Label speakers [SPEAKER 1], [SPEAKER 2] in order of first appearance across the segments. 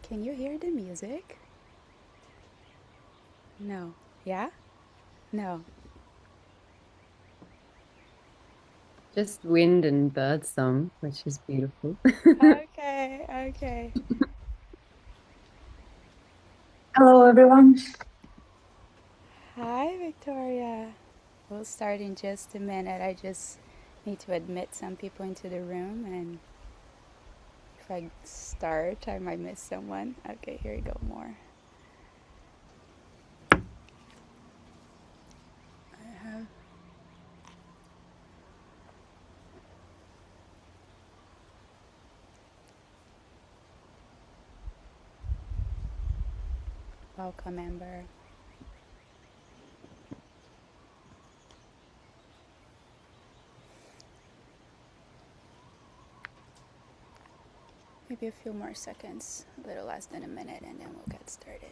[SPEAKER 1] Can you hear the music? No. Yeah? No.
[SPEAKER 2] Just wind and bird song, which is beautiful.
[SPEAKER 1] Okay, okay.
[SPEAKER 3] Hello, everyone.
[SPEAKER 1] Hi, Victoria. We'll start in just a minute. I just need to admit some people into the room, and if I start, I might miss someone. Okay, here you go, more. I have welcome, Amber. Maybe a few more seconds, a little less than a minute, and then we'll get started.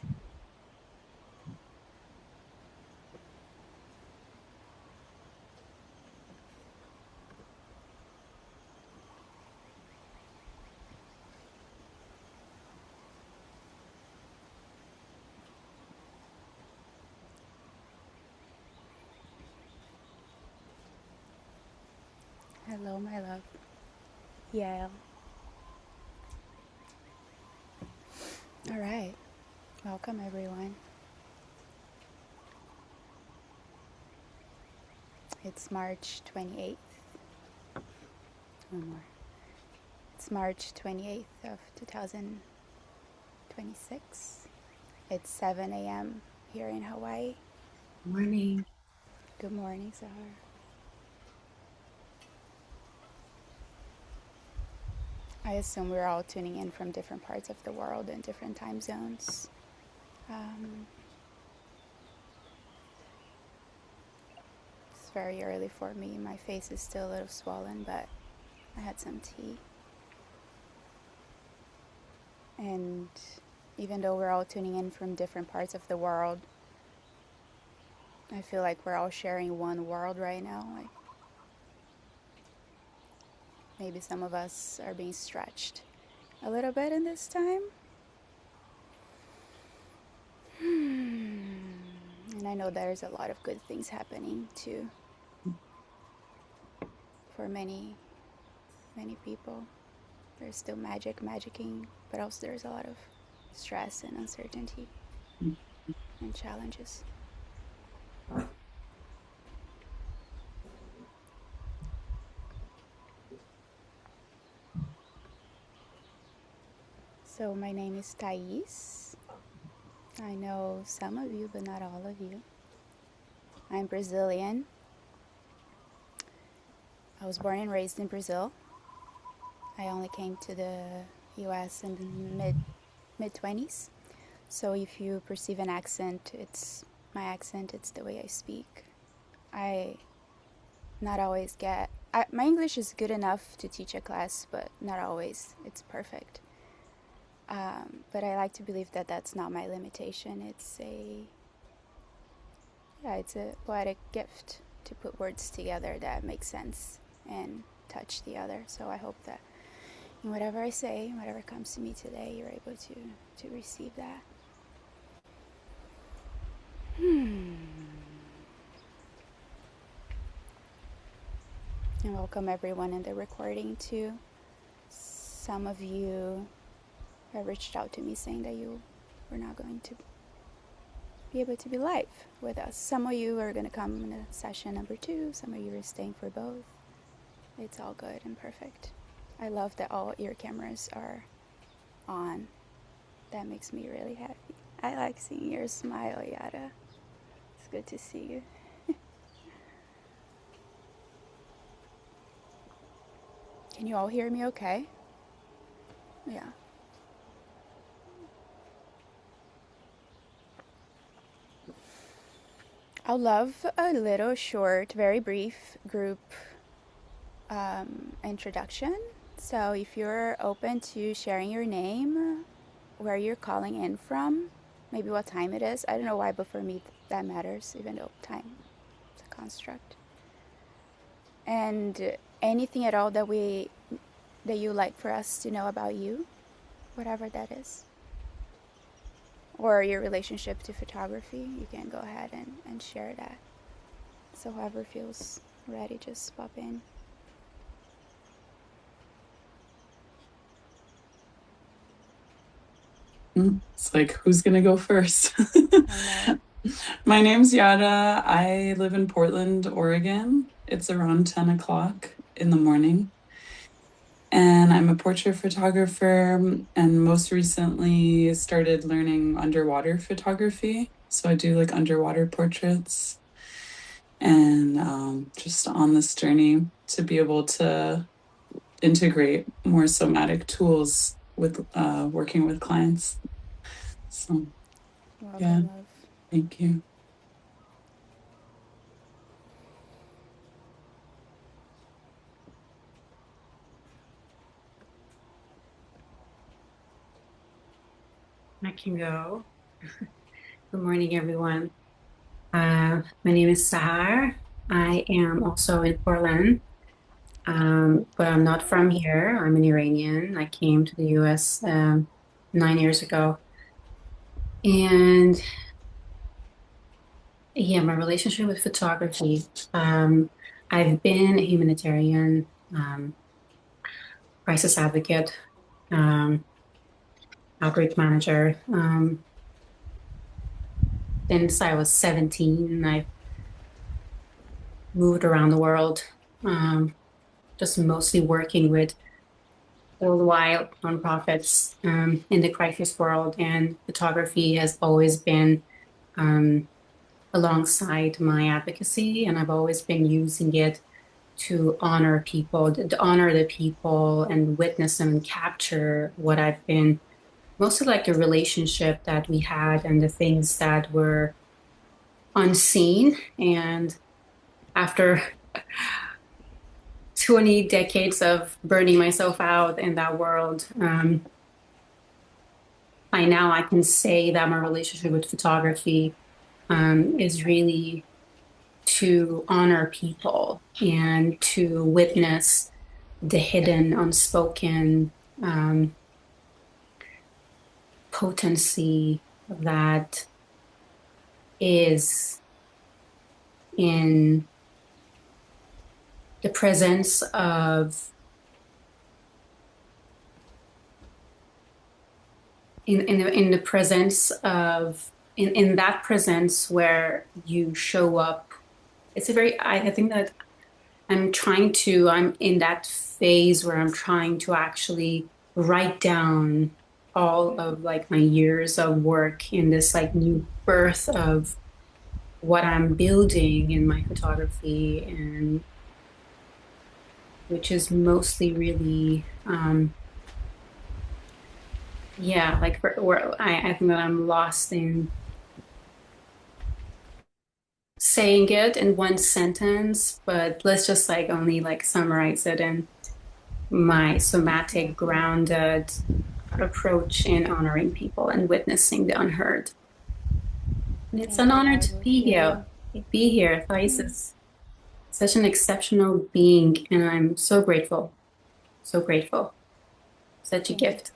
[SPEAKER 1] Hello, my love. Yael. All right. Welcome, everyone. It's March 28th. One more. It's March 28th of 2026. It's 7 a.m. here in Hawaii.
[SPEAKER 3] Morning.
[SPEAKER 1] Good morning, Sahar. I assume we're all tuning in from different parts of the world and different time zones. It's very early for me. My face is still a little swollen, but I had some tea. And even though we're all tuning in from different parts of the world, I feel like we're all sharing one world right now. Like maybe some of us are being stretched a little bit in this time. And I know there's a lot of good things happening too for many, many people. There's still magicking, but also there's a lot of stress and uncertainty and challenges. So my name is Thais. I know some of you, but not all of you. I'm Brazilian. I was born and raised in Brazil. I only came to the US in the mid 20s. So if you perceive an accent, it's my accent, it's the way I speak. I not always get my English is good enough to teach a class, but not always it's perfect. But I like to believe that that's not my limitation. It's a poetic gift to put words together that make sense and touch the other. So I hope that in whatever I say, whatever comes to me today, you're able to receive that. And welcome everyone in the recording too. Some of you have reached out to me saying that you were not going to be able to be live with us. Some of you are going to come in a session number 2. Some of you are staying for both. It's all good and perfect. I love that all your cameras are on. That makes me really happy. I like seeing your smile, Yara. It's good to see you. Can you all hear me okay? Yeah. I'll love a little short, very brief group introduction. So if you're open to sharing your name, where you're calling in from, maybe what time it is. I don't know why, but for me that matters, even though time is a construct. And anything at all that you like for us to know about you, whatever that is. or your relationship to photography, you can go ahead and share that. So whoever feels ready, just pop in.
[SPEAKER 4] It's like, who's going to go first?
[SPEAKER 1] I know.
[SPEAKER 4] My name's Yada. I live in Portland, Oregon. It's around 10 o'clock in the morning. And I'm a portrait photographer and most recently started learning underwater photography. So I do like underwater portraits and just on this journey to be able to integrate more somatic tools with working with clients. So,
[SPEAKER 1] Welcome,
[SPEAKER 4] yeah,
[SPEAKER 1] love.
[SPEAKER 4] thank you.
[SPEAKER 3] I can go. Good morning, everyone. My name is Sahar. I am also in Portland, but I'm not from here. I'm an Iranian. I came to the US 9 years ago. And yeah, my relationship with photography. I've been a humanitarian, crisis advocate, um, outreach manager since I was 17. I've moved around the world, just mostly working with worldwide nonprofits in the crisis world, and photography has always been alongside my advocacy, and I've always been using it to honor people, to honor the people and witness them and capture what I've been mostly like the relationship that we had and the things that were unseen. And after 20 decades of burning myself out in that world, I can say that my relationship with photography is really to honor people and to witness the hidden, unspoken potency that is in the presence of in the presence of in that presence where you show up. It's a very I think that I'm in that phase where I'm trying to actually write down all of like my years of work in this like new birth of what I'm building in my photography, and which is mostly really yeah, like where I think that I'm lost in saying it in one sentence, but let's just like only like summarize it in my somatic grounded approach in honoring people and witnessing the unheard. And it's
[SPEAKER 1] Thank
[SPEAKER 3] an
[SPEAKER 1] you,
[SPEAKER 3] honor
[SPEAKER 1] love.
[SPEAKER 3] to
[SPEAKER 1] We
[SPEAKER 3] be
[SPEAKER 1] feel
[SPEAKER 3] here.
[SPEAKER 1] you.
[SPEAKER 3] Be here. Thais is such an exceptional being, and I'm so grateful. So grateful. Such a
[SPEAKER 1] Thank you.
[SPEAKER 3] gift.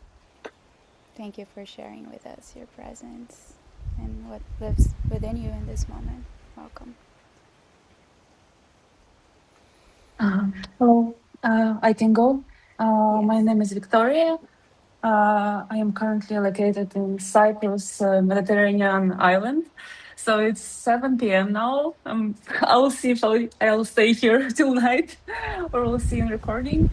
[SPEAKER 1] Thank you for sharing with us your presence and what lives within you in this moment. Welcome.
[SPEAKER 5] Hello, I can go.
[SPEAKER 1] Yes.
[SPEAKER 5] My name is Victoria. I am currently located in Cyprus, Mediterranean island. So it's 7 p.m. now. I'll see if I'll stay here till night or we'll see in recording.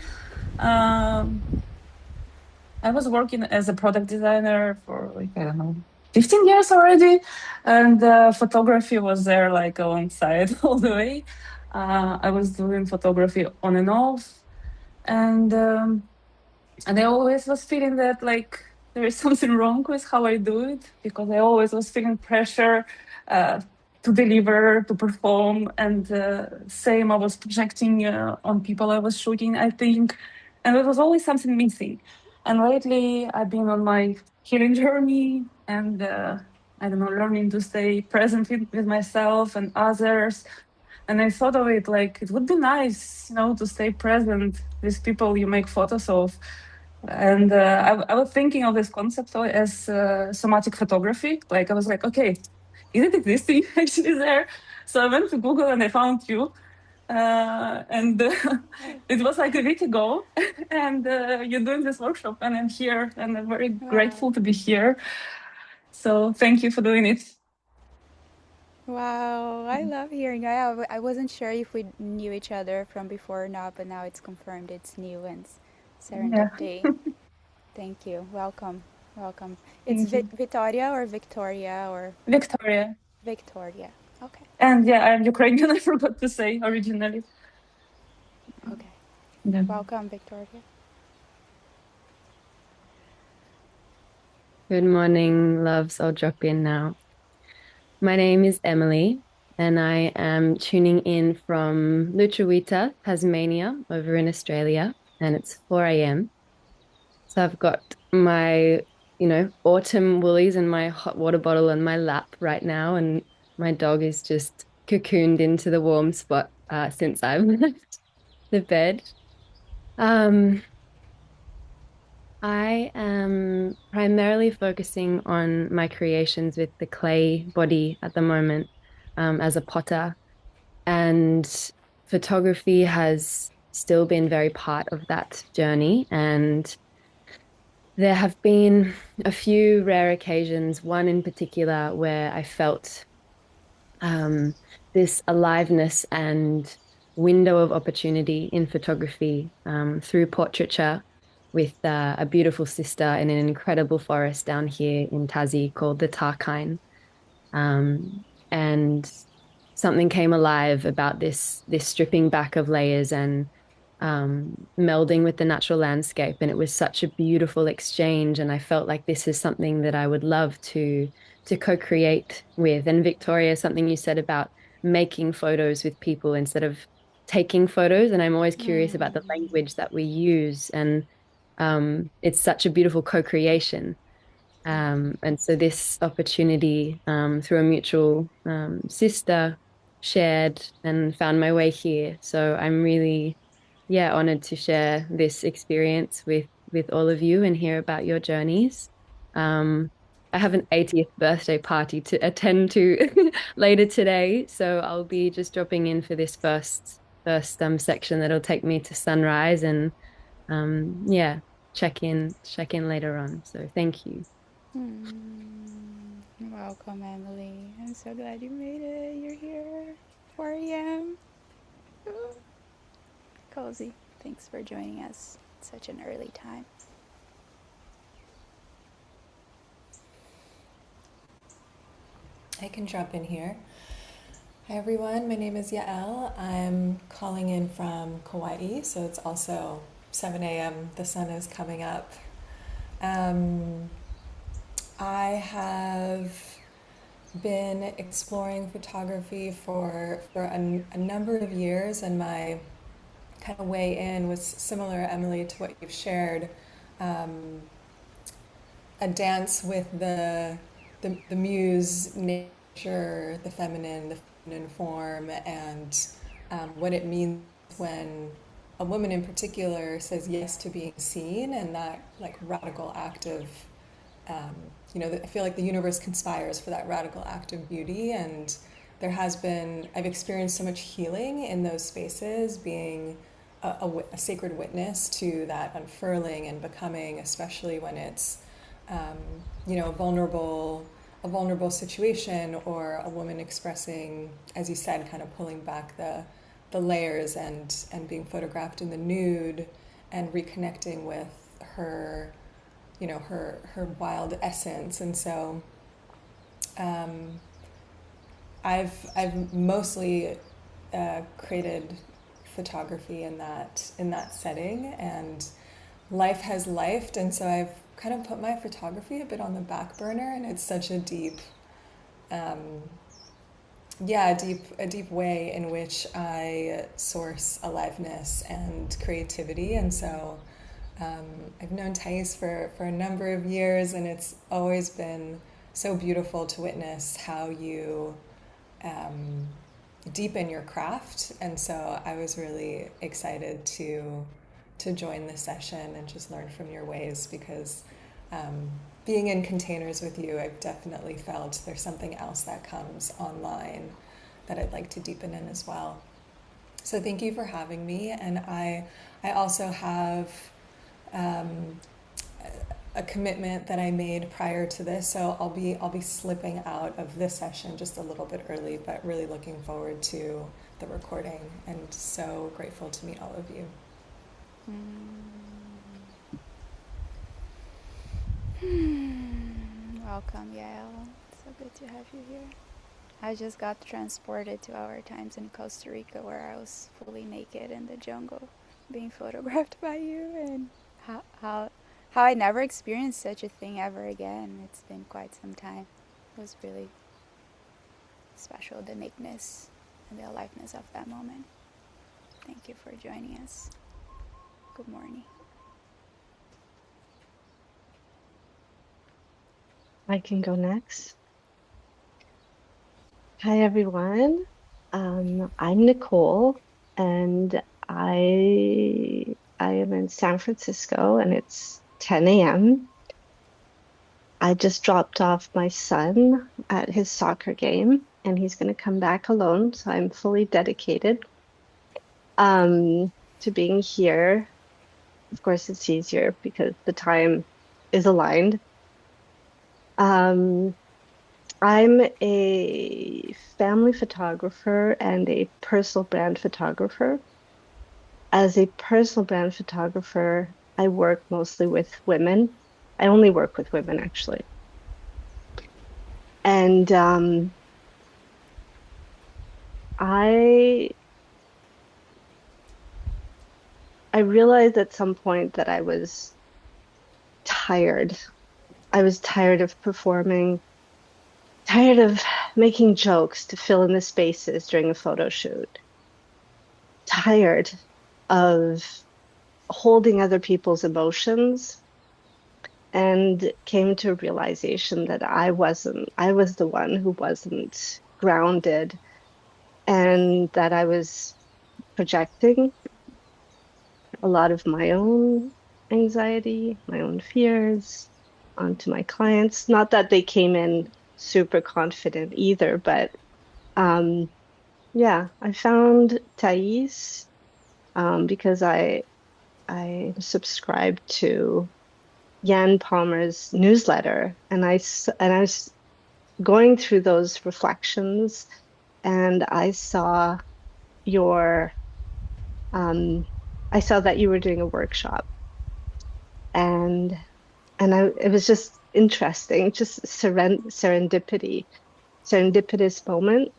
[SPEAKER 5] I was working as a product designer for like, I don't know, 15 years already. And photography was there like alongside all the way. I was doing photography on and off. And I always was feeling that like there is something wrong with how I do it, because I always was feeling pressure uh, to deliver, to perform, and same I was projecting on people I was shooting, I think, and there was always something missing. And lately I've been on my healing journey, and I don't know, learning to stay present with myself and others. And I thought of it like it would be nice, to stay present with people you make photos of, And I was thinking of this concept as somatic photography. Like I was like, okay, is it existing actually there? So I went to Google and I found you. And it was like a week ago. And you're doing this workshop and I'm here and I'm very grateful to be here. So thank you for doing it.
[SPEAKER 1] Wow, I love hearing. I wasn't sure if we knew each other from before or not, but now it's confirmed it's new and serendipity. Thank you. Welcome. Welcome. It's
[SPEAKER 5] Thank you.
[SPEAKER 1] Victoria or Victoria or
[SPEAKER 5] Victoria.
[SPEAKER 1] Victoria. Okay.
[SPEAKER 5] And yeah, I'm Ukrainian. I forgot to say originally.
[SPEAKER 1] Okay.
[SPEAKER 5] Yeah.
[SPEAKER 1] Welcome, Victoria.
[SPEAKER 2] Good morning, loves. I'll drop in now. My name is Emily, and I am tuning in from Lutruwita, Tasmania, over in Australia, and it's 4 a.m. So I've got my, autumn woolies and my hot water bottle on my lap right now, and my dog is just cocooned into the warm spot since I've left the bed. I am primarily focusing on my creations with the clay body at the moment, as a potter, and photography has still been very part of that journey. And there have been a few rare occasions, one in particular where I felt this aliveness and window of opportunity in photography through portraiture with a beautiful sister in an incredible forest down here in Tassie called the Tarkine. And something came alive about this stripping back of layers and melding with the natural landscape. And it was such a beautiful exchange. And I felt like this is something that I would love to co-create with. And Victoria, something you said about making photos with people instead of taking photos. And I'm always curious about the language that we use. And it's such a beautiful co-creation. And so this opportunity through a mutual sister shared and found my way here. So I'm really, yeah, honored to share this experience with all of you and hear about your journeys. I have an 80th birthday party to attend to later today, so I'll be just dropping in for this first section that'll take me to sunrise and yeah, check in later on. So thank you.
[SPEAKER 1] Welcome, Emily. I'm so glad you made it. You're here. 4 a.m. Cozy. Thanks for joining us at such an early time.
[SPEAKER 6] I can jump in here. Hi everyone, my name is Yael. I'm calling in from Kauai, so it's also 7 a.m. The sun is coming up. I have been exploring photography for a number of years, and my kind of way in was similar, Emily, to what you've shared. A dance with the muse, nature, the feminine form, and what it means when a woman in particular says yes to being seen, and that like radical act of, I feel like the universe conspires for that radical act of beauty. And I've experienced so much healing in those spaces, being a sacred witness to that unfurling and becoming, especially when it's, a vulnerable situation, or a woman expressing, as you said, kind of pulling back the layers and being photographed in the nude and reconnecting with her, her wild essence. And so I've mostly created photography in that setting, and life has lifed, and so I've kind of put my photography a bit on the back burner, and it's such a deep way in which I source aliveness and creativity. And so I've known Thais for a number of years, and it's always been so beautiful to witness how you deepen your craft. And so I was really excited to to join the session and just learn from your ways, because being in containers with you, I've definitely felt there's something else that comes online that I'd like to deepen in as well. So thank you for having me. And I also have a commitment that I made prior to this, so I'll be slipping out of this session just a little bit early, but really looking forward to the recording, and so grateful to meet all of you.
[SPEAKER 1] Welcome, Yael. So good to have you here. I just got transported to our times in Costa Rica, where I was fully naked in the jungle being photographed by you, and how I never experienced such a thing ever again. It's been quite some time. It was really special, the nakedness and the aliveness of that moment. Thank you for joining us. Good morning.
[SPEAKER 7] I can go next. Hi, everyone. I'm Nicole, and I am in San Francisco, and it's 10 a.m. I just dropped off my son at his soccer game, and he's going to come back alone, so I'm fully dedicated to being here. Of course, it's easier because the time is aligned. I'm a family photographer and a personal brand photographer. As a personal brand photographer, I work mostly with women. I only work with women, actually. And I realized at some point that I was tired. I was tired of performing, tired of making jokes to fill in the spaces during a photo shoot, tired of holding other people's emotions, and came to a realization that I was the one who wasn't grounded, and that I was projecting a lot of my own anxiety, my own fears onto my clients. Not that they came in super confident either, but yeah, I found Thais because I subscribed to Jan Palmer's newsletter, and I was going through those reflections, and your um, I saw that you were doing a workshop, and it was just interesting, just serendipitous moment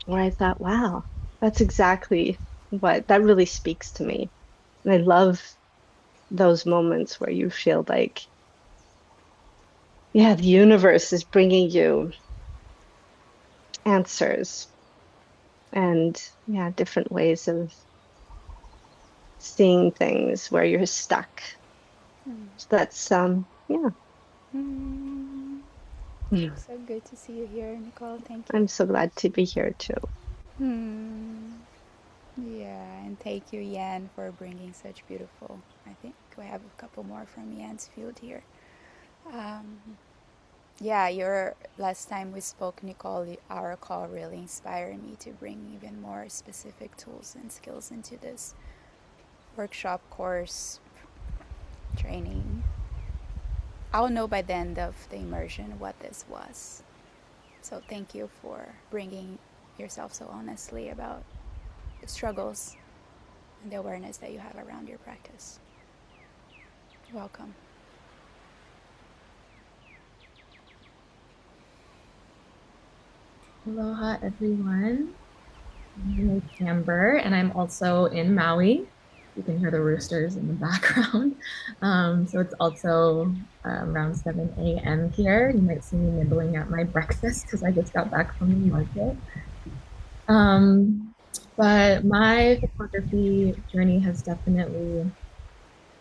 [SPEAKER 7] where I thought, wow, that's exactly that really speaks to me, and I love those moments where you feel like, yeah, the universe is bringing you answers, and yeah, different ways of seeing things where you're stuck. So that's yeah.
[SPEAKER 1] So good to see you here, Nicole. Thank you.
[SPEAKER 7] I'm so glad to be here too.
[SPEAKER 1] Yeah, and thank you, Yan, for bringing such beautiful. I think we have a couple more from Yan's field here. Yeah, your last time we spoke, Nicole, our call really inspired me to bring even more specific tools and skills into this workshop, course, training. I'll know by the end of the immersion what this was. So thank you for bringing yourself so honestly about the struggles and the awareness that you have around your practice. You're welcome.
[SPEAKER 8] Aloha, everyone. My name is Amber, and I'm also in Maui. You can hear the roosters in the background. So it's also around 7 a.m. here. You might see me nibbling at my breakfast because I just got back from the market. But my photography journey has definitely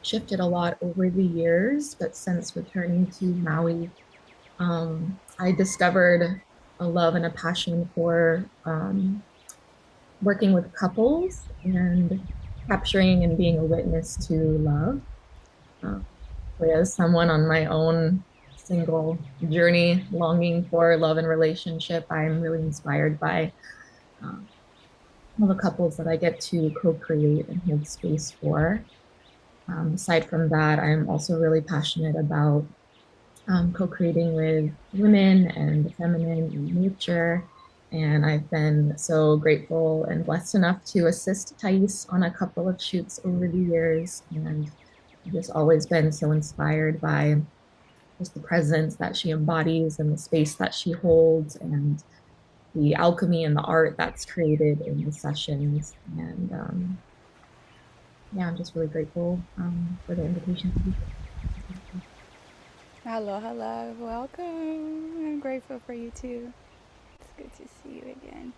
[SPEAKER 8] shifted a lot over the years. But since returning to Maui, I discovered a love and a passion for working with couples and capturing and being a witness to love. As someone on my own single journey, longing for love and relationship, I'm really inspired by all the couples that I get to co-create and hold space for. Aside from that, I'm also really passionate about co-creating with women and the feminine and nature. And I've been so grateful and blessed enough to assist Thais on a couple of shoots over the years. And I've just always been so inspired by just the presence that she embodies and the space that she holds and the alchemy and the art that's created in the sessions. And yeah, I'm just really grateful for the invitation to be here.
[SPEAKER 1] Hello, hello, welcome. I'm grateful for you too. It's good to see you again.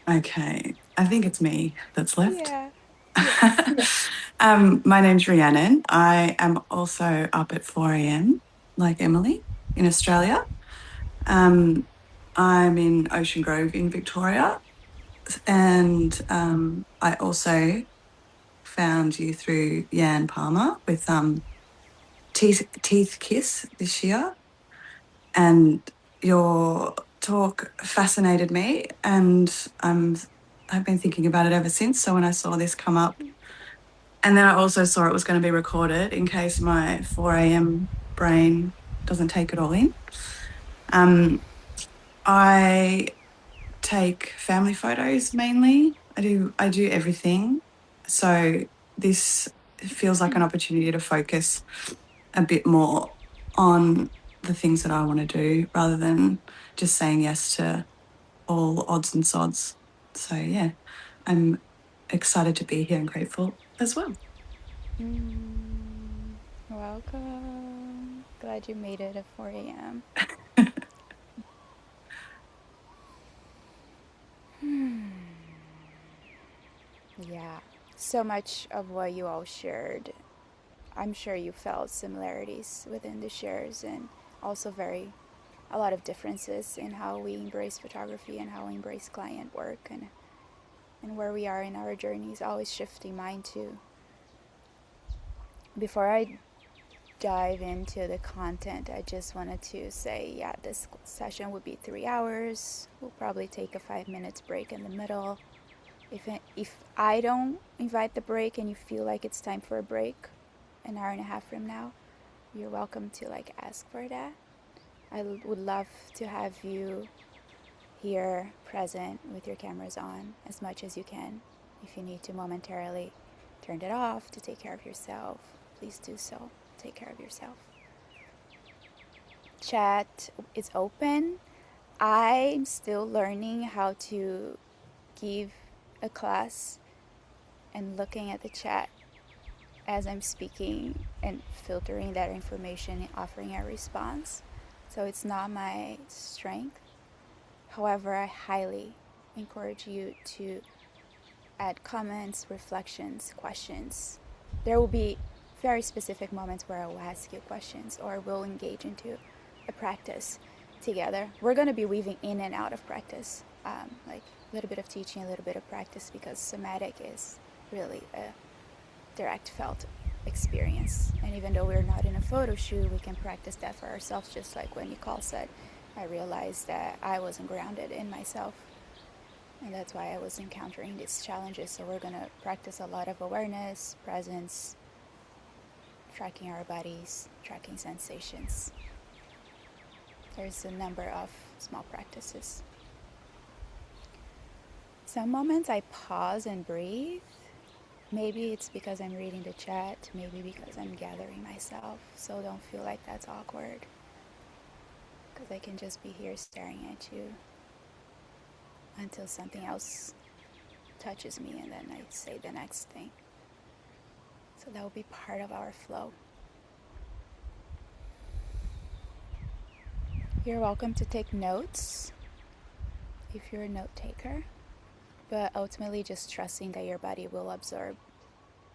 [SPEAKER 4] Okay, I think it's me that's left.
[SPEAKER 1] Yeah. Yes.
[SPEAKER 4] My name's Rhiannon. I am also up at 4 a.m. like Emily in Australia. I'm in Ocean Grove in Victoria, and I also found you through Yan Palmer with Teeth Kiss this year, and your talk fascinated me, and I've been thinking about it ever since. So when I saw this come up, and then I also saw it was going to be recorded in case my 4 a.m. brain doesn't take it all in. I take family photos mainly. I do everything. So this feels like an opportunity to focus a bit more on the things that I want to do rather than just saying yes to all odds and sods. So yeah, I'm excited to be here and grateful as well.
[SPEAKER 1] Welcome. Glad you made it at 4 a.m. Yeah. So much of what you all shared, I'm sure you felt similarities within the shares and also a lot of differences in how we embrace photography and how we embrace client work and where we are in our journeys, always shifting mine too. Before I dive into the content, I just wanted to say, yeah, this session would be 3 hours. We'll probably take a 5 minutes break in the middle. If I don't invite the break and you feel like it's time for a break an hour and a half from now, you're welcome to ask for that. I would love to have you here present with your cameras on as much as you can. If you need to momentarily turn it off to take care of yourself, please do so. Take care of yourself. Chat is open. I'm still learning how to give a class and looking at the chat as I'm speaking and filtering that information and offering a response. So it's not my strength. However, I highly encourage you to add comments, reflections, questions. There will be very specific moments where I will ask you questions or we'll engage into a practice together. We're going to be weaving in and out of practice, like a little bit of teaching, a little bit of practice, because somatic is really a direct felt experience. And even though we're not in a photo shoot, we can practice that for ourselves, just like when Nicole said, I realized that I wasn't grounded in myself. And that's why I was encountering these challenges. So we're going to practice a lot of awareness, presence, tracking our bodies, tracking sensations. There's a number of small practices. Some moments I pause and breathe. Maybe it's because I'm reading the chat, maybe because I'm gathering myself. So don't feel like that's awkward, because I can just be here staring at you until something else touches me and then I say the next thing. So that will be part of our flow. You're welcome to take notes if you're a note taker, but ultimately just trusting that your body will absorb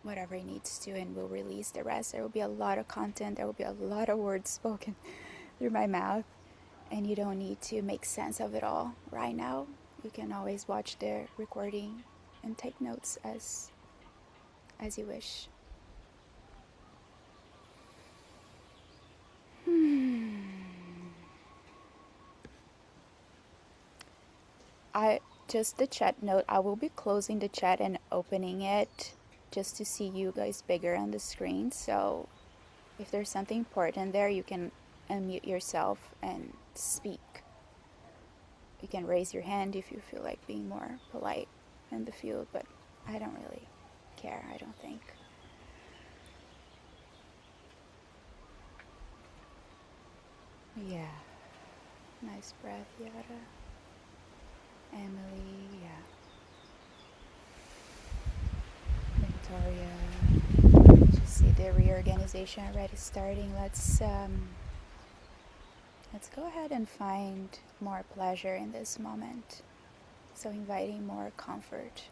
[SPEAKER 1] whatever it needs to and will release the rest. There will be a lot of content, there will be a lot of words spoken through my mouth, And you don't need to make sense of it all right now. You can always watch the recording and take notes as you wish. Just the chat note, I will be closing the chat and opening it just to see you guys bigger on the screen. So if there's something important there, you can unmute yourself and speak. You can raise your hand if you feel like being more polite in the field, but I don't really care, I don't think. Yeah. Nice breath, Yara. Emily, yeah. Victoria. Just see the reorganization already starting. Let's go ahead and find more pleasure in this moment. So inviting more comfort.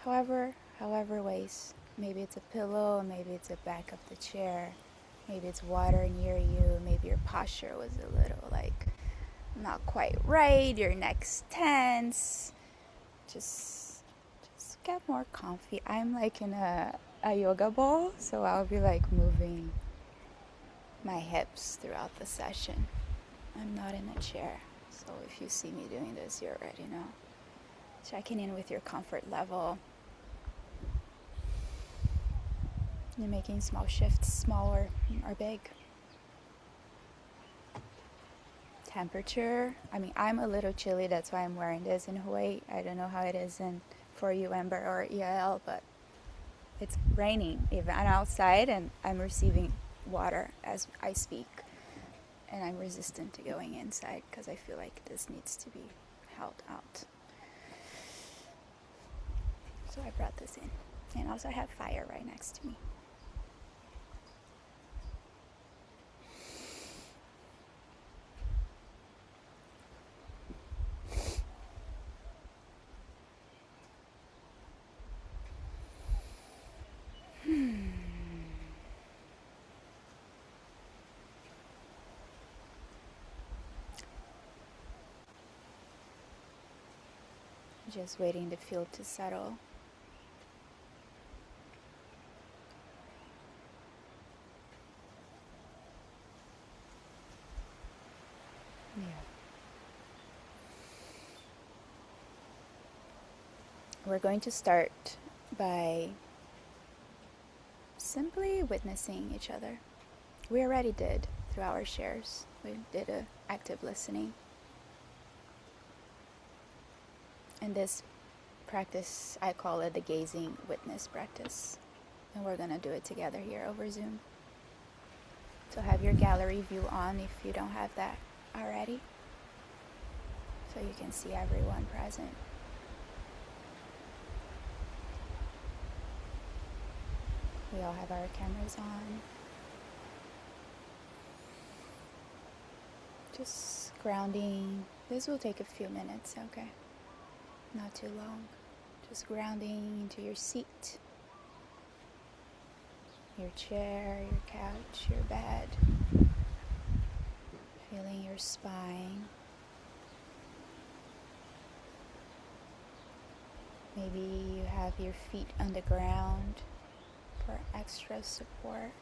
[SPEAKER 1] However ways. Maybe it's a pillow, maybe it's the back of the chair, maybe it's water near you, maybe your posture was a little like not quite right, your neck's tense. Just get more comfy. I'm like in a yoga ball, so I'll be like moving my hips throughout the session. I'm not in a chair, so if you see me doing this, you already know. Checking in with your comfort level. You're making small shifts, small or big. Temperature. I mean, I'm a little chilly, that's why I'm wearing this in Hawaii. I don't know how it is for you, Amber, or EIL, but it's raining even. I'm outside and I'm receiving water as I speak. And I'm resistant to going inside because I feel like this needs to be held out. So I brought this in. And also I have fire right next to me. Just waiting the field to settle. Yeah. We're going to start by simply witnessing each other. We already did through our shares. We did an active listening. In this practice, I call it the gazing witness practice. And we're going to do it together here over Zoom. So have your gallery view on if you don't have that already, so you can see everyone present. We all have our cameras on. Just grounding. This will take a few minutes, okay? Not too long. Just grounding into your seat, your chair, your couch, your bed. Feeling your spine. Maybe you have your feet on the ground for extra support.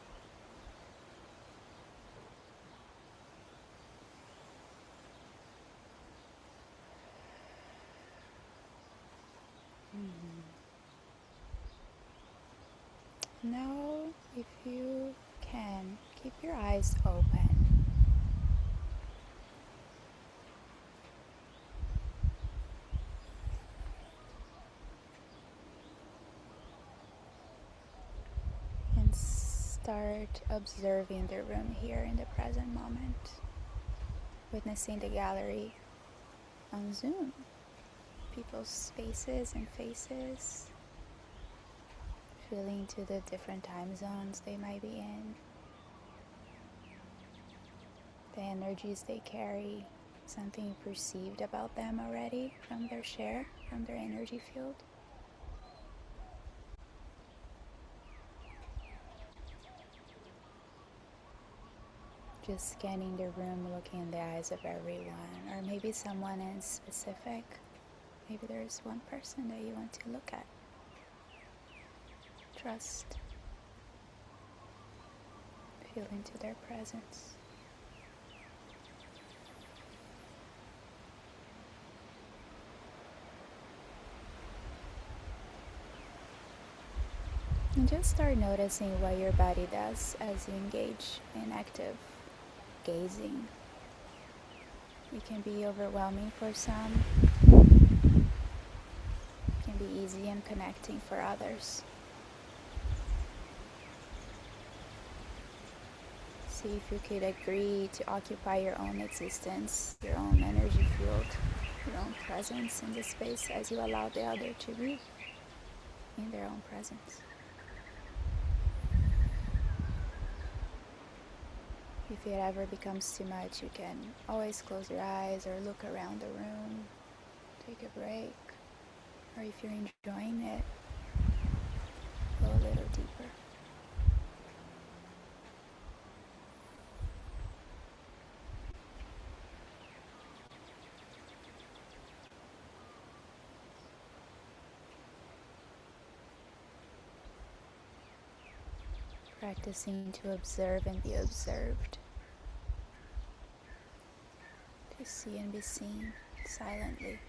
[SPEAKER 1] Now, if you can, keep your eyes open. And start observing the room here in the present moment. Witnessing the gallery on Zoom. People's faces and faces. Feeling to the different time zones they might be in. The energies they carry. Something you perceived about them already from their share, from their energy field. Just scanning the room, looking in the eyes of everyone, or maybe someone in specific. Maybe there's one person that you want to look at. Trust. Feel into their presence. And just start noticing what your body does as you engage in active gazing. It can be overwhelming for some. It can be easy and connecting for others. See if you could agree to occupy your own existence, your own energy field, your own presence in the space as you allow the other to be in their own presence. If it ever becomes too much, you can always close your eyes or look around the room, take a break, or if you're enjoying it, go a little deeper. Practicing to observe and be observed. To see and be seen silently.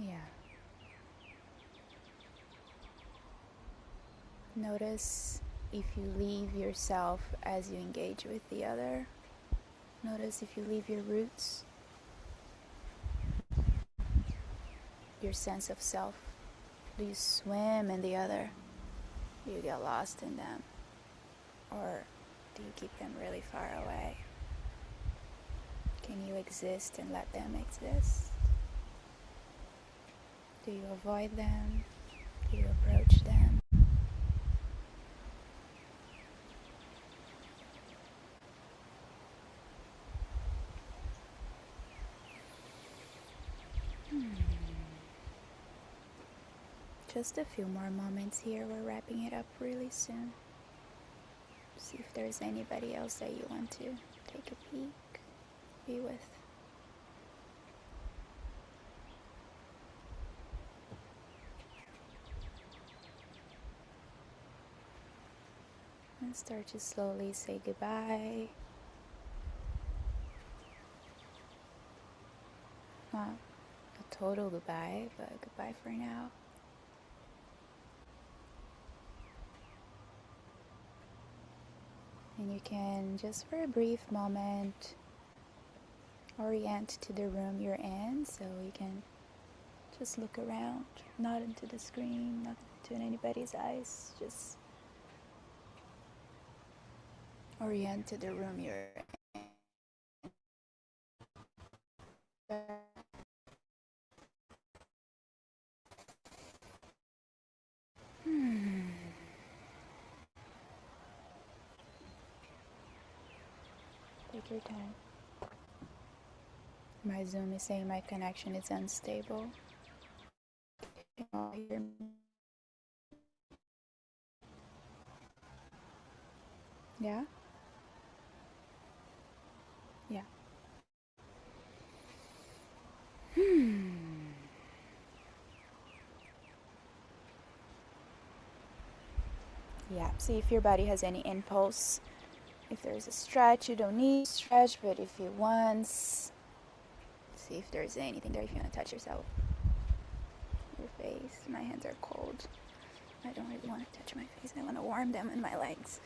[SPEAKER 1] Yeah. Notice if you leave yourself as you engage with the other. Notice if you leave your roots, your sense of self. Do you swim in the other? Do you get lost in them? Or do you keep them really far away? Can you exist and let them exist? Do you avoid them? Do you approach them? Just a few more moments here. We're wrapping it up really soon. See if there's anybody else that you want to take a peek, be with. And start to slowly say goodbye. Not a total goodbye, but goodbye for now. And you can, just for a brief moment, orient to the room you're in, so you can just look around, not into the screen, not into anybody's eyes, just orient to the room you're in. Take your time. My Zoom is saying my connection is unstable. Can you all hear me? Yeah? Yeah. Yeah, see if your body has any impulse. If there's a stretch, you don't need to stretch, but if you want, see if there's anything there if you want to touch yourself. Your face. My hands are cold. I don't really want to touch my face. I want to warm them and my legs.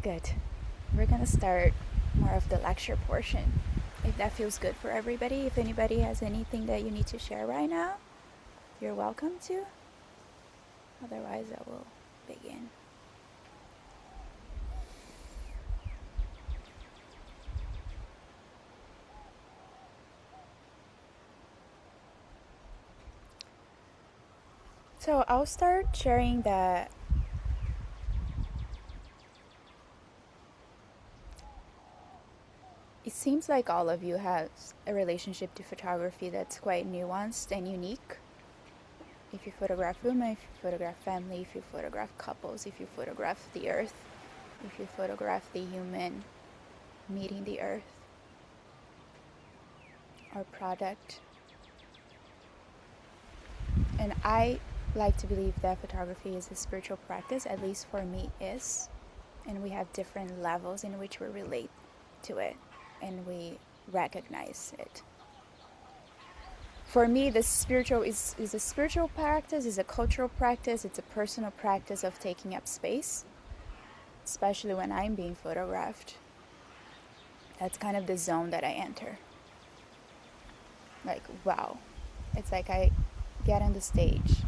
[SPEAKER 1] Good. We're going to start more of the lecture portion. If that feels good for everybody, if anybody has anything that you need to share right now, you're welcome to. Otherwise, I will begin. So I'll start sharing that it seems like all of you have a relationship to photography that's quite nuanced and unique. If you photograph women, if you photograph family, if you photograph couples, if you photograph the earth, if you photograph the human meeting the earth or product. And I like to believe that photography is a spiritual practice, at least for me is. And we have different levels in which we relate to it and we recognize it. For me, the spiritual is a spiritual practice, is a cultural practice, it's a personal practice of taking up space, especially when I'm being photographed. That's kind of the zone that I enter. Like, wow. It's like I get on the stage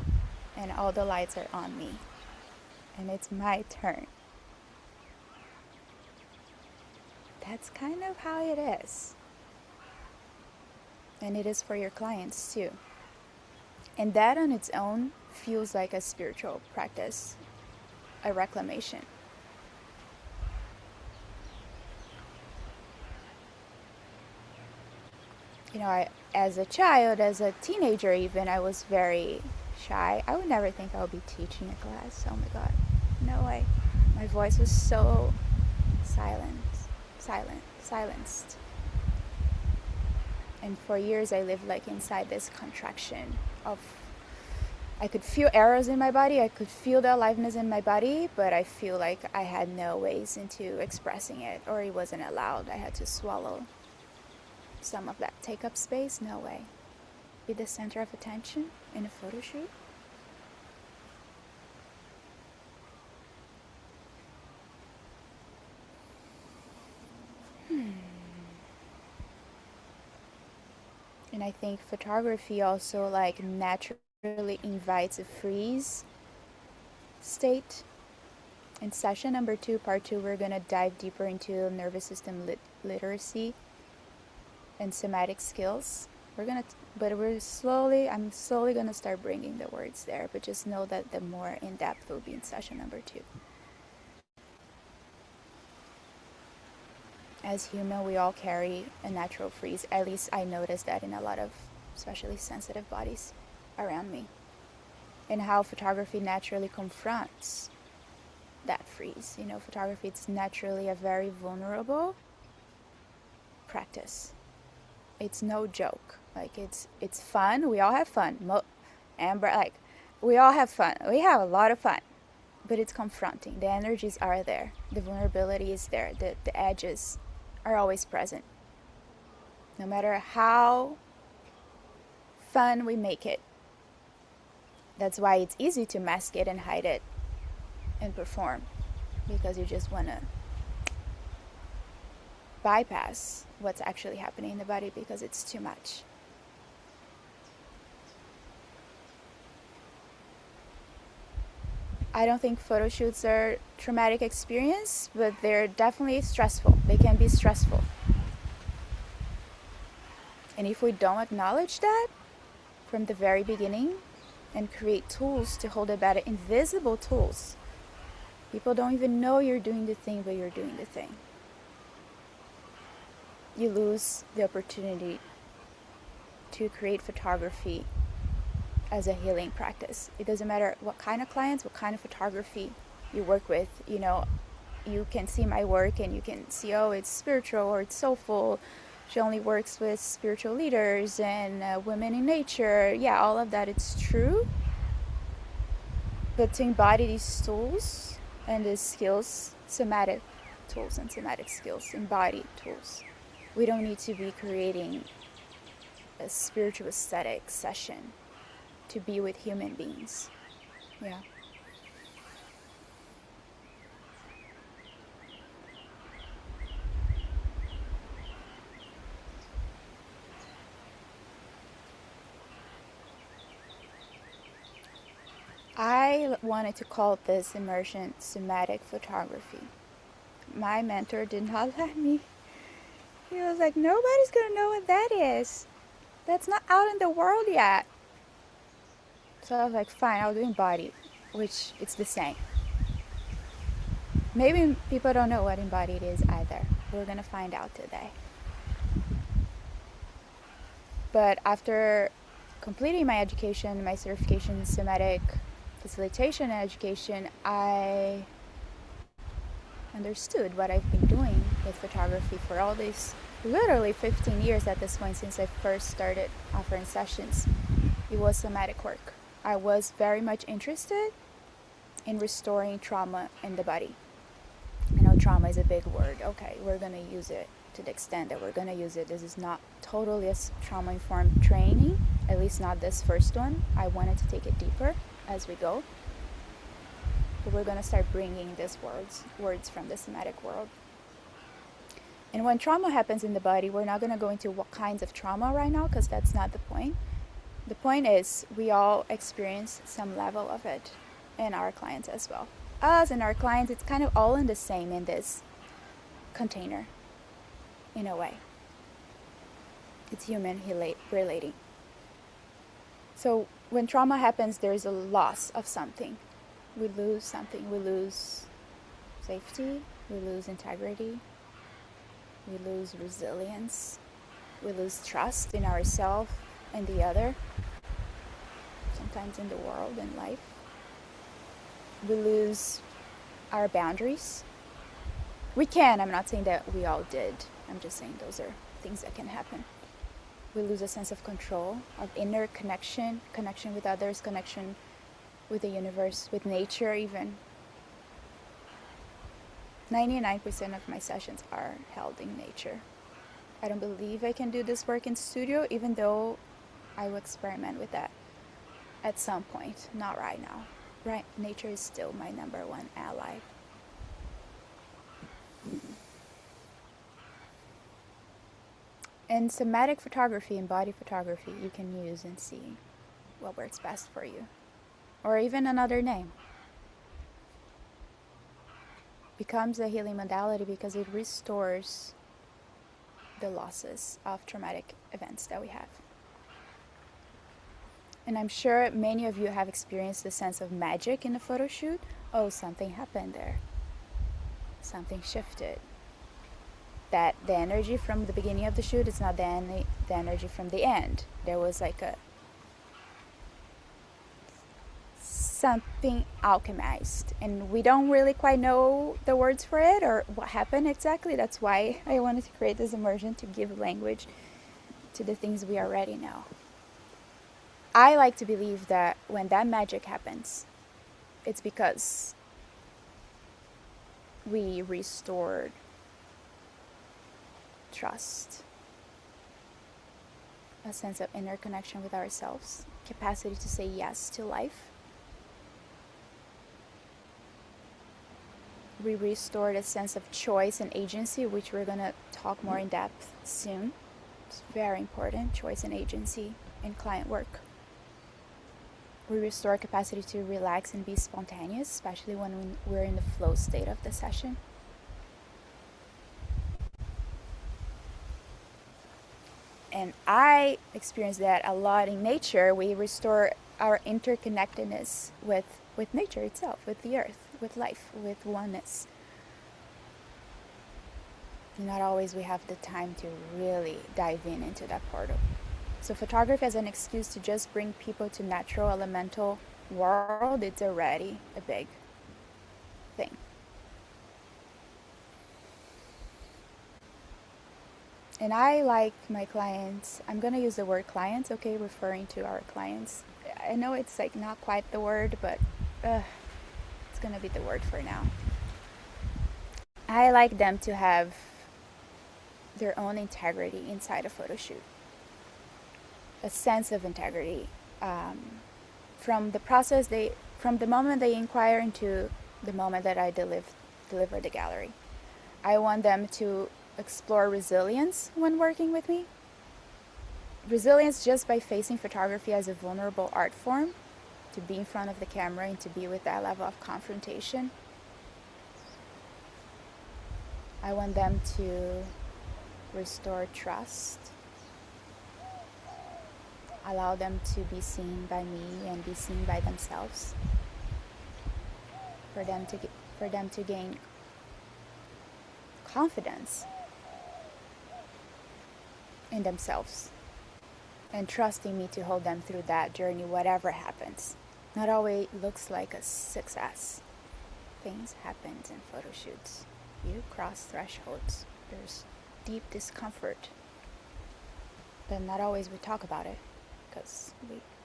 [SPEAKER 1] and all the lights are on me and it's my turn. That's kind of how it is. And it is for your clients too. And that on its own feels like a spiritual practice, a reclamation. You know, as a child, as a teenager even, I was very shy. I would never think I would be teaching a class. Oh my God, no way. My voice was so silenced. And for years I lived like inside this contraction of, I could feel arrows in my body, I could feel the aliveness in my body, but I feel like I had no ways into expressing it, or it wasn't allowed. I had to swallow some of that, take up space, no way. Be the center of attention in a photo shoot. And I think photography also like naturally invites a freeze state. In session number 2, part 2, we're gonna dive deeper into nervous system literacy and somatic skills. I'm slowly gonna start bringing the words there, but just know that the more in depth will be in session number 2. As human, we all carry a natural freeze. At least I noticed that in a lot of especially sensitive bodies around me. And how photography naturally confronts that freeze. You know, photography, it's naturally a very vulnerable practice. It's no joke. Like, it's fun. We all have fun. Amber, like, we all have fun. We have a lot of fun. But it's confronting. The energies are there. The vulnerability is there. The edges are always present. No matter how fun we make it. That's why it's easy to mask it and hide it and perform. Because you just want to bypass what's actually happening in the body because it's too much. I don't think photo shoots are traumatic experience, but they're definitely stressful. They can be stressful. And if we don't acknowledge that from the very beginning and create tools to hold it better, invisible tools, people don't even know you're doing the thing, but you're doing the thing. You lose the opportunity to create photography as a healing practice. It doesn't matter what kind of clients, what kind of photography you work with. You know, you can see my work and you can see, oh, it's spiritual or it's soulful. She only works with spiritual leaders and women in nature. Yeah, all of that, it's true. But to embody these tools and these skills, somatic tools and somatic skills, embodied tools, we don't need to be creating a spiritual aesthetic session to be with human beings. Yeah. I wanted to call this immersion somatic photography. My mentor did not let me. He was like, nobody's gonna know what that is. That's not out in the world yet. So I was like, fine, I'll do embodied, which it's the same. Maybe people don't know what embodied is either. We're gonna find out today. But after completing my education, my certification in somatic facilitation and education, I understood what I've been doing with photography for all these, literally 15 years at this point since I first started offering sessions. It was somatic work. I was very much interested in restoring trauma in the body. I know trauma is a big word. Okay, we're going to use it to the extent that we're going to use it. This is not totally a trauma-informed training, at least not this first one. I wanted to take it deeper as we go. But we're going to start bringing these words from the somatic world. And when trauma happens in the body, we're not going to go into what kinds of trauma right now, because that's not the point. The point is we all experience some level of it, and our clients as well. Us and our clients, it's kind of all in the same in this container, in a way. It's human relating. So when trauma happens, there's a loss of something. We lose something. We lose safety. We lose integrity. We lose resilience. We lose trust in ourselves and the other. Sometimes in the world and life. We lose our boundaries. We can. I'm not saying that we all did. I'm just saying those are things that can happen. We lose a sense of control, of inner connection, connection with others, connection with the universe, with nature even. 99% of my sessions are held in nature. I don't believe I can do this work in studio, even though I will experiment with that at some point, not right now. Right, nature is still my number one ally. In somatic photography and body photography, you can use and see what works best for you. Or even another name. Becomes a healing modality because it restores the losses of traumatic events that we have. And I'm sure many of you have experienced the sense of magic in a photo shoot. Oh, something happened there. Something shifted. That the energy from the beginning of the shoot is not the energy from the end. There was like something alchemized, and we don't really quite know the words for it or what happened exactly. That's why I wanted to create this immersion, to give language to the things we already know. I like to believe that when that magic happens, it's because we restored trust, a sense of inner connection with ourselves, capacity to say yes to life. We restored a sense of choice and agency, which we're going to talk more in depth soon. It's very important, choice and agency in client work. We restore capacity to relax and be spontaneous, especially when we're in the flow state of the session. And I experience that a lot in nature. We restore our interconnectedness with nature itself, with the earth, with life, with oneness. Not always we have the time to really dive into that portal. So photography as an excuse to just bring people to natural elemental world, it's already a big thing. And I like my clients, I'm going to use the word clients, okay, referring to our clients. I know it's like not quite the word, but it's going to be the word for now. I like them to have their own integrity inside a photo shoot. A sense of integrity. From the moment they inquire into the moment that I deliver the gallery. I want them to explore resilience when working with me. Resilience just by facing photography as a vulnerable art form, to be in front of the camera and to be with that level of confrontation. I want them to restore trust, allow them to be seen by me and be seen by themselves, for them to gain confidence in themselves. and trusting me to hold them through that journey, whatever happens. Not always looks like a success. Things happen in photo shoots. You cross thresholds. There's deep discomfort. But not always we talk about it, because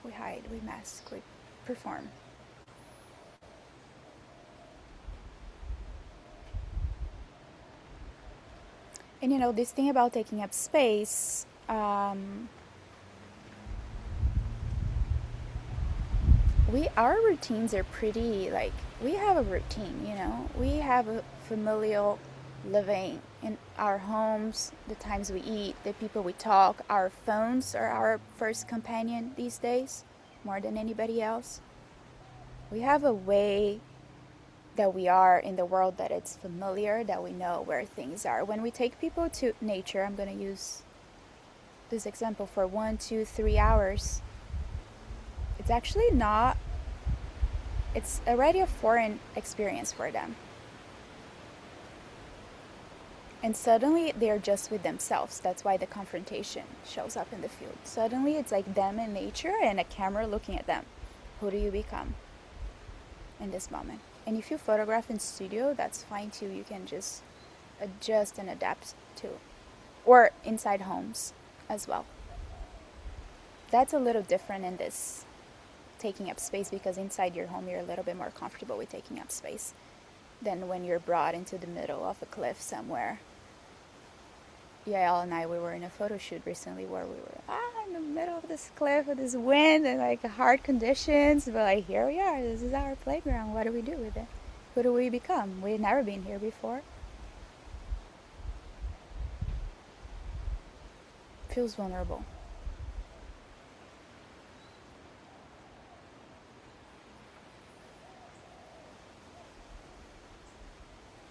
[SPEAKER 1] we hide, we mask, we perform. And you know, this thing about taking up space, our routines are pretty, like, we have a routine, you know. We have a familial living in our homes, the times we eat, the people we talk. Our phones are our first companion these days, more than anybody else. We have a way that we are in the world that it's familiar, that we know where things are. When we take people to nature, I'm going to use this example for 1, 2, 3 hours. It's actually not, it's already a foreign experience for them. And suddenly they're just with themselves. That's why the confrontation shows up in the field. Suddenly it's like them and nature and a camera looking at them. Who do you become in this moment? And if you photograph in studio, that's fine too. You can just adjust and adapt to. Or inside homes as well. That's a little different in this taking up space, because inside your home you're a little bit more comfortable with taking up space than when you're brought into the middle of a cliff somewhere. Yael and I, we were in a photo shoot recently where we were in the middle of this cliff with this wind and like hard conditions, but like here we are, this is our playground. What do we do with it? Who do we become? We've never been here before. Feels vulnerable.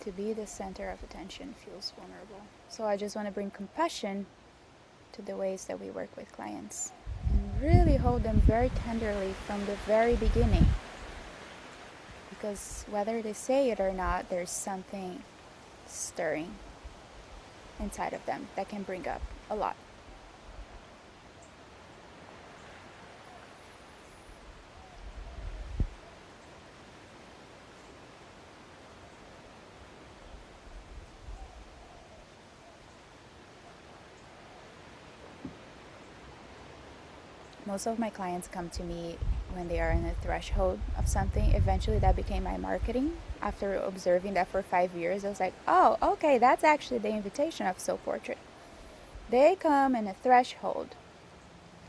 [SPEAKER 1] To be the center of attention feels vulnerable. So I just want to bring compassion to the ways that we work with clients and really hold them very tenderly from the very beginning. Because whether they say it or not, there's something stirring inside of them that can bring up a lot. Most of my clients come to me when they are in a threshold of something. Eventually that became my marketing. After observing that for 5 years, I was like, oh, okay, that's actually the invitation of Soul Portrait. They come in a threshold,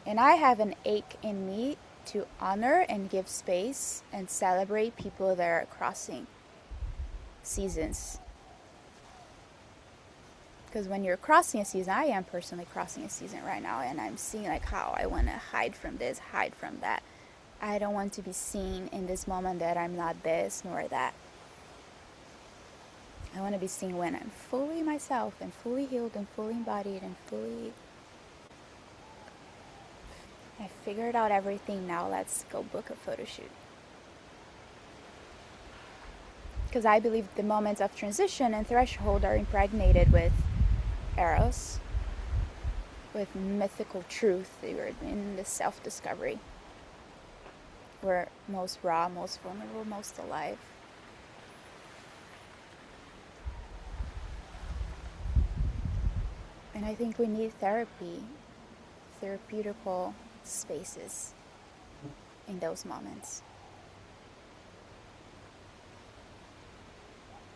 [SPEAKER 1] and I have an ache in me to honor and give space and celebrate people that are crossing seasons. Because when you're crossing a season, I am personally crossing a season right now, and I'm seeing like how I want to hide from this, hide from that. I don't want to be seen in this moment that I'm not this nor that. I want to be seen when I'm fully myself and fully healed and fully embodied and fully... I figured out everything, now let's go book a photo shoot. Because I believe the moments of transition and threshold are impregnated with eros, with mythical truth. They were in the self-discovery. We're most raw, most vulnerable, most alive. And I think we need therapy, therapeutical spaces in those moments.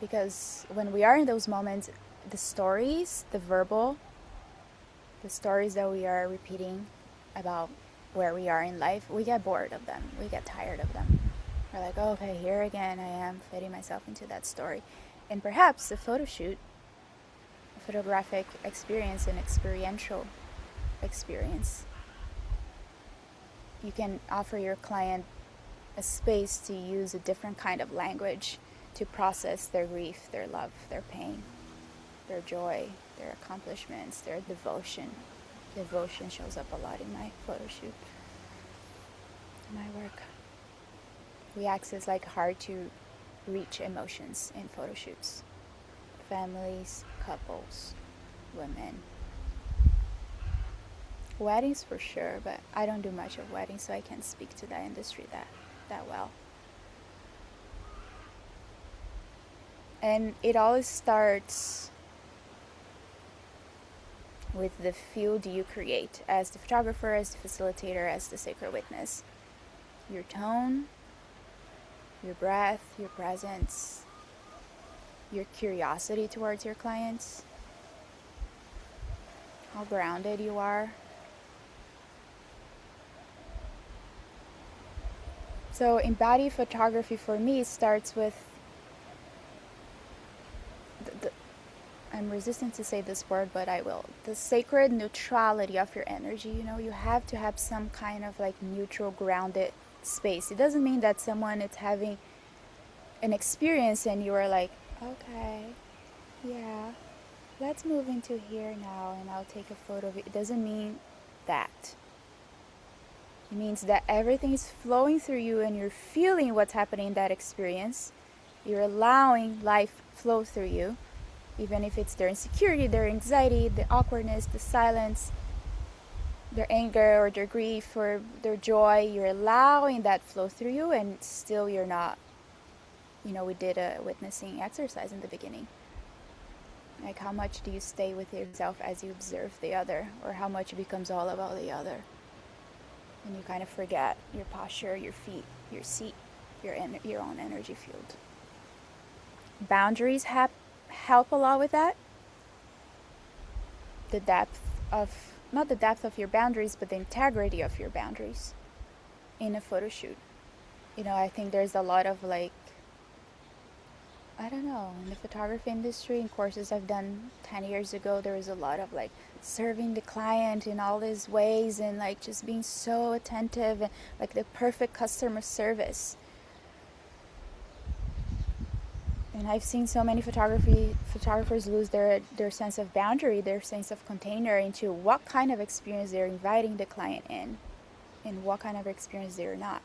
[SPEAKER 1] Because when we are in those moments, the stories, the verbal, the stories that we are repeating about where we are in life, we get bored of them. We get tired of them. We're like, oh, okay, here again I am fitting myself into that story. And perhaps a photo shoot, a photographic experience, an experiential experience, you can offer your client a space to use a different kind of language to process their grief, their love, their pain, their joy, their accomplishments, their devotion. Devotion shows up a lot in my photo shoot, in my work. We access like hard to reach emotions in photo shoots. Families, couples, women. weddings for sure, but I don't do much of weddings, so I can't speak to that industry that well. And it always starts with the field you create as the photographer, as the facilitator, as the sacred witness. Your tone, your breath, your presence, your curiosity towards your clients, how grounded you are. So embodied photography for me starts with I'm resistant to say this word, but I will. The sacred neutrality of your energy. You have to have some kind of like neutral, grounded space. It doesn't mean that someone is having an experience and you are like, okay, yeah, let's move into here now and I'll take a photo of it. It doesn't mean that. It means that everything is flowing through you and you're feeling what's happening in that experience. You're allowing life flow through you. Even if it's their insecurity, their anxiety, the awkwardness, the silence, their anger or their grief or their joy, you're allowing that flow through you, and still you're not, we did a witnessing exercise in the beginning. Like, how much do you stay with yourself as you observe the other, or how much it becomes all about the other? And you kind of forget your posture, your feet, your seat, your own energy field. Boundaries help a lot with that. Not the depth of your boundaries, but the integrity of your boundaries in a photo shoot. I think there's a lot of in the photography industry, in courses I've done 10 years ago, there was a lot of serving the client in all these ways and just being so attentive and the perfect customer service. And I've seen so many photographers lose their sense of boundary, their sense of container into what kind of experience they're inviting the client in and what kind of experience they're not.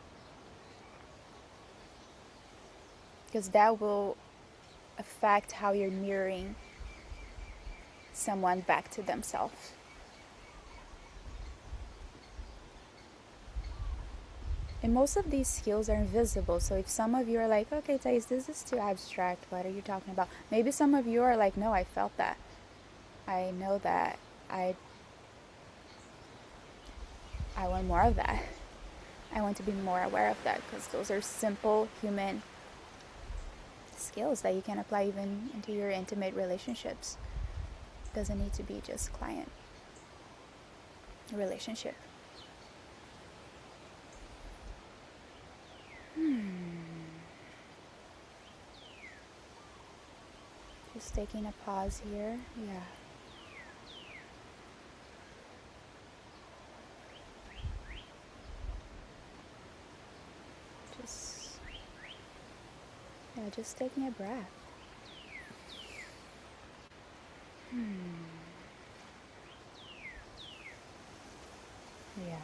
[SPEAKER 1] Because that will affect how you're mirroring someone back to themselves. And most of these skills are invisible. So if some of you are like, okay, Thais, this is too abstract. What are you talking about? Maybe some of you are like, no, I felt that. I know that. I want more of that. I want to be more aware of that, because those are simple human skills that you can apply even into your intimate relationships. It doesn't need to be just client relationship. Just taking a pause here. Yeah. Just taking a breath. Yeah.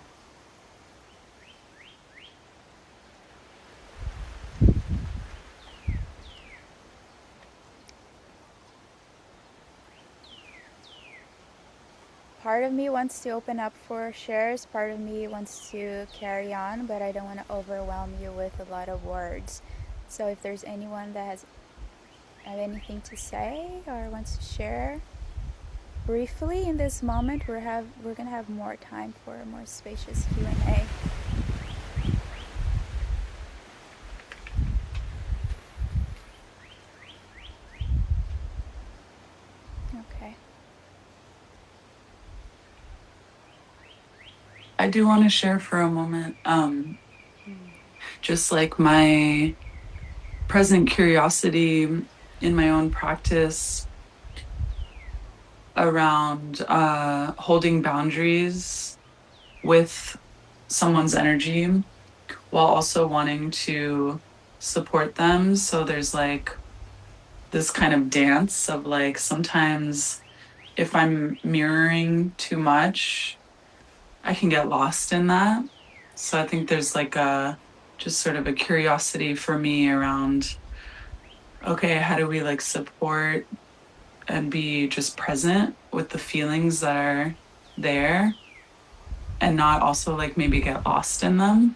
[SPEAKER 1] Part of me wants to open up for shares, part of me wants to carry on, but I don't want to overwhelm you with a lot of words. So if there's anyone that have anything to say or wants to share briefly in this moment, we're gonna have more time for a more spacious Q&A. Okay.
[SPEAKER 4] I do want to share for a moment, just my present curiosity in my own practice around holding boundaries with someone's energy while also wanting to support them. So there's this kind of dance of sometimes if I'm mirroring too much, I can get lost in that. So I think there's just sort of a curiosity for me around, okay, how do we support and be just present with the feelings that are there and not also like maybe get lost in them.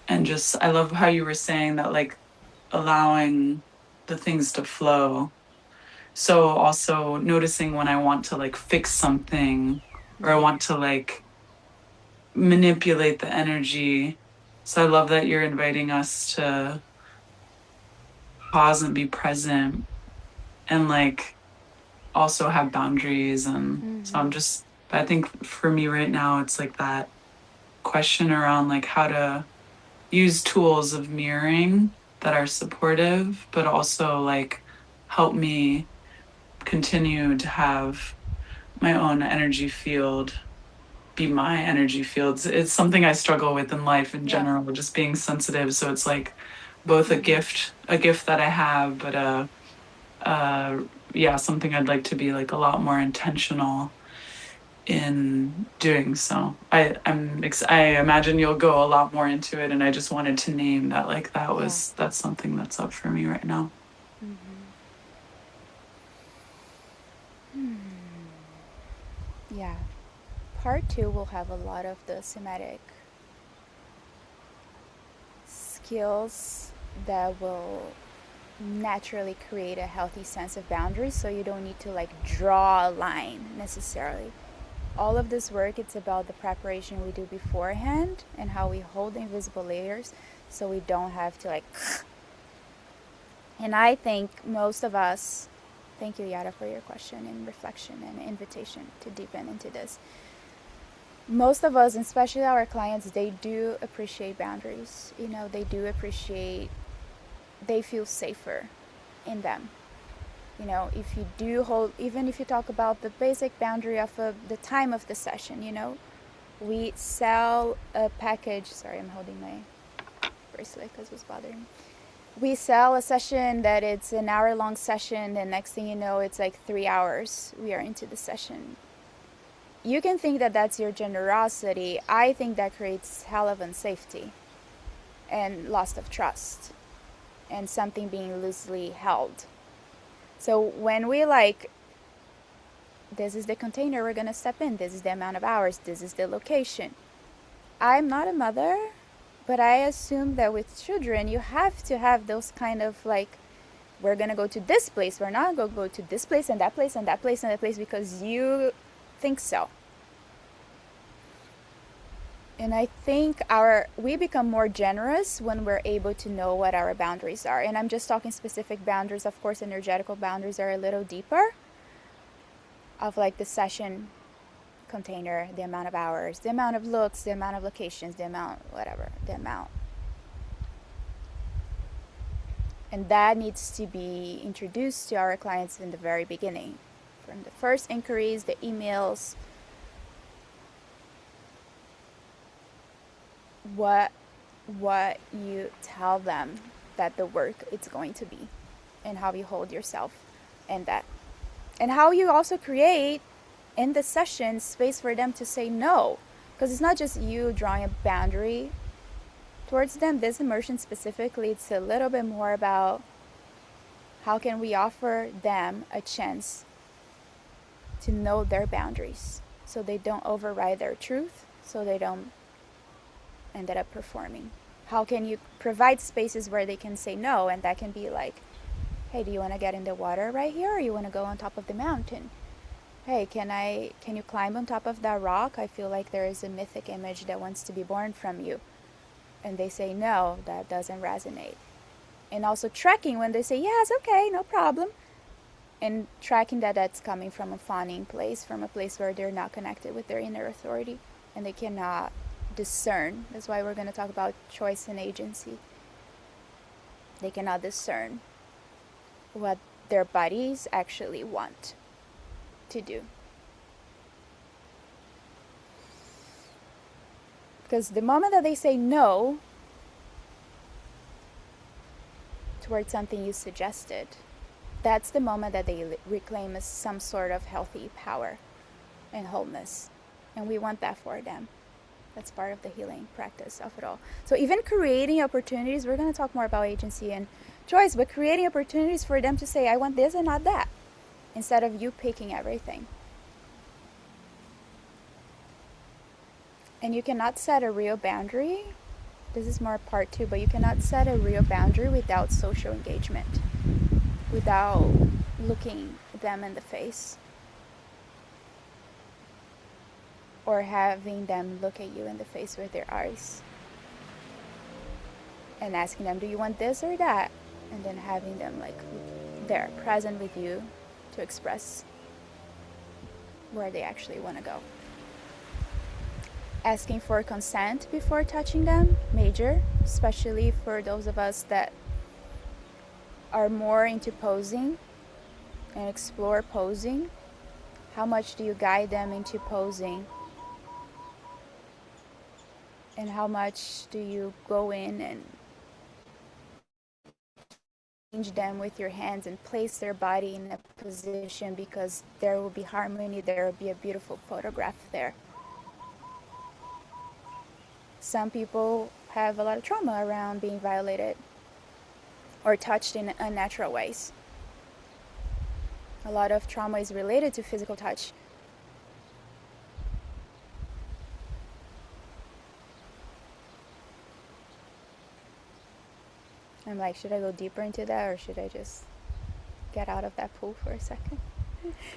[SPEAKER 4] And just, I love how you were saying that, like allowing the things to flow. So also noticing when I want to like fix something or I want to like manipulate the energy. So I love that you're inviting us to pause and be present and like also have boundaries. And so I'm just, I think for me right now, it's like that question around like how to use tools of mirroring that are supportive, but also like help me continue to have my own energy field be my energy fields. It's something I struggle with in life in general, just being sensitive. So it's like both a gift that I have, but yeah, something I'd like to be like a lot more intentional in doing. So I imagine you'll go a lot more into it, and I just wanted to name that like that's something that's up for me right now.
[SPEAKER 1] Yeah. Part 2 will have a lot of the somatic skills that will naturally create a healthy sense of boundaries, so you don't need to like draw a line necessarily. All of this work, it's about the preparation we do beforehand and how we hold the invisible layers so we don't have to like and I think most of us, thank you Yara for your question and reflection and invitation to deepen into this. Most of us, especially our clients, they do appreciate boundaries. You know, they do appreciate, they feel safer in them. You know, if you do hold, even if you talk about the basic boundary of the time of the session, you know, we sell a package. Sorry, I'm holding my bracelet because it was bothering me. We sell a session that it's an hour-long session, and next thing you know, it's like 3 hours we are into the session. You can think that that's your generosity. I think that creates hell of unsafety and loss of trust and something being loosely held. So when we like, this is the container we're going to step in, this is the amount of hours, this is the location. I'm not a mother, but I assume that with children, you have to have those kind of like, we're going to go to this place, we're not going to go to this place and that place and that place and that place because you think so. And I think we become more generous when we're able to know what our boundaries are. And I'm just talking specific boundaries. Of course, energetical boundaries are a little deeper of like the session container, the amount of hours, the amount of looks, the amount of locations, the amount, whatever, the amount. And that needs to be introduced to our clients in the very beginning. From the first inquiries, the emails, what you tell them that the work it's going to be, and how you hold yourself in that, and how you also create in the session space for them to say no, because it's not just you drawing a boundary towards them. This immersion specifically, it's a little bit more about how can we offer them a chance to know their boundaries so they don't override their truth, so they don't ended up performing. How can you provide spaces where they can say no, and that can be like, hey, do you want to get in the water right here, or you want to go on top of the mountain? Hey, can you climb on top of that rock? I feel like there is a mythic image that wants to be born from you. And they say no, that doesn't resonate. And also tracking when they say yes, okay, no problem. And tracking that that's coming from a fawning place, from a place where they're not connected with their inner authority and they cannot discern. That's why we're going to talk about choice and agency. They cannot discern what their bodies actually want to do. Because the moment that they say no towards something you suggested, that's the moment that they reclaim as some sort of healthy power and wholeness. And we want that for them. That's part of the healing practice of it all. So even creating opportunities, we're going to talk more about agency and choice, but creating opportunities for them to say, I want this and not that, instead of you picking everything. And you cannot set a real boundary. This is more part 2, but you cannot set a real boundary without social engagement, without looking them in the face or having them look at you in the face with their eyes and asking them, do you want this or that? And then having them like there, present with you to express where they actually want to go. Asking for consent before touching them, major, especially for those of us that are more into posing and explore posing. How much do you guide them into posing? And how much do you go in and change them with your hands and place their body in a position, because there will be harmony, there will be a beautiful photograph there. Some people have a lot of trauma around being violated or touched in unnatural ways. A lot of trauma is related to physical touch. I'm like, should I go deeper into that, or should I just get out of that pool for a second?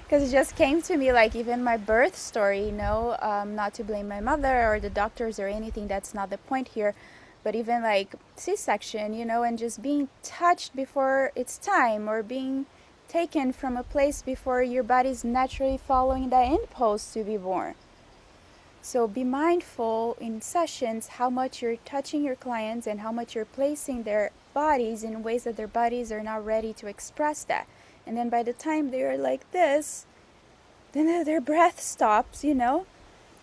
[SPEAKER 1] Because it just came to me, like, even my birth story, not to blame my mother or the doctors or anything, that's not the point here, but even like C-section, and just being touched before it's time, or being taken from a place before your body's naturally following that impulse to be born. So be mindful in sessions how much you're touching your clients and how much you're placing their bodies in ways that their bodies are not ready to express that. And then by the time they're like this, then their breath stops, then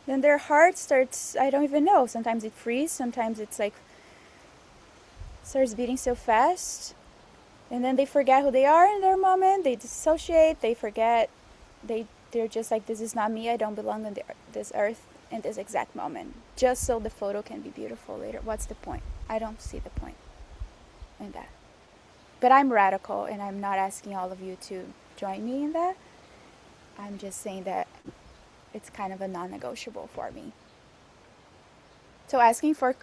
[SPEAKER 1] their heart starts, I don't even know, sometimes it freezes, sometimes it's like starts beating so fast, and then they forget who they are in their moment, they dissociate, they forget, they're just like, this is not me, I don't belong on this earth in this exact moment, just so the photo can be beautiful later. What's the point? I don't see the point in that. But I'm radical, and I'm not asking all of you to join me in that. I'm just saying that it's kind of a non-negotiable for me. So asking for,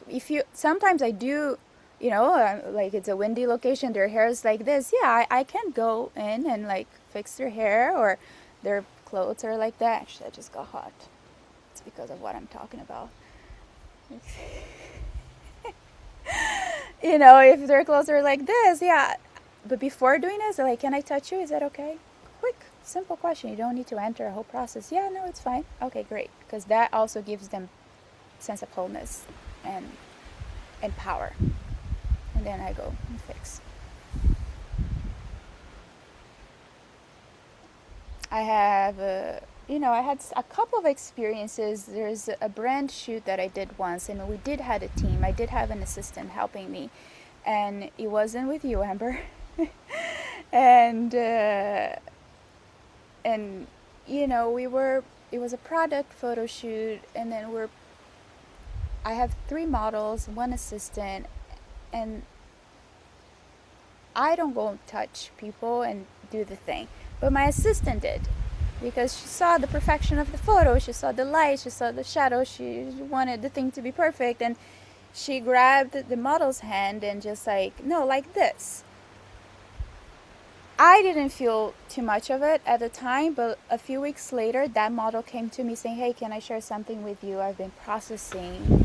[SPEAKER 1] sometimes I do, like it's a windy location, their hair is like this. Yeah, I can go in and like fix their hair, or their clothes are like that. Actually, I just got hot. It's because of what I'm talking about. If their clothes are like this, yeah. But before doing this, they're like, can I touch you? Is that okay? Quick, simple question. You don't need to enter a whole process. Yeah, no, it's fine. Okay, great. Because that also gives them sense of wholeness and power. And then I go and fix. I have, I had a couple of experiences. There's a brand shoot that I did once, and we did have a team. I did have an assistant helping me, and it wasn't with you, Amber. and it was a product photo shoot, and then I have 3 models, 1 assistant, and I don't go and touch people and do the thing, but my assistant did, because she saw the perfection of the photo, she saw the light, she saw the shadow, she wanted the thing to be perfect, and she grabbed the model's hand and just like, no, like this. I didn't feel too much of it at the time, but a few weeks later, that model came to me saying, hey, can I share something with you? I've been processing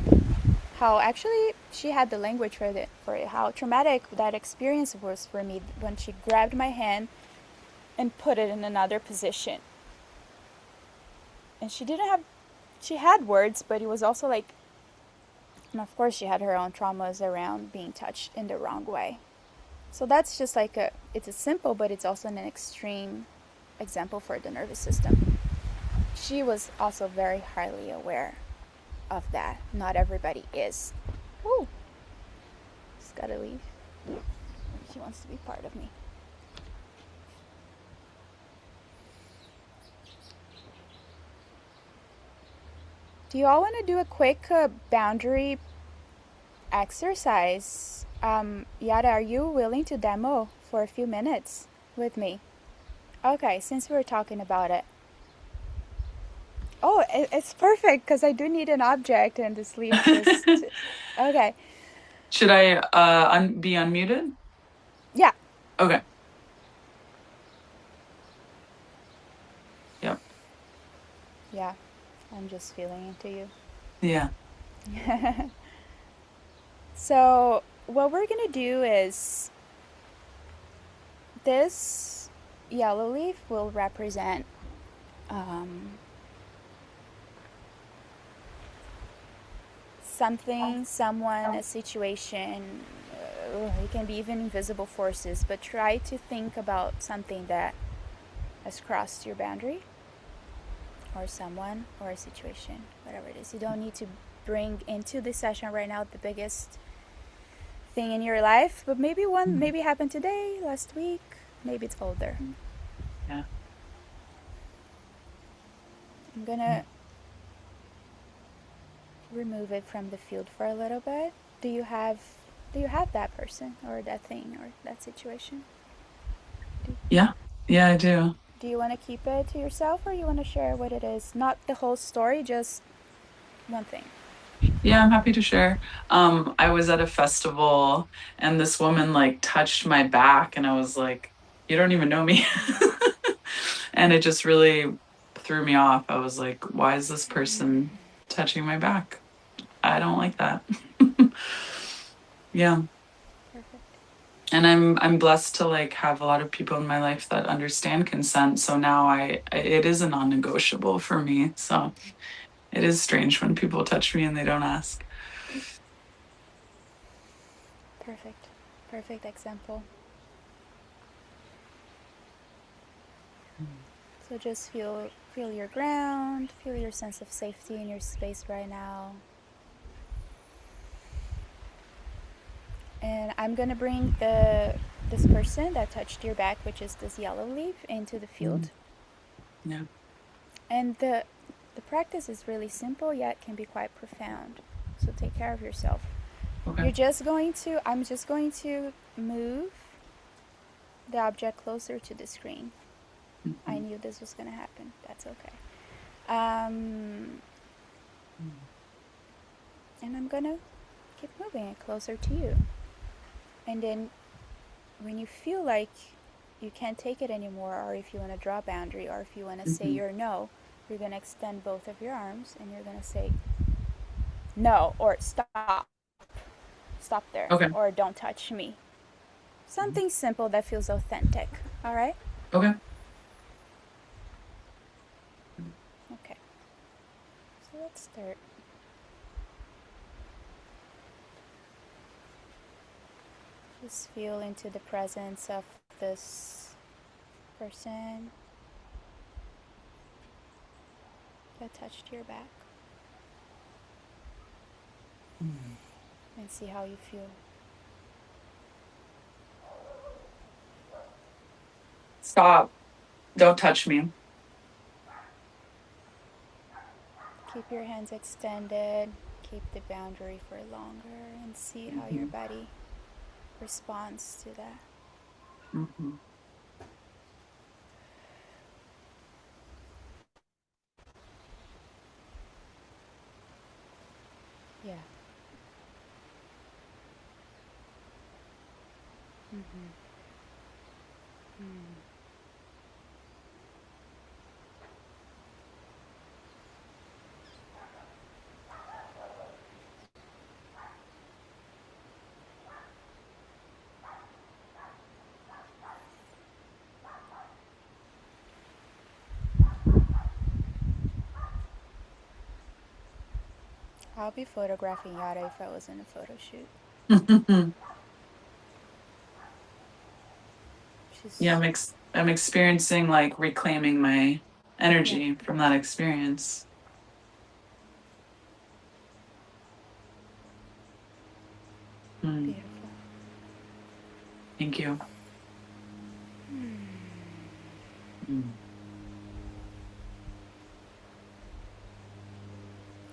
[SPEAKER 1] how actually she had the language for it, how traumatic that experience was for me when she grabbed my hand and put it in another position. And she had words, but it was also like, and of course she had her own traumas around being touched in the wrong way. So that's just like it's a simple, but it's also an extreme example for the nervous system. She was also very highly aware of that. Not everybody is. Ooh, just gotta leave. She wants to be part of me. Do you all want to do a quick boundary exercise? Yara, are you willing to demo for a few minutes with me? Okay, since we're talking about it. Oh, it's perfect because I do need an object and the sleeve just. Okay.
[SPEAKER 4] Should I be unmuted?
[SPEAKER 1] Yeah.
[SPEAKER 4] Okay. Yep.
[SPEAKER 1] Yeah. I'm just feeling into you.
[SPEAKER 4] Yeah.
[SPEAKER 1] So, what we're going to do is this yellow leaf will represent something, someone, a situation. It can be even invisible forces, but try to think about something that has crossed your boundary, or someone, or a situation, whatever it is. You don't need to bring into this session right now the biggest thing in your life, but maybe one, maybe happened today, last week, maybe it's older.
[SPEAKER 4] Yeah.
[SPEAKER 1] I'm gonna remove it from the field for a little bit. Do you have that person or that thing or that situation?
[SPEAKER 4] Yeah. Yeah, I do.
[SPEAKER 1] Do you want to keep it to yourself or you want to share what it is? Not the whole story, just one thing.
[SPEAKER 4] Yeah, I'm happy to share. I was at a festival and this woman like touched my back and I was like, you don't even know me. And it just really threw me off. I was like, why is this person touching my back? I don't like that. Yeah.
[SPEAKER 1] Perfect.
[SPEAKER 4] And I'm blessed to like have a lot of people in my life that understand consent. So now it is a non-negotiable for me. So it is strange when people touch me and they don't ask.
[SPEAKER 1] Perfect. Perfect example. So just feel your ground, feel your sense of safety in your space right now. And I'm gonna bring this person that touched your back, which is this yellow leaf, into the field.
[SPEAKER 4] Yeah.
[SPEAKER 1] And the practice is really simple, yet can be quite profound. So take care of yourself.
[SPEAKER 4] Okay.
[SPEAKER 1] I'm just going to move the object closer to the screen. I knew this was going to happen. That's okay. And I'm going to keep moving it closer to you. And then when you feel like you can't take it anymore, or if you want to draw a boundary, or if you want to say your no, you're going to extend both of your arms and you're going to say no, or stop there,
[SPEAKER 4] Okay.
[SPEAKER 1] or don't touch me. Something simple that feels authentic. All right?
[SPEAKER 4] Okay.
[SPEAKER 1] Okay. So let's start. Just feel into the presence of this person that touched your back. And see how you feel.
[SPEAKER 4] Stop. Don't touch me.
[SPEAKER 1] Keep your hands extended. Keep the boundary for longer and see how your body responds to that. Yeah. I'll be photographing Yara if I was in a photo shoot.
[SPEAKER 4] Yeah, I'm experiencing like reclaiming my energy from that experience.
[SPEAKER 1] Beautiful.
[SPEAKER 4] Thank you.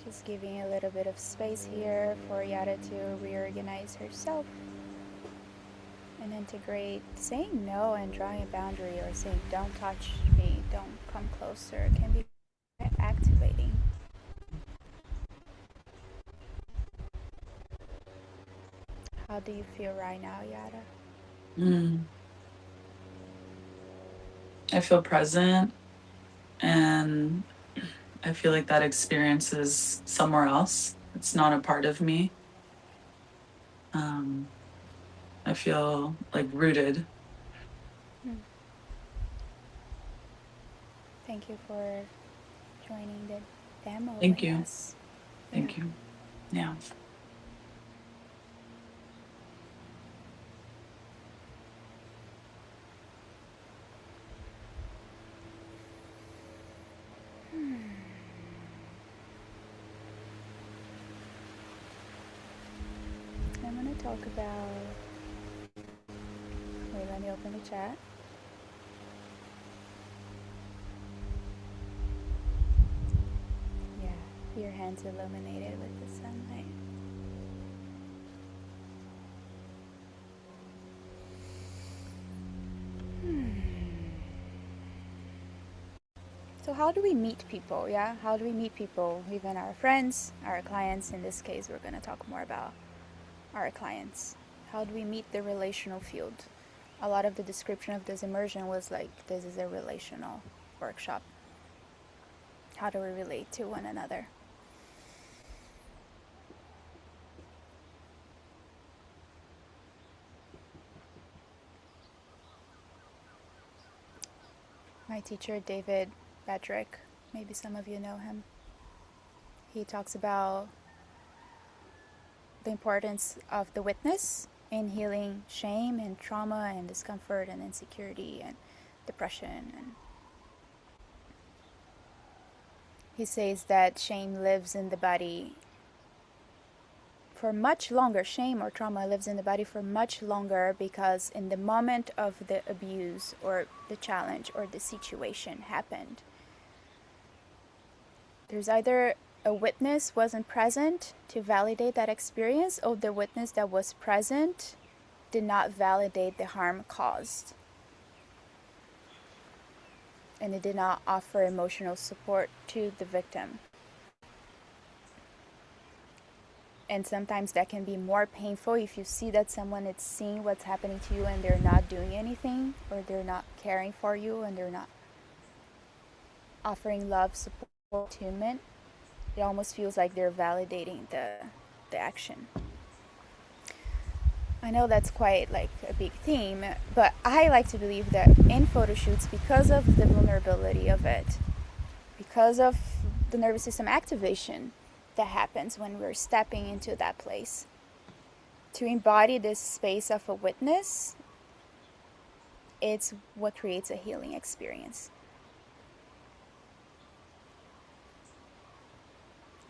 [SPEAKER 1] Just giving a little bit of space here for Yara to reorganize herself and integrate saying no and drawing a boundary, or saying don't touch me, don't come closer, can be activating. How do you feel right now, Yada?
[SPEAKER 4] I feel present, and I feel like that experience is somewhere else. It's not a part of me. I feel like rooted.
[SPEAKER 1] Thank you for joining the demo
[SPEAKER 4] Thank
[SPEAKER 1] with
[SPEAKER 4] you.
[SPEAKER 1] us.
[SPEAKER 4] Thank you. Yeah.
[SPEAKER 1] I'm going to talk about. Wait, let me open the chat. Yeah, your hands illuminated with the sunlight. So how do we meet people? Yeah, how do we meet people? Even our friends, our clients. In this case, we're going to talk more about our clients. How do we meet the relational field? A lot of the description of this immersion was like, this is a relational workshop. How do we relate to one another? My teacher, David Patrick, maybe some of you know him. He talks about the importance of the witness in healing shame and trauma and discomfort and insecurity and depression. And he says that shame lives in the body for much longer. Shame or trauma lives in the body for much longer because in the moment of the abuse or the challenge or the situation happened, there's either a witness wasn't present to validate that experience, or the witness that was present did not validate the harm caused. And it did not offer emotional support to the victim. And sometimes that can be more painful if you see that someone is seeing what's happening to you and they're not doing anything, or they're not caring for you and they're not offering love, support, attunement. It almost feels like they're validating the action. I know that's quite like a big theme, but I like to believe that in photo shoots, because of the vulnerability of it, because of the nervous system activation that happens when we're stepping into that place, to embody this space of a witness, it's what creates a healing experience.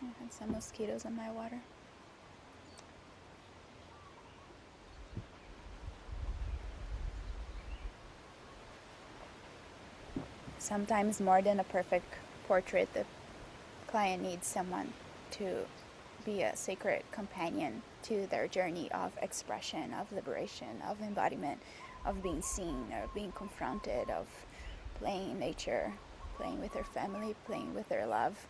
[SPEAKER 1] I had some mosquitoes in my water. Sometimes more than a perfect portrait, the client needs someone to be a sacred companion to their journey of expression, of liberation, of embodiment, of being seen, or being confronted, of playing in nature, playing with their family, playing with their love.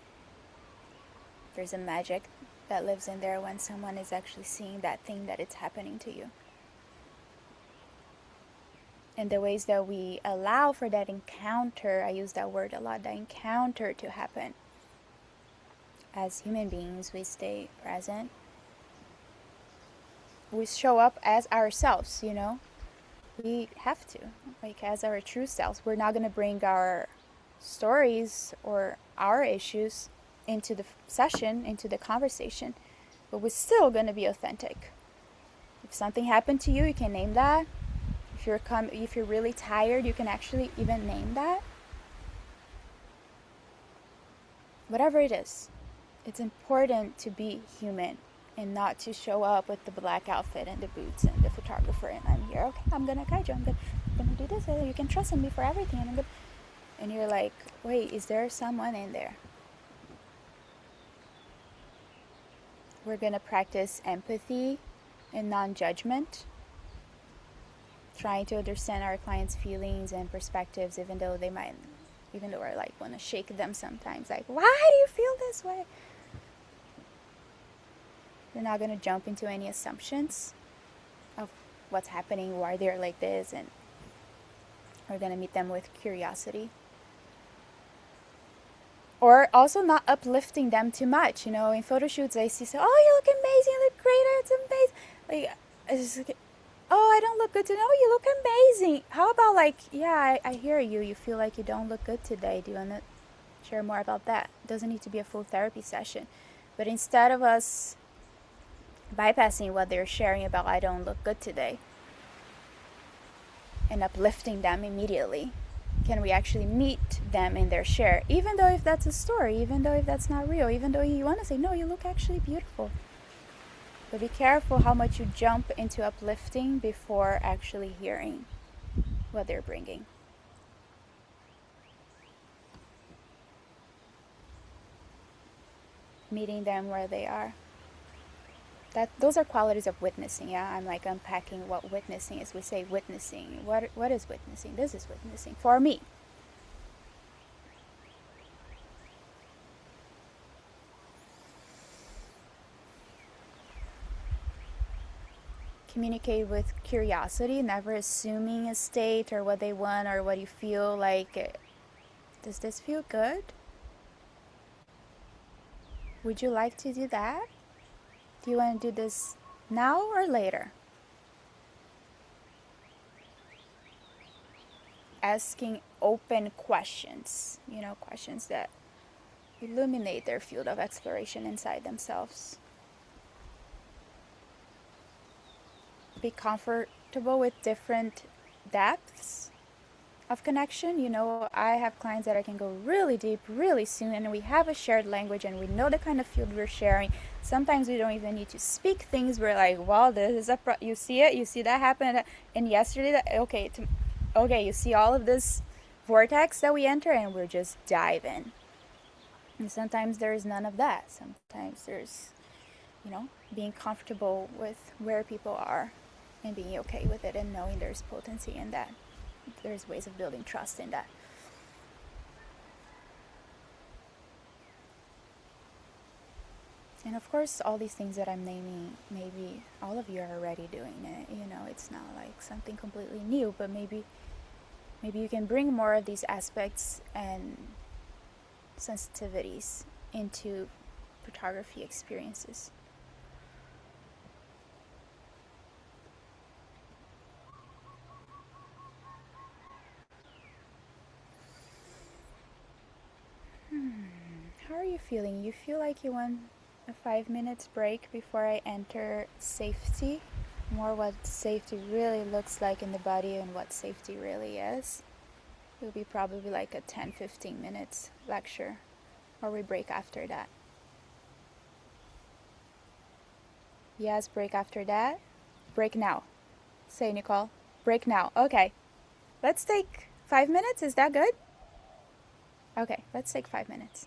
[SPEAKER 1] There's a magic that lives in there when someone is actually seeing that thing that it's happening to you. And the ways that we allow for that encounter, I use that word a lot, that encounter to happen. As human beings, we stay present. We show up as ourselves, you know? We have to, like as our true selves. We're not going to bring our stories or our issues into the session, into the conversation, but we're still going to be authentic. If something happened to you, you can name that. If you're really tired, you can actually even name that. Whatever it is, it's important to be human and not to show up with the black outfit and the boots and the photographer and I'm here, okay, I'm gonna guide you, I'm gonna do this, you can trust in me for everything, and you're like, wait, is there someone in there? We're gonna practice empathy and non-judgment, trying to understand our clients' feelings and perspectives, even though I like want to shake them sometimes, like, why do you feel this way? We're not going to jump into any assumptions. what's happening, why they're like this, and we're going to meet them with curiosity. Or also not uplifting them too much. You know, in photo shoots, I see, so, oh, you look amazing, you look great, it's amazing. Like, it's just like, oh, I don't look good today. Oh, you look amazing. How about like, yeah, I hear you. You feel like you don't look good today. Do you want to share more about that? It doesn't need to be a full therapy session. But instead of us bypassing what they're sharing about, I don't look good today, and uplifting them immediately, can we actually meet them in their share, even though if that's a story, even though if that's not real, even though you want to say, no, you look actually beautiful. But be careful how much you jump into uplifting before actually hearing what they're bringing. Meeting them where they are. Those are qualities of witnessing. Yeah, I'm like unpacking what witnessing is. We say witnessing. What is witnessing? This is witnessing for me. Communicate with curiosity, never assuming a state or what they want or what you feel like. Does this feel good? Would you like to do that? Do you want to do this now or later? Asking open questions, questions that illuminate their field of exploration inside themselves. Be comfortable with different depths of connection. I have clients that I can go really deep really soon, and we have a shared language and we know the kind of field we're sharing. Sometimes we don't even need to speak things. We're like, wow, this is you see it, you see that happen, and yesterday okay, you see all of this vortex that we enter, and we're just diving. And sometimes there's none of that. Sometimes there's being comfortable with where people are and being okay with it, and knowing there's potency in that. There's ways of building trust in that. And of course, all these things that I'm naming, maybe all of you are already doing it. It's not like something completely new, but maybe you can bring more of these aspects and sensitivities into photography experiences. How are you feeling? You feel like you want a 5 minutes break before I enter safety? More what safety really looks like in the body and what safety really is. It'll be probably like a 10-15 minutes lecture, or we break after that. Yes, break after that. Break now. Say, Nicole. Break now. Okay. Let's take 5 minutes. Is that good? Okay, let's take 5 minutes.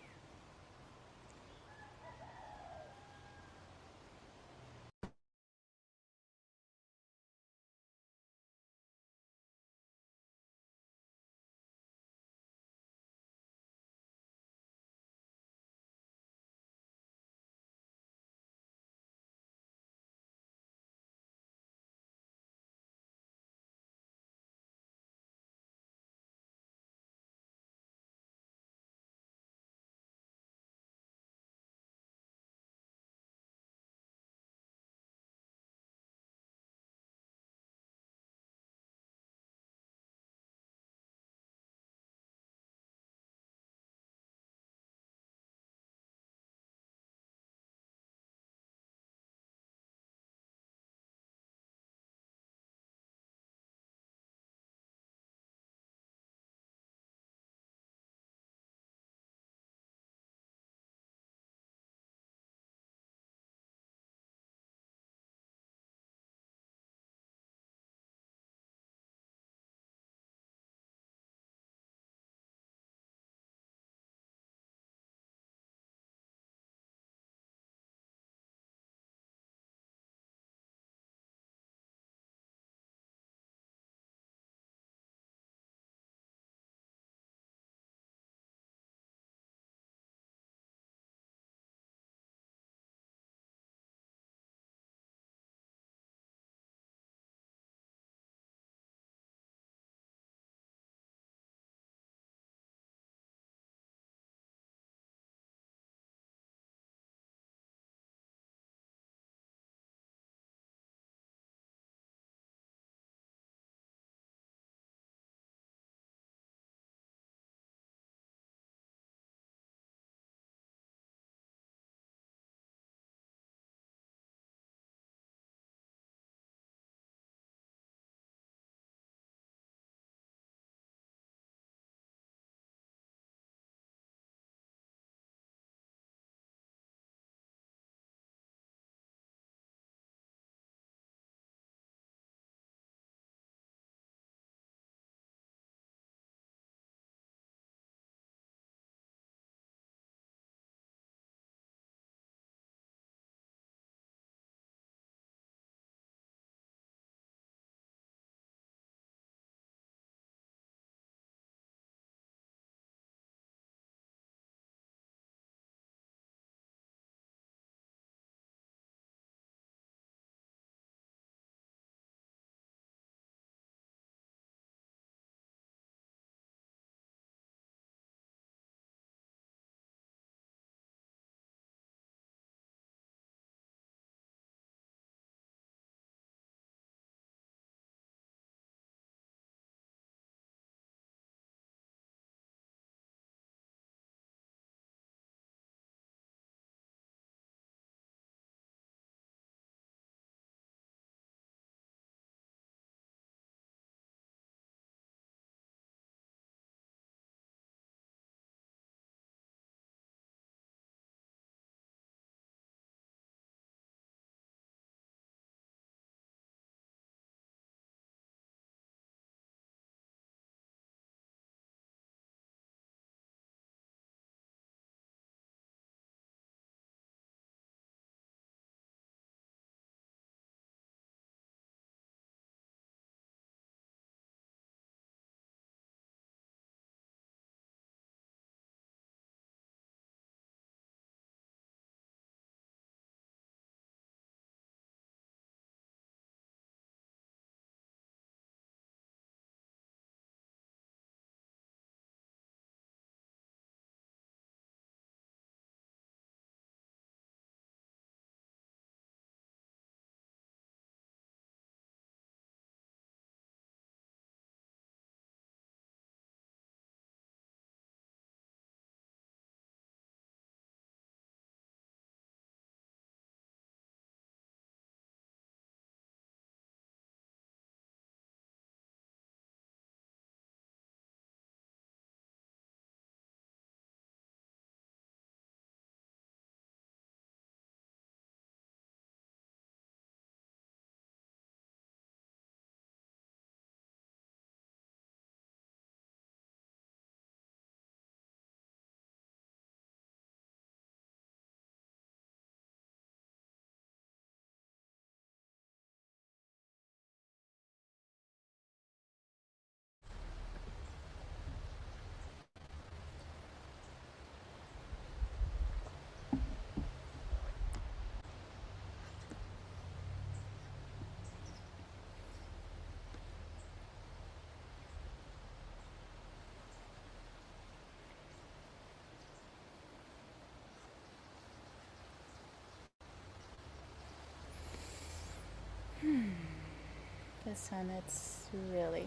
[SPEAKER 1] The sun is really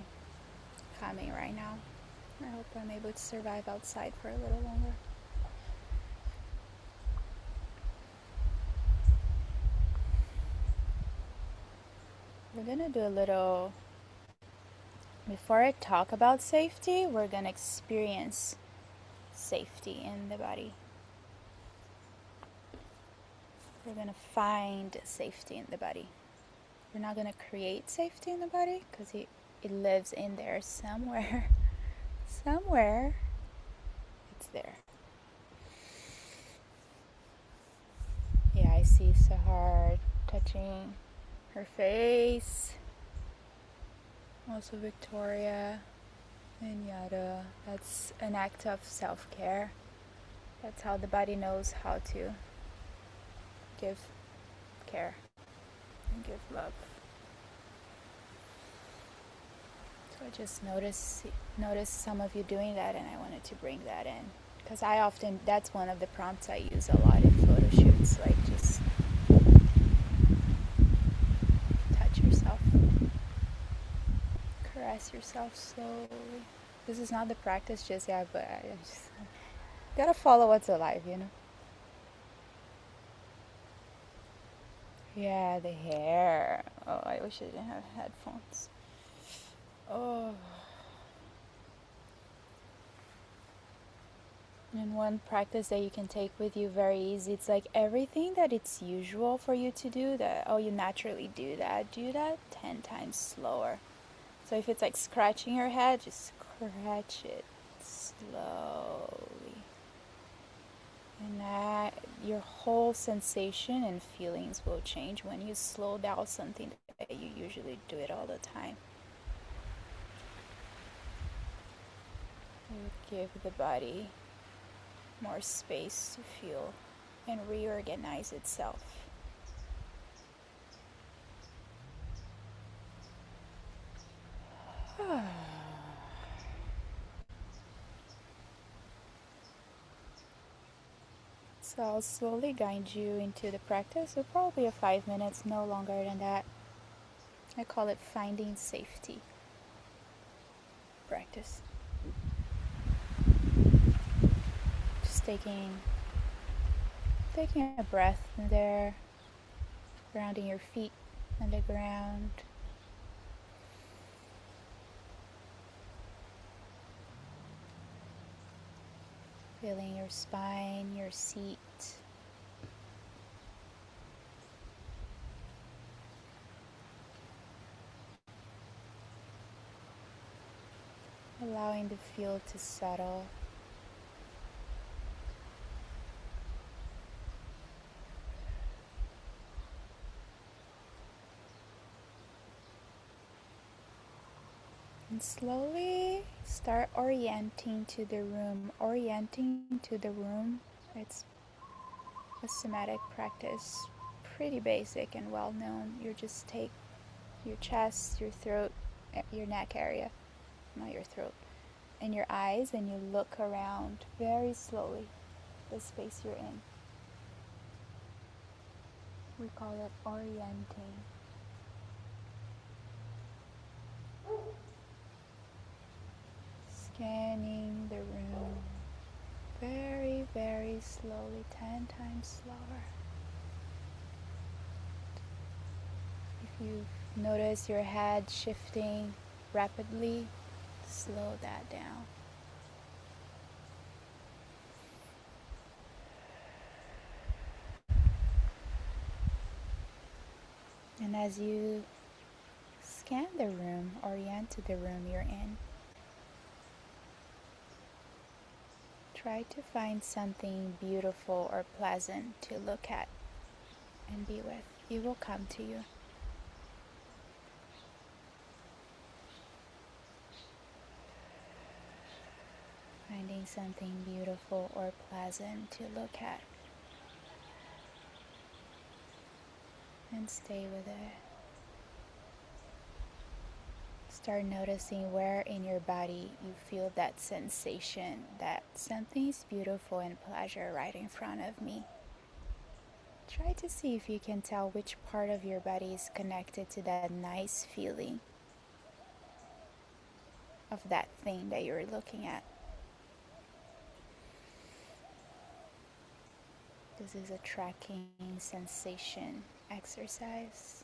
[SPEAKER 1] coming right now. I hope I'm able to survive outside for a little longer. We're gonna do a little, before I talk about safety, we're gonna experience safety in the body. We're gonna find safety in the body. We're not gonna create safety in the body because it lives in there somewhere. Somewhere it's there. Yeah, I see Sahar touching her face. Also Victoria and Yada. That's an act of self-care. That's how the body knows how to give care and give love. So I just noticed some of you doing that, and I wanted to bring that in. Because that's one of the prompts I use a lot in photo shoots, like just touch yourself. Caress yourself slowly. This is not the practice just yet, but I just gotta follow what's alive, you know? Yeah, the hair. Oh, I wish I didn't have headphones. Oh. And one practice that you can take with you very easy, it's like everything that it's usual for you to do, that, oh, you naturally do that 10 times slower. So if it's like scratching your head, just scratch it slowly. And that, your whole sensation and feelings will change when you slow down something that you usually do it all the time. You give the body more space to feel and reorganize itself. So I'll slowly guide you into the practice. So probably 5 minutes, no longer than that. I call it finding safety practice. Just taking a breath in there, grounding your feet on the ground. Feeling your spine, your seat. Allowing the feel to settle. And slowly start orienting to the room. Orienting to the room, it's a somatic practice, pretty basic and well known. You just take your chest, your throat, your neck area, not your throat, and your eyes, and you look around very slowly the space you're in. We call it orienting. Scanning the room very, very slowly, 10 times slower. If you notice your head shifting rapidly, slow that down. And as you scan the room, orient to the room you're in, try to find something beautiful or pleasant to look at and be with. It will come to you. Finding something beautiful or pleasant to look at. And stay with it. Start noticing where in your body you feel that sensation that something is beautiful and pleasure right in front of me. Try to see if you can tell which part of your body is connected to that nice feeling. of that thing that you're looking at. This is a tracking sensation exercise.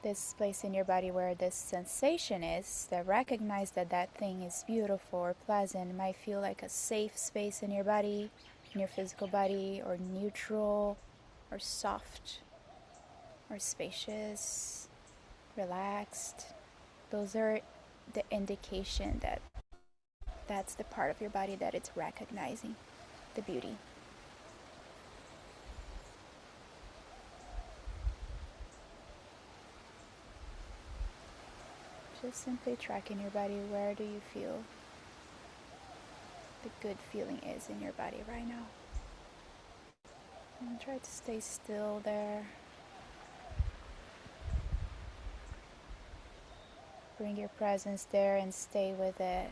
[SPEAKER 1] This place in your body where this sensation is, that recognize that that thing is beautiful or pleasant. It might feel like a safe space in your body, in your physical body, or neutral, or soft, or spacious, relaxed. Those are the indication that that's the part of your body that it's recognizing the beauty. Just simply tracking your body. Where do you feel the good feeling is in your body right now? And try to stay still there. Bring your presence there and stay with it,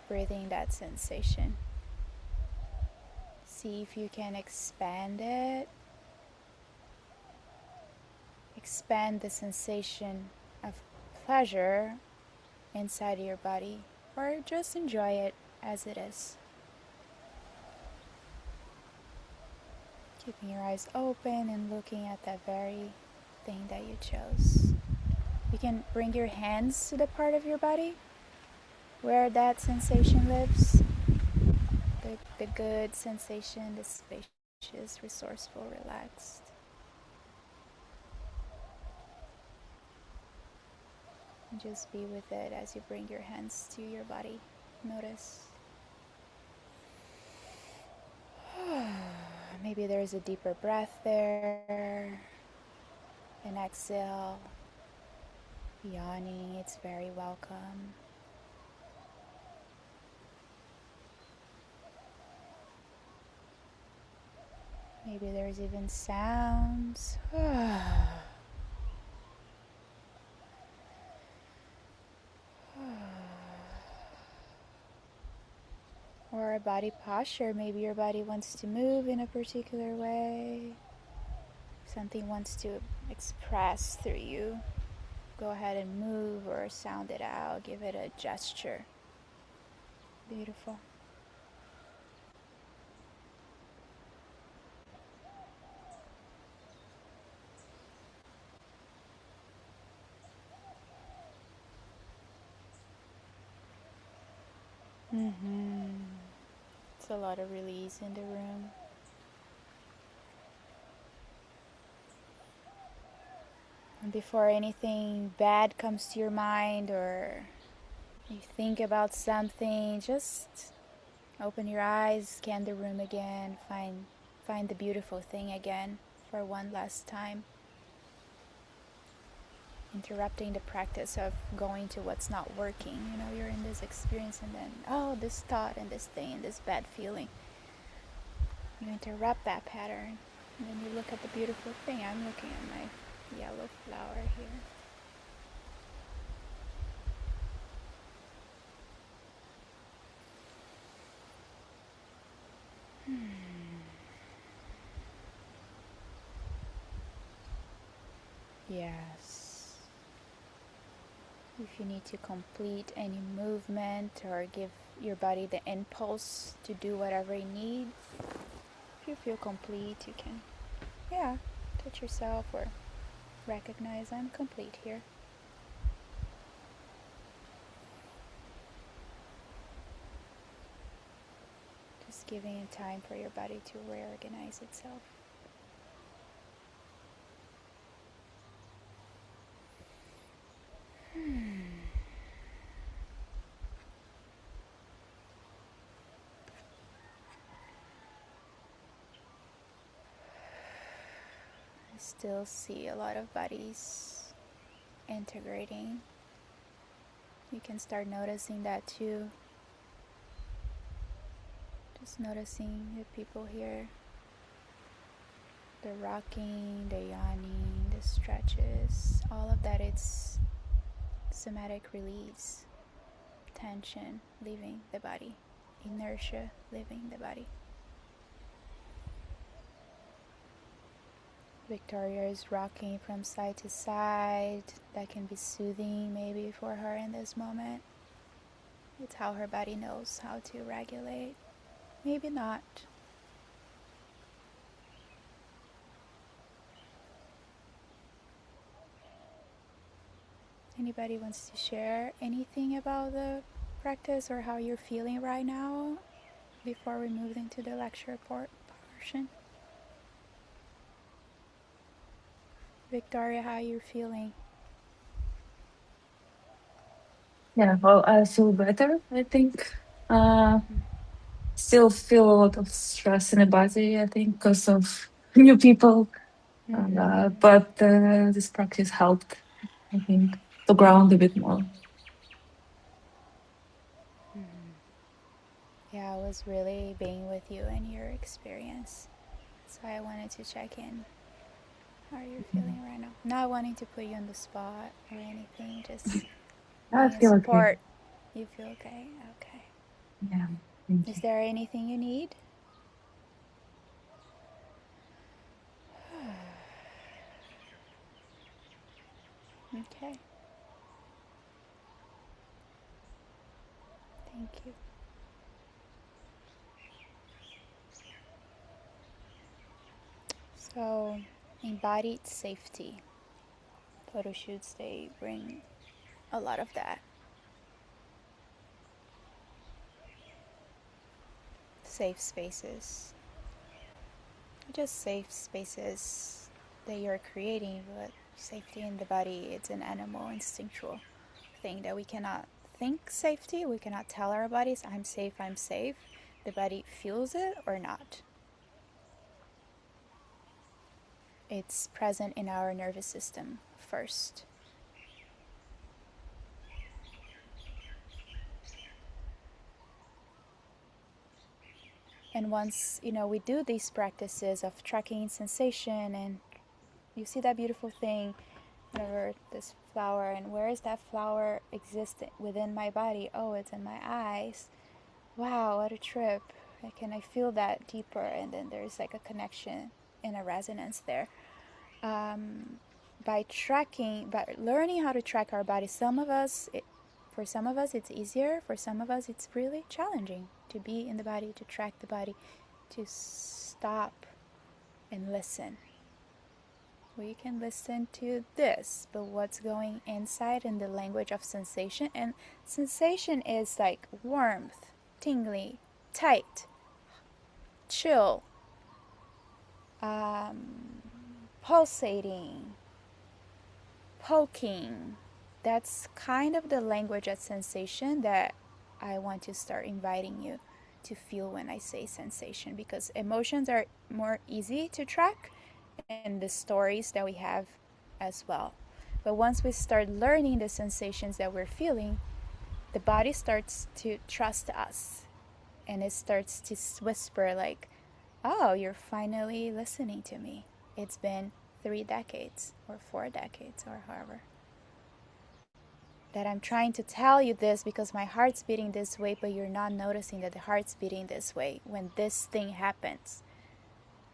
[SPEAKER 1] breathing that sensation. See if you can expand it. Expand the sensation of pleasure inside your body, or just enjoy it as it is. Keeping your eyes open and looking at that very thing that you chose. You can bring your hands to the part of your body where that sensation lives. The good sensation, the spacious, resourceful, relaxed. And just be with it as you bring your hands to your body. Notice. Maybe there's a deeper breath there. And exhale. Yawning, it's very welcome. Maybe there's even sounds. Or a body posture. Maybe your body wants to move in a particular way. Something wants to express through you. Go ahead and move or sound it out. Give it a gesture. Beautiful. It's a lot of release in the room. And before anything bad comes to your mind or you think about something, just open your eyes, scan the room again, find the beautiful thing again for one last time. Interrupting the practice of going to what's not working. You know, you're in this experience and then, oh, this thought and this thing and this bad feeling. You interrupt that pattern and then you look at the beautiful thing. I'm looking at my yellow flower here. Yes. If you need to complete any movement or give your body the impulse to do whatever you need, if you feel complete, you can, touch yourself or recognize I'm complete here. Just giving it time for your body to reorganize itself. I still see a lot of bodies integrating. You can start noticing that too. Just noticing the people here, the rocking, the yawning, the stretches, all of that. It's somatic release, tension leaving the body, inertia leaving the body. Victoria is rocking from side to side. That can be soothing maybe for her in this moment. It's how her body knows how to regulate. Maybe not. Anybody wants to share anything about the practice or how you're feeling right now before we move into the lecture portion? Victoria, how you're feeling?
[SPEAKER 5] Yeah, well, I feel better, I think. Still feel a lot of stress in the body, I think, because of new people. But this practice helped, I think, to ground a bit more.
[SPEAKER 1] Yeah, I was really being with you and your experience. So I wanted to check in how you're feeling right now. Not wanting to put you on the spot or anything, just
[SPEAKER 5] I
[SPEAKER 1] being a
[SPEAKER 5] feel okay.
[SPEAKER 1] support. You feel okay? Okay.
[SPEAKER 5] Yeah, thank
[SPEAKER 1] Is
[SPEAKER 5] you.
[SPEAKER 1] there anything you need? Okay. Thank you. So, embodied safety. Photo shoots, they bring a lot of that. Safe spaces. Just safe spaces that you're creating, but safety in the body, it's an animal instinctual thing that we cannot think safety. We cannot tell our bodies, I'm safe, I'm safe. The body feels it or not. It's present in our nervous system first. And once, we do these practices of tracking sensation, and you see that beautiful thing, whatever, this flower, and where is that flower exist within my body? Oh, it's in my eyes. Wow, what a trip. I feel that deeper, and then there's like a connection and a resonance there. By learning how to track our body, for some of us it's easier, for some of us it's really challenging to be in the body, to track the body, to stop and listen. We can listen to this, but what's going inside in the language of sensation, and sensation is like warmth, tingly, tight, chill, pulsating, poking. That's kind of the language of sensation that I want to start inviting you to feel when I say sensation, because emotions are more easy to track and the stories that we have as well. But once we start learning the sensations that we're feeling, the body starts to trust us, and it starts to whisper like, oh, you're finally listening to me. It's been 3 decades or 4 decades or however that I'm trying to tell you this because my heart's beating this way, but you're not noticing that the heart's beating this way when this thing happens.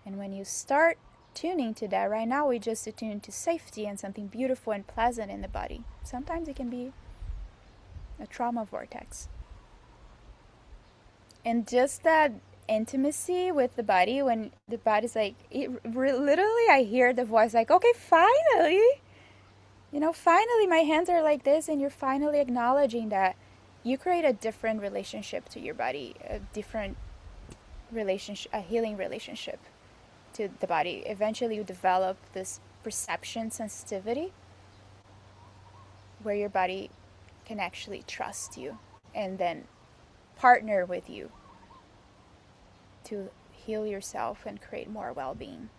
[SPEAKER 1] And when you start tuning to that, right now we just attune to safety and something beautiful and pleasant in the body. Sometimes it can be a trauma vortex. And just that intimacy with the body, when the body's like, literally I hear the voice like, okay, finally. Finally my hands are like this, and you're finally acknowledging that you create a different relationship to your body, a different relationship, a healing relationship to the body. Eventually you develop this perception sensitivity where your body can actually trust you and then partner with you to heal yourself and create more well-being.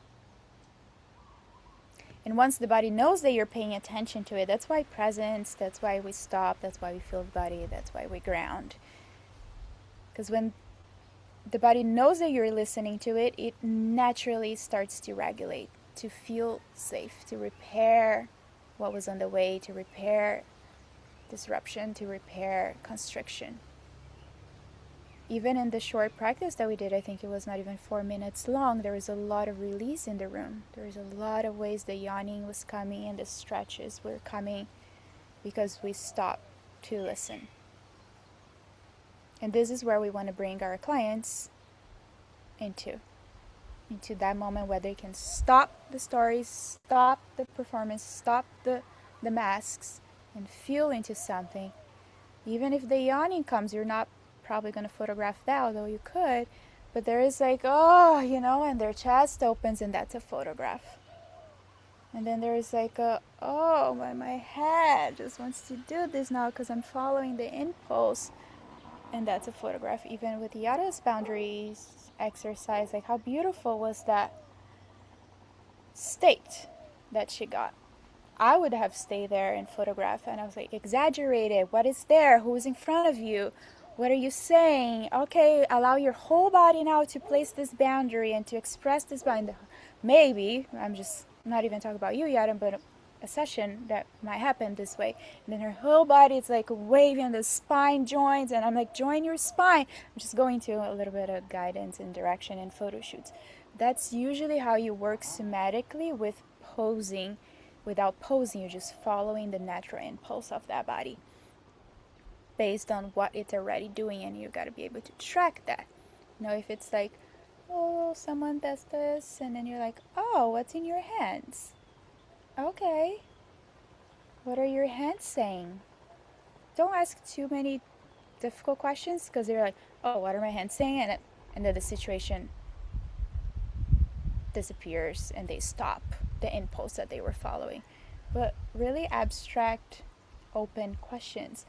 [SPEAKER 1] And once the body knows that you're paying attention to it, that's why presence, that's why we stop, that's why we feel the body, that's why we ground. Because when the body knows that you're listening to it, it naturally starts to regulate, to feel safe, to repair what was on the way, to repair disruption, to repair constriction. even in the short practice that we did, I think it was not even 4 minutes long, there was a lot of release in the room. There was a lot of ways the yawning was coming and the stretches were coming because we stopped to listen. And this is where we want to bring our clients into that moment where they can stop the stories, stop the performance, stop the masks, and feel into something. Even if the yawning comes, you're not probably going to photograph that, although you could, but there is like, oh, and their chest opens, and that's a photograph. And then there is like oh, my head just wants to do this now because I'm following the impulse, and that's a photograph. Even with Yada's boundaries exercise, like how beautiful was that state that she got. I would have stayed there and photographed, and I was like, exaggerated. What is there? Who is in front of you? What are you saying? Okay, allow your whole body now to place this boundary and to express this boundary. Maybe, I'm just not even talking about you yet, but a session that might happen this way. And then her whole body is like waving, the spine joins, and I'm like, join your spine. I'm just going to a little bit of guidance and direction in photo shoots. That's usually how you work somatically with posing. Without posing, you're just following the natural impulse of that body based on what it's already doing, and you got to be able to track that. If it's like, oh, someone does this, and then you're like, oh, what's in your hands? Okay, what are your hands saying? Don't ask too many difficult questions, because they're like, oh, what are my hands saying? And then the situation disappears and they stop the impulse that they were following. But really abstract, open questions.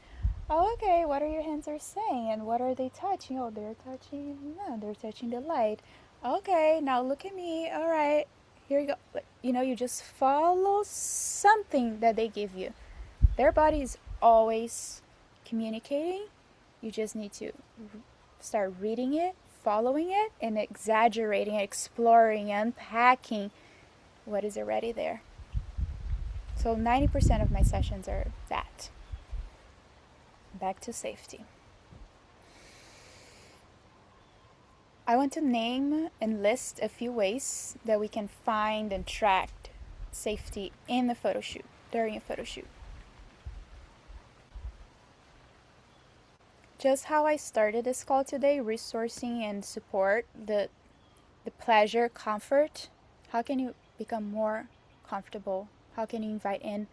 [SPEAKER 1] Oh, okay, what are your hands are saying, and what are they touching? Oh, they're touching the light. Okay, now look at me. All right, here you go. You just follow something that they give you. Their body is always communicating. You just need to start reading it, following it, and exaggerating, exploring, unpacking what is already there. So 90% of my sessions are that. Back to safety. I want to name and list a few ways that we can find and track safety in the photo shoot, during a photo shoot. Just how I started this call today, resourcing and support, the pleasure, comfort. How can you become more comfortable? How can you invite in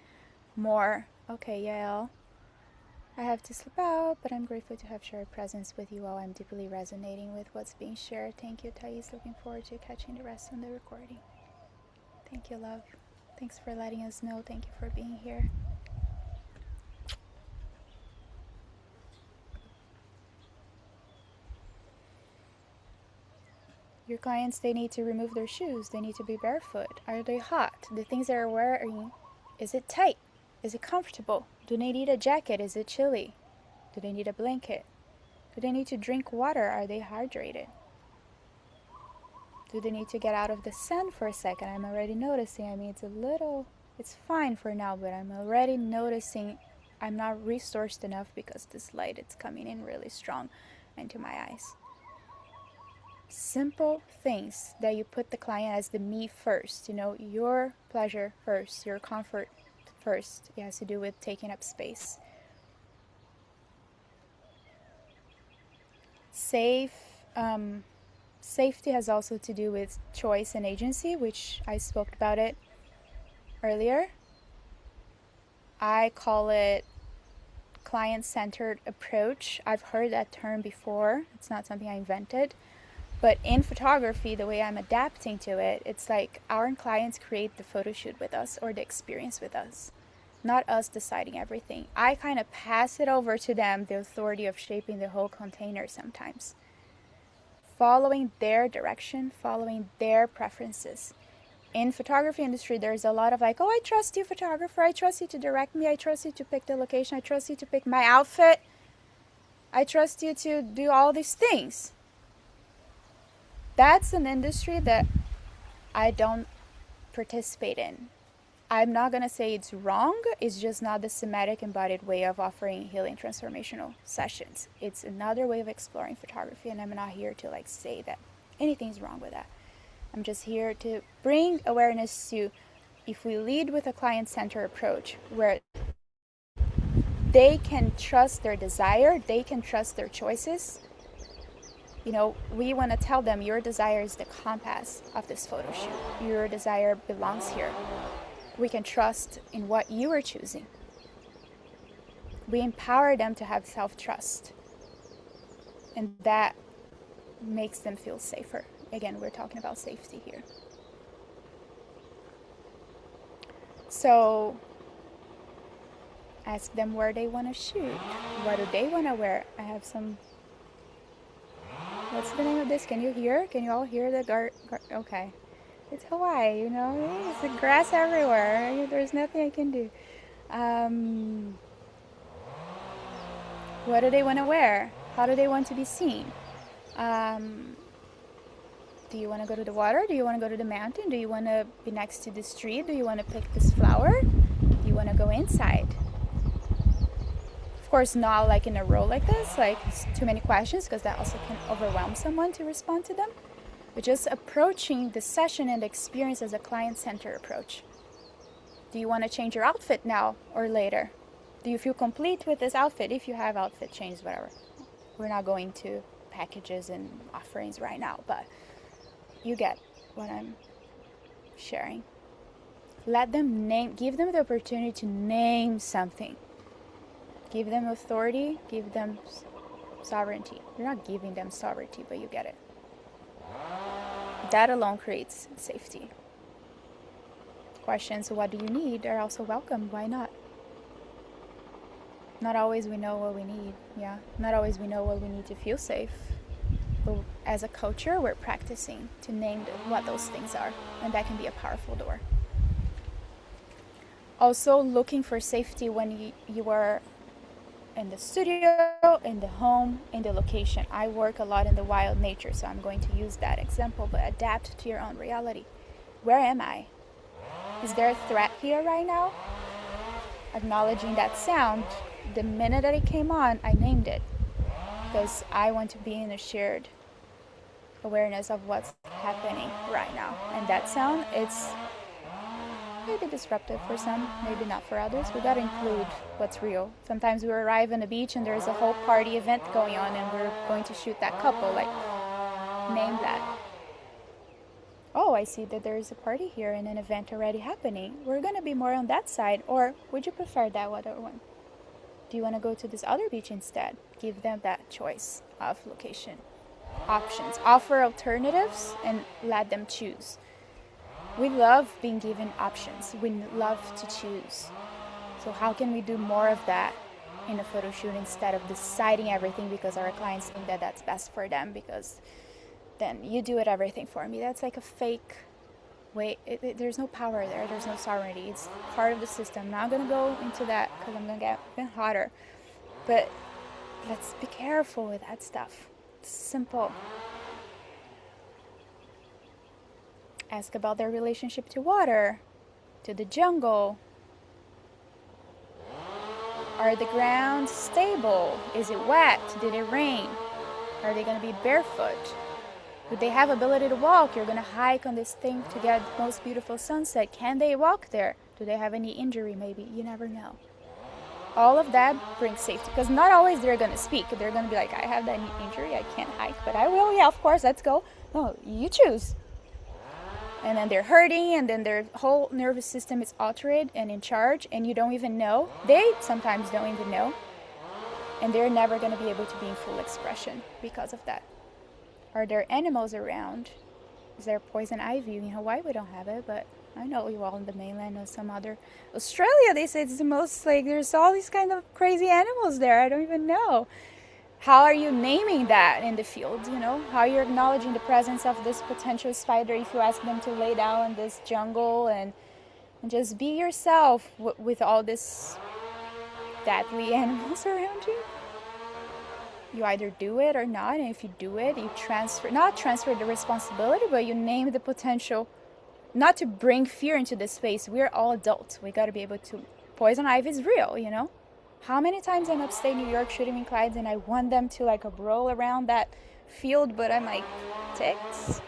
[SPEAKER 1] more? Okay, Yael, I have to slip out, but I'm grateful to have shared presence with you all. I'm deeply resonating with what's being shared. Thank you, Thais. Looking forward to catching the rest on the recording. Thank you, love. Thanks for letting us know. Thank you for being here. Your clients, they need to remove their shoes. They need to be barefoot. Are they hot? The things they're wearing, is it tight? Is it comfortable? Do they need a jacket? Is it chilly? Do they need a blanket? Do they need to drink water? Are they hydrated? Do they need to get out of the sun for a second? I'm already noticing. It's fine for now, but I'm already noticing I'm not resourced enough because this light is coming in really strong into my eyes. Simple things that you put the client as the me first, your pleasure first, your comfort first. It has to do with taking up space. Safety has also to do with choice and agency, which I spoke about it earlier. I call it client-centered approach. I've heard that term before. It's not something I invented. But in photography, the way I'm adapting to it, it's like our clients create the photo shoot with us or the experience with us, not us deciding everything. I kind of pass it over to them, the authority of shaping the whole container sometimes. Following their direction, following their preferences. In photography industry, there's a lot of like, oh, I trust you, photographer. I trust you to direct me. I trust you to pick the location. I trust you to pick my outfit. I trust you to do all these things. That's an industry that I don't participate in. I'm not going to say it's wrong. It's just not the somatic embodied way of offering healing transformational sessions. It's another way of exploring photography, and I'm not here to like say that anything's wrong with that. I'm just here to bring awareness to, if we lead with a client-centered approach where they can trust their desire, they can trust their choices. You know, we want to tell them your desire is the compass of this photo shoot. Your desire belongs here. We can trust in what you are choosing. We empower them to have self-trust. And that makes them feel safer. Again, we're talking about safety here. So ask them where they want to shoot. What do they want to wear? I have some... What's the name of this? Can you hear? Can you all hear the okay. It's Hawaii, you know? It's the grass everywhere. There's nothing I can do. What do they want to wear? How do they want to be seen? Do you want to go to the water? Do you want to go to the mountain? Do you want to be next to the street? Do you want to pick this flower? Do you want to go inside? Of course, not like in a row like this, like too many questions, because that also can overwhelm someone to respond to them. But just approaching the session and the experience as a client-centered approach. Do you want to change your outfit now or later? Do you feel complete with this outfit? If you have outfit change, whatever. We're not going to packages and offerings right now, but you get what I'm sharing. Let them name, give them the opportunity to name something. Give them authority, give them sovereignty. You're not giving them sovereignty, but you get it. That alone creates safety. Questions, what do you need, are also welcome. Why not? Not always we know what we need, yeah. Not always we know what we need to feel safe. But as a culture, we're practicing to name what those things are, and that can be a powerful door. Also, looking for safety when you are in the studio, in the home, in the location. I work a lot in the wild nature, so I'm going to use that example, but adapt to your own reality. Where am I? Is there a threat here right now? Acknowledging that sound, the minute that it came on, I named it. Because I want to be in a shared awareness of what's happening right now. And that sound, it's maybe disruptive for some, maybe not for others. We gotta include what's real. Sometimes we arrive on the beach and there's a whole party event going on and we're going to shoot that couple, like, name that. Oh, I see that there's a party here and an event already happening. We're gonna be more on that side, or would you prefer that other one? Do you wanna go to this other beach instead? Give them that choice of location. Options. Offer alternatives and let them choose. We love being given options. We love to choose. So how can we do more of that in a photo shoot instead of deciding everything because our clients think that that's best for them, because then you do it everything for me. That's like a fake way. There's no power there. There's no sovereignty. It's part of the system. I'm not going to go into that because I'm going to get even hotter. But let's be careful with that stuff. It's simple. Ask about their relationship to water, to the jungle. Are the grounds stable? Is it wet? Did it rain? Are they going to be barefoot? Do they have ability to walk? You're going to hike on this thing to get the most beautiful sunset. Can they walk there? Do they have any injury maybe? You never know. All of that brings safety, because not always they're going to speak. They're going to be like, I have that injury, I can't hike, but I will. Yeah, of course, let's go. No, you choose. And then they're hurting, and then their whole nervous system is altered and in charge, and you don't even know. They sometimes don't even know. And they're never going to be able to be in full expression because of that. Are there animals around? Is there poison ivy? In Hawaii, we don't have it, but I know you all in the mainland or some other. Australia, they say it's the most, like, there's all these kind of crazy animals there. I don't even know. How are you naming that in the field, you know? How are you acknowledging the presence of this potential spider if you ask them to lay down in this jungle and just be yourself with all this deadly animals around you? You either do it or not, and if you do it, you not transfer the responsibility, but you name the potential not to bring fear into this space. We're all adults. We got to be able to. Poison ivy is real, you know. How many times I'm upstate New York shooting in clients and I want them to like roll around that field, but I'm like, ticks,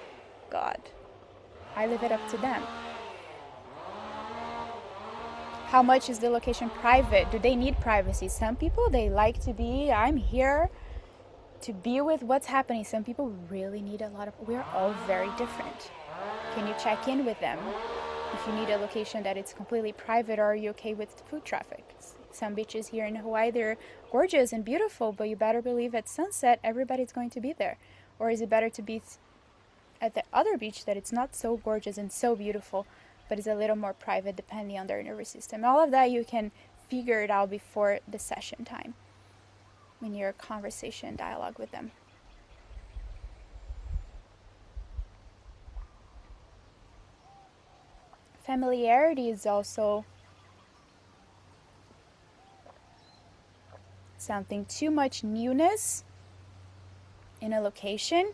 [SPEAKER 1] God, I leave it up to them. How much is the location private? Do they need privacy? Some people, they like to be, I'm here to be with what's happening. Some people really need a lot of, we're all very different. Can you check in with them? If you need a location that it's completely private, or are you okay with food traffic? Some beaches here in Hawaii, they're gorgeous and beautiful, but you better believe at sunset, everybody's going to be there. Or is it better to be at the other beach that it's not so gorgeous and so beautiful, but it's a little more private depending on their nervous system? All of that you can figure it out before the session time in your conversation dialogue with them. Familiarity is also something. Too much newness in a location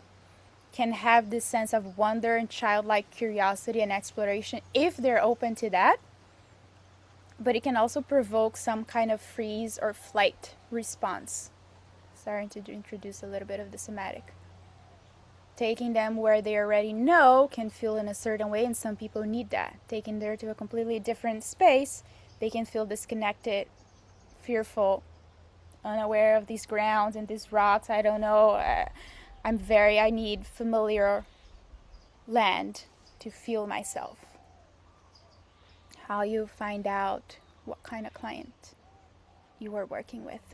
[SPEAKER 1] can have this sense of wonder and childlike curiosity and exploration if they're open to that. But it can also provoke some kind of freeze or flight response. Starting to introduce a little bit of the somatic. Taking them where they already know can feel in a certain way, and some people need that. Taking them to a completely different space, they can feel disconnected, fearful, unaware of these grounds and these rocks. I don't know. I need familiar land to feel myself. How you find out what kind of client you are working with.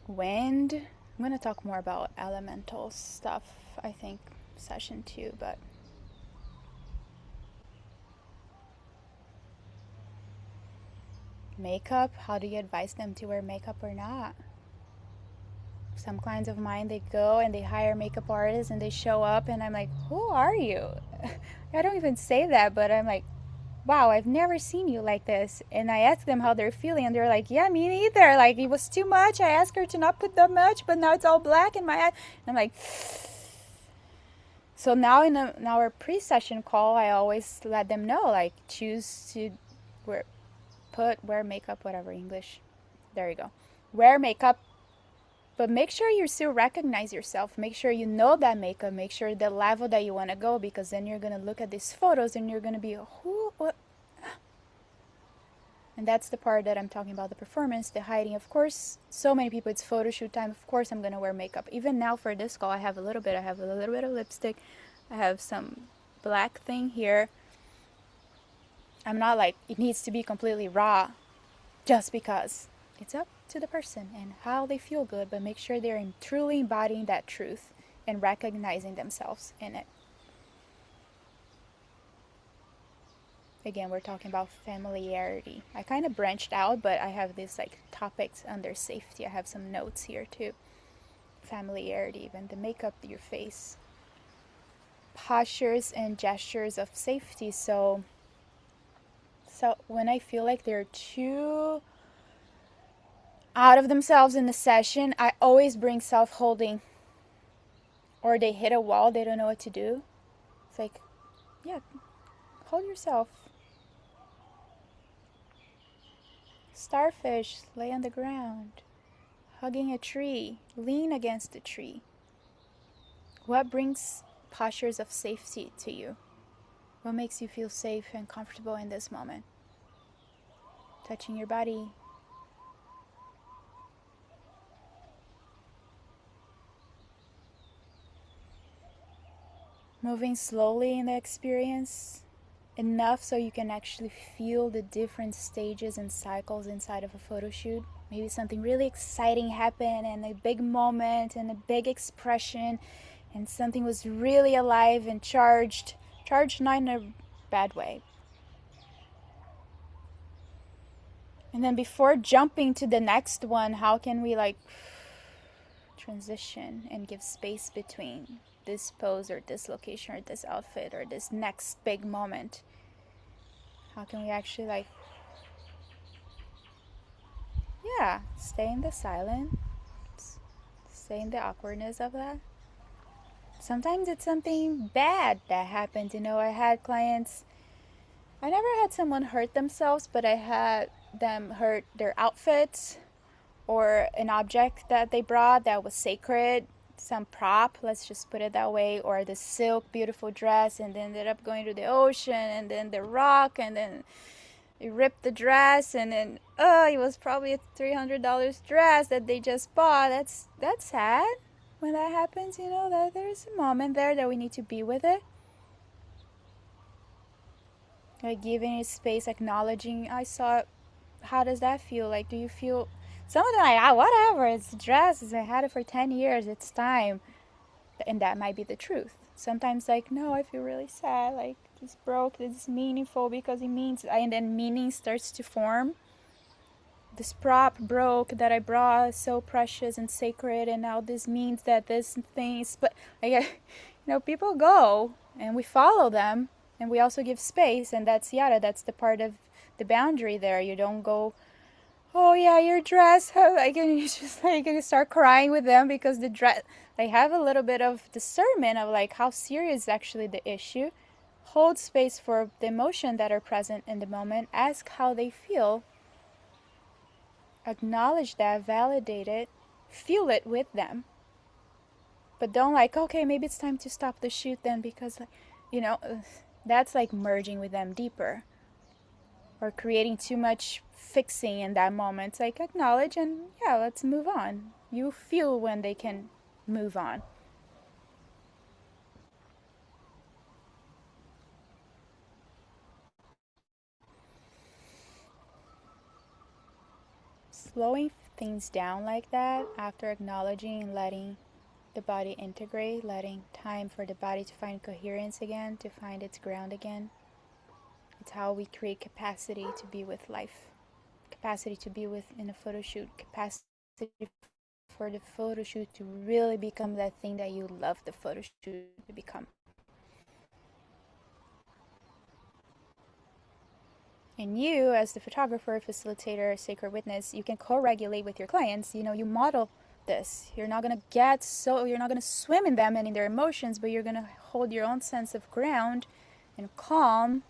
[SPEAKER 1] Wind. I'm going to talk more about elemental stuff, I think, session 2, but makeup. How do you advise them to wear makeup or not? Some clients of mine, they go and they hire makeup artists and they show up and I'm like, who are you? I don't even say that, but I'm like, wow, I've never seen you like this. And I ask them how they're feeling and they're like, yeah, me neither. Like, it was too much. I asked her to not put that much, but now it's all black in my eye. And I'm like, so now in our pre-session call, I always let them know, like, choose to wear makeup, whatever, English. There you go. Wear makeup, but make sure you still recognize yourself. Make sure you know that makeup. Make sure the level that you want to go, because then you're going to look at these photos and you're going to be, who, what? And that's the part that I'm talking about, the performance, the hiding. Of course, so many people, it's photo shoot time. Of course, I'm going to wear makeup. Even now for this call, I have a little bit of lipstick. I have some black thing here. I'm not like, it needs to be completely raw just because. It's up to the person and how they feel good, but make sure they're truly embodying that truth and recognizing themselves in it. Again, we're talking about familiarity. I kind of branched out, but I have these like topics under safety. I have some notes here too. Familiarity, even the makeup, your face. Postures and gestures of safety. So when I feel like they're too out of themselves in the session, I always bring self-holding. Or they hit a wall, they don't know what to do. It's like, yeah, hold yourself. Starfish, lay on the ground. Hugging a tree, lean against the tree. What brings postures of safety to you? What makes you feel safe and comfortable in this moment? Touching your body. Moving slowly in the experience, enough so you can actually feel the different stages and cycles inside of a photo shoot. Maybe something really exciting happened and a big moment and a big expression and something was really alive and charged not in a bad way. And then before jumping to the next one, how can we like transition and give space between this pose or this location or this outfit or this next big moment? How can we actually like, yeah, stay in the silence, stay in the awkwardness of that, sometimes it's something bad that happens. You know, I had clients, I never had someone hurt themselves, but I had them hurt their outfits or an object that they brought that was sacred, some prop, let's just put it that way, or the silk beautiful dress, and then ended up going to the ocean, and then the rock, and then it ripped the dress, and then it was probably a $300 dress that they just bought. That's sad when that happens. You know, that there's a moment there that we need to be with it, like giving it space, acknowledging I saw it. How does that feel? Like, do you feel? Some of them are like, whatever, it's a dress, I had it for 10 years, it's time. And that might be the truth. Sometimes, like, no, I feel really sad, like, this broke, this is meaningful because it means, and then meaning starts to form. This prop broke that I brought, so precious and sacred, and now this means that this thing is, but, like, you know, people go, and we follow them, and we also give space, and that's the part of the boundary there. You don't go, oh yeah, your dress, like, and you just like you start crying with them because the dress, they have a little bit of discernment of like how serious is actually the issue. Hold space for the emotion that are present in the moment. Ask how they feel. Acknowledge that, validate it, feel it with them. But don't like, okay, maybe it's time to stop the shoot then because, you know, that's like merging with them deeper. Or creating too much fixing in that moment. It's like acknowledge and yeah, let's move on. You feel when they can move on. Slowing things down like that after acknowledging and letting the body integrate, letting time for the body to find coherence again, to find its ground again. It's how we create capacity to be with life, capacity to be with in a photo shoot, capacity for the photo shoot to really become that thing that you love the photo shoot to become. And you, as the photographer, facilitator, sacred witness, you can co-regulate with your clients. You know, you model this. You're not gonna you're not gonna swim in them and in their emotions, but you're gonna hold your own sense of ground and calm,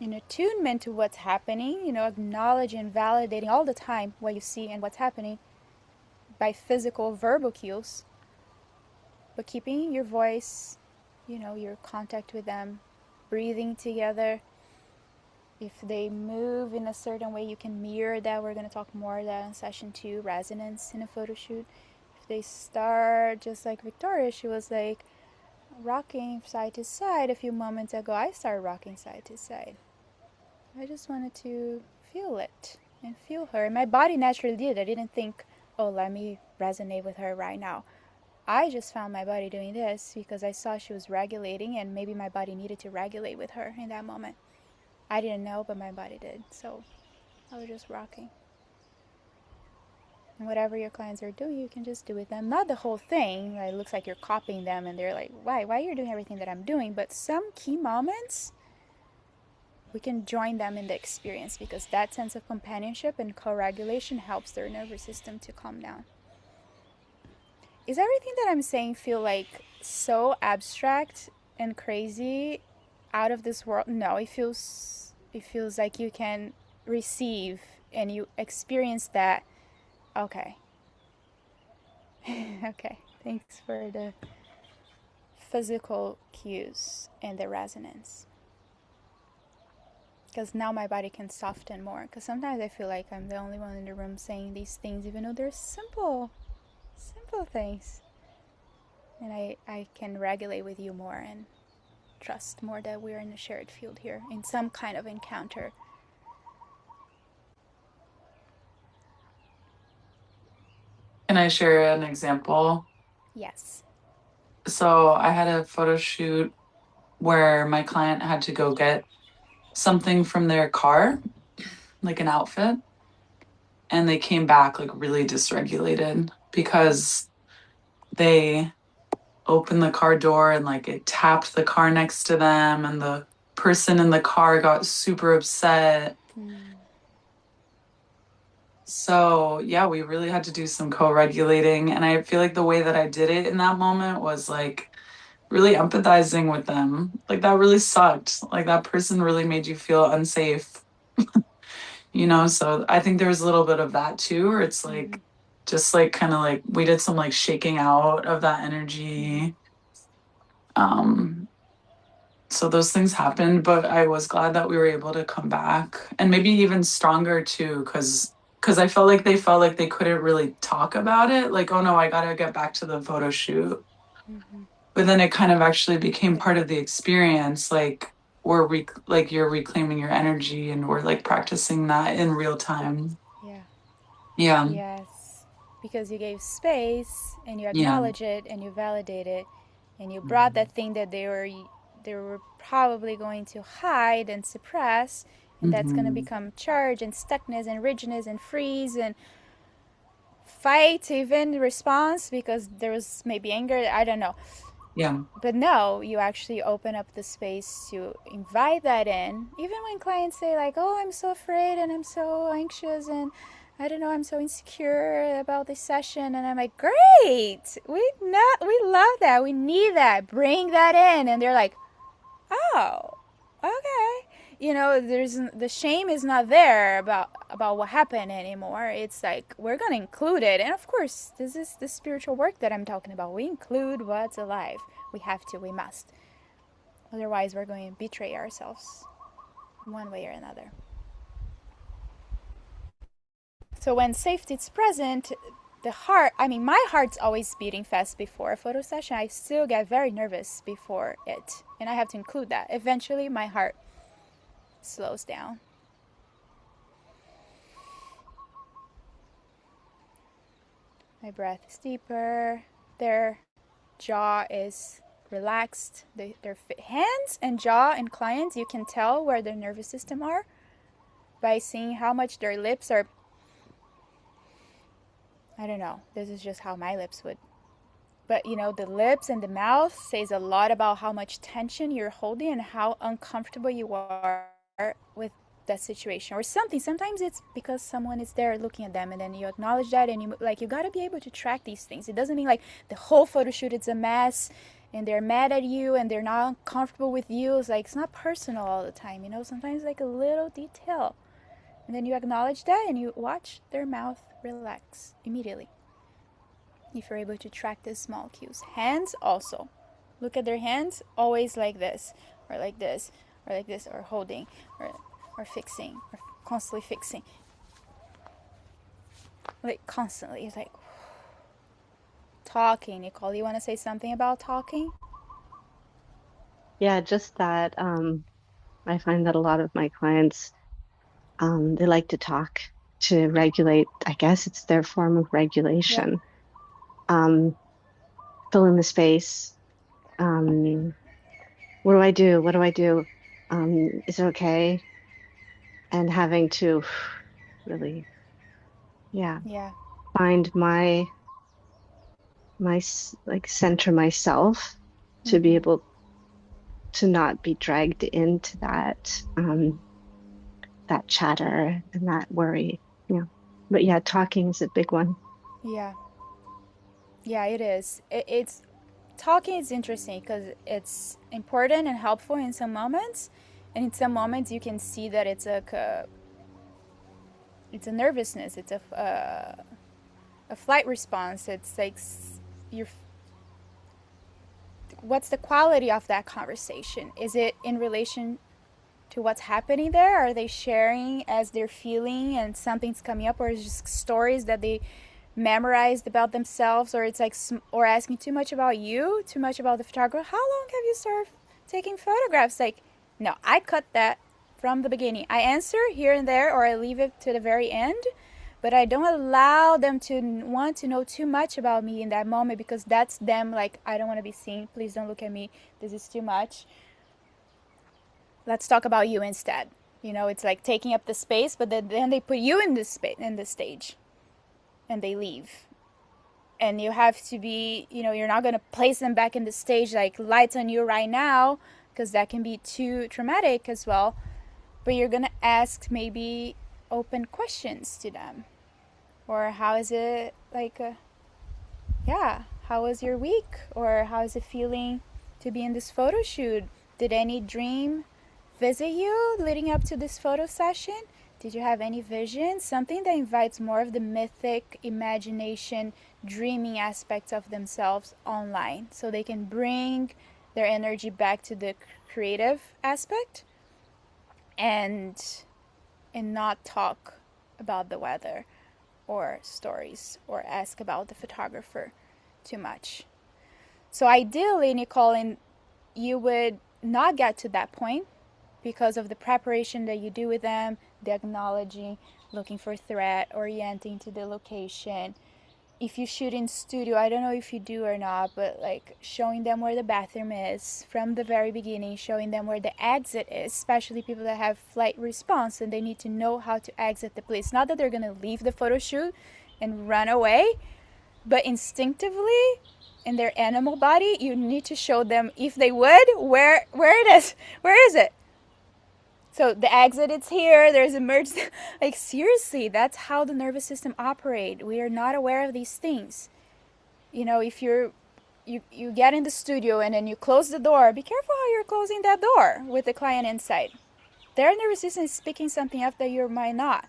[SPEAKER 1] in attunement to what's happening, you know, acknowledging and validating all the time what you see and what's happening by physical, verbal cues, but keeping your voice, you know, your contact with them, breathing together. If they move in a certain way, you can mirror that. We're going to talk more of that in session 2, resonance in a photo shoot. If they start just like Victoria, she was like rocking side to side a few moments ago. I started rocking side to side. I just wanted to feel it and feel her. And my body naturally did. I didn't think, oh, let me resonate with her right now. I just found my body doing this because I saw she was regulating and maybe my body needed to regulate with her in that moment. I didn't know, but my body did. So I was just rocking. And whatever your clients are doing, you can just do with them. Not the whole thing. It looks like you're copying them and they're like, why are you doing everything that I'm doing? But some key moments, we can join them in the experience because that sense of companionship and co-regulation helps their nervous system to calm down. Is everything that I'm saying feel like so abstract and crazy, out of this world? No, it feels like you can receive and you experience that. Okay. Okay. Thanks for the physical cues and the resonance. Because now my body can soften more. Because sometimes I feel like I'm the only one in the room saying these things, even though they're simple things. And I can regulate with you more and trust more that we're in a shared field here, in some kind of encounter.
[SPEAKER 4] Can I share an example?
[SPEAKER 1] Yes.
[SPEAKER 4] So I had a photo shoot where my client had to go get something from their car, like an outfit, and they came back like really dysregulated because they opened the car door and like it tapped the car next to them and the person in the car got super upset. So yeah, we really had to do some co-regulating. And I feel like the way that I did it in that moment was like really empathizing with them. Like that really sucked. Like that person really made you feel unsafe, you know? So I think there was a little bit of that too, where it's
[SPEAKER 1] Mm-hmm.
[SPEAKER 4] like just like kind of like we did some like shaking out of that energy. Um, so those things happened, but I was glad that we were able to come back and maybe even stronger too, because I felt like they couldn't really talk about it. Like, oh no, I gotta get back to the photo shoot.
[SPEAKER 1] Mm-hmm.
[SPEAKER 4] But then it kind of actually became part of the experience. Like like you're reclaiming your energy and we're like practicing that in real time.
[SPEAKER 1] Yeah.
[SPEAKER 4] Yeah.
[SPEAKER 1] Yes. Because you gave space and you
[SPEAKER 4] Yeah.
[SPEAKER 1] acknowledge it and you validate it and you brought that thing that they were probably going to hide and suppress, and that's going to
[SPEAKER 4] Mm-hmm.
[SPEAKER 1] become charge and stuckness and rigidness and freeze and fight, even response, because there was maybe anger, I don't know.
[SPEAKER 4] Yeah.
[SPEAKER 1] But no, you actually open up the space to invite that in. Even when clients say like, "Oh, I'm so afraid and I'm so anxious and I don't know, I'm so insecure about this session," and I'm like, "Great, we love that, we need that, bring that in," and they're like, "Oh, okay." You know, there's the shame is not there about what happened anymore. It's like we're gonna include it, and of course, this is the spiritual work that I'm talking about. We include what's alive. We have to. We must. Otherwise, we're going to betray ourselves, one way or another. So when safety is present, the heart. I mean, my heart's always beating fast before a photo session. I still get very nervous before it, and I have to include that. Eventually, my heart slows down. My breath is deeper. Their jaw is relaxed. Their hands and jaw and clients, you can tell where their nervous system are by seeing how much their lips are. I don't know. This is just how my lips would. But you know, the lips and the mouth says a lot about how much tension you're holding and how uncomfortable you are with that situation or something. Sometimes it's because someone is there looking at them, and then you acknowledge that, and you got to be able to track these things. It doesn't mean like the whole photo shoot is a mess and they're mad at you and they're not comfortable with you. It's like it's not personal all the time, you know. Sometimes like a little detail, and then you acknowledge that and you watch their mouth relax immediately if you're able to track the small cues. Hands also. Look at their hands, always like this, or like this, or like this, or holding, or fixing, or constantly fixing. Like constantly. It's like talking. Nicole, you want to say something about talking?
[SPEAKER 7] Yeah, just that. I find that a lot of my clients, they like to talk to regulate. I guess it's their form of
[SPEAKER 1] Yep.
[SPEAKER 7] regulation. Um, Fill in the space. Um, what do I do? What do I do? Is it okay? And having to really, yeah,
[SPEAKER 1] Yeah.
[SPEAKER 7] find like center myself to be
[SPEAKER 1] Mm-hmm.
[SPEAKER 7] able to not be dragged into that chatter and that worry. Yeah. But yeah, talking is a big one.
[SPEAKER 1] Yeah. Yeah, it is. It's talking is interesting because it's important and helpful in some moments, and in some moments you can see that it's a nervousness. It's a flight response. It's like you're. What's the quality of that conversation? Is it in relation to what's happening there? Are they sharing as they're feeling and something's coming up, or is it just stories that they memorized about themselves, or it's like or asking too much about you, too much about the photographer? How long have you started taking photographs? Like, no, I cut that from the beginning. I answer here and there, or I leave it to the very end, but I don't allow them to want to know too much about me in that moment, because that's them like, I don't want to be seen, please don't look at me, this is too much, let's talk about you instead. You know, it's like taking up the space, but then they put you in this in the stage and they leave. And you have to be, you know, you're not going to place them back in the stage like lights on you right now, because that can be too traumatic as well. But you're going to ask maybe open questions to them. Or how is it like, yeah, how was your week? Or how is it feeling to be in this photo shoot? Did any dream visit you leading up to this photo session? Did you have any vision? Something that invites more of the mythic, imagination, dreaming aspects of themselves online so they can bring their energy back to the creative aspect and not talk about the weather or stories or ask about the photographer too much. So ideally, Nicole, you would not get to that point because of the preparation that you do with them, the acknowledging, looking for threat, orienting to the location. If you shoot in studio, I don't know if you do or not, but like showing them where the bathroom is from the very beginning, showing them where the exit is, especially people that have flight response and they need to know how to exit the place. Not that they're going to leave the photo shoot and run away, but instinctively in their animal body, you need to show them, if they would, where it is. Where is it? So the exit is here, there's emergency. Like seriously, that's how the nervous system operates. We are not aware of these things. You know, if you get in the studio and then you close the door, be careful how you're closing that door with the client inside. Their nervous system is picking something up that your might not.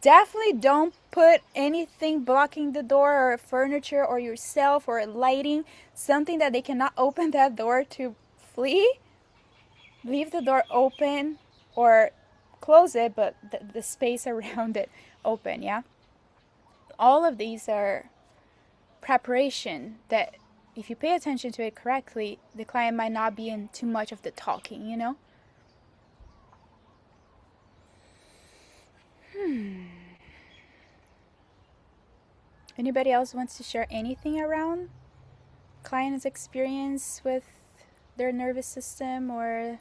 [SPEAKER 1] Definitely don't put anything blocking the door or furniture or yourself or lighting, something that they cannot open that door to flee. Leave the door open or close it, but the space around it open, yeah? All of these are preparation that if you pay attention to it correctly, the client might not be in too much of the talking, you know? Anybody else wants to share anything around client's experience with their nervous system or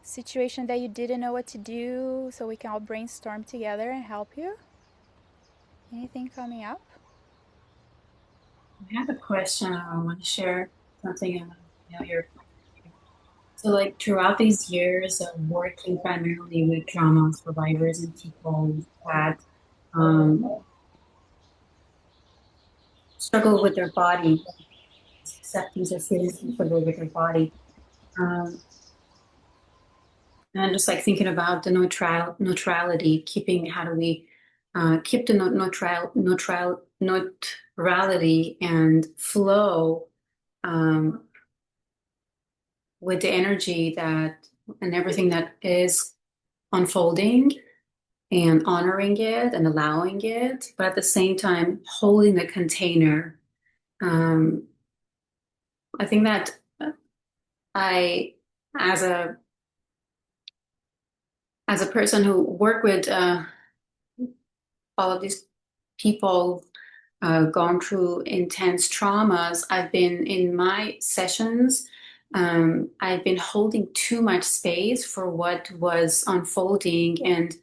[SPEAKER 1] situation that you didn't know what to do so we can all brainstorm together and help you? Anything coming up?
[SPEAKER 3] I have a question. I want to share something. Your so like throughout these years of working primarily with trauma survivors and people that um, struggle with their body, acceptance or feeling comfortable with their body. And I'm just like thinking about the neutrality, keeping how do we keep the neutrality and flow with the energy that and everything that is unfolding and honoring it and allowing it, but at the same time holding the container. I think that I, as a person who work with all of these people gone through intense traumas, I've been in my sessions. I've been holding too much space for what was unfolding, and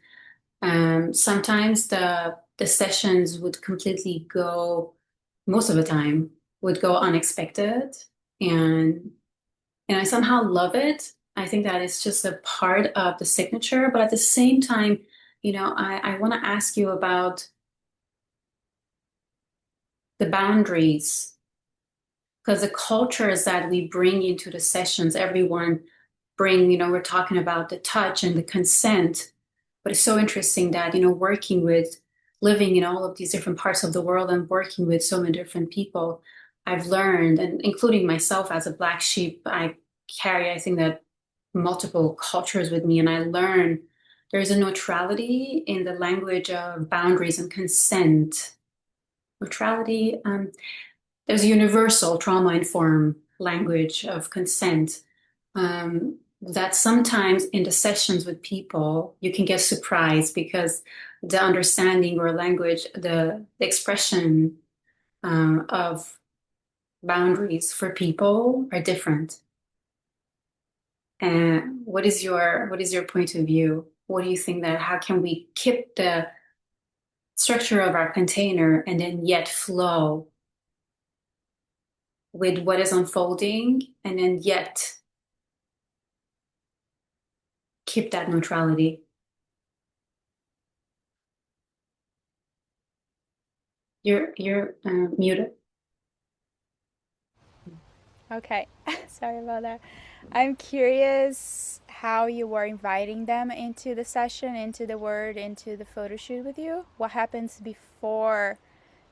[SPEAKER 3] sometimes the sessions would completely go. Most of the time, would go unexpected, and I somehow love it. I think that it's just a part of the signature, but at the same time, I want to ask you about the boundaries, because the cultures that we bring into the sessions, everyone bring, we're talking about the touch and the consent, but it's so interesting that, working with, living in all of these different parts of the world and working with so many different people, I've learned, and including myself as a Black sheep, I carry, I think that multiple cultures with me, and I learn there's a neutrality in the language of boundaries and consent. Neutrality, there's a universal trauma-informed language of consent that sometimes in the sessions with people, you can get surprised because the understanding or language, the expression of boundaries for people are different. And what is your point of view? What do you think that how can we keep the structure of our container and then yet flow with what is unfolding and then yet keep that neutrality? You're muted.
[SPEAKER 1] Okay, sorry about that. I'm curious how you were inviting them into the session, into the word, into the photo shoot with you. What happens before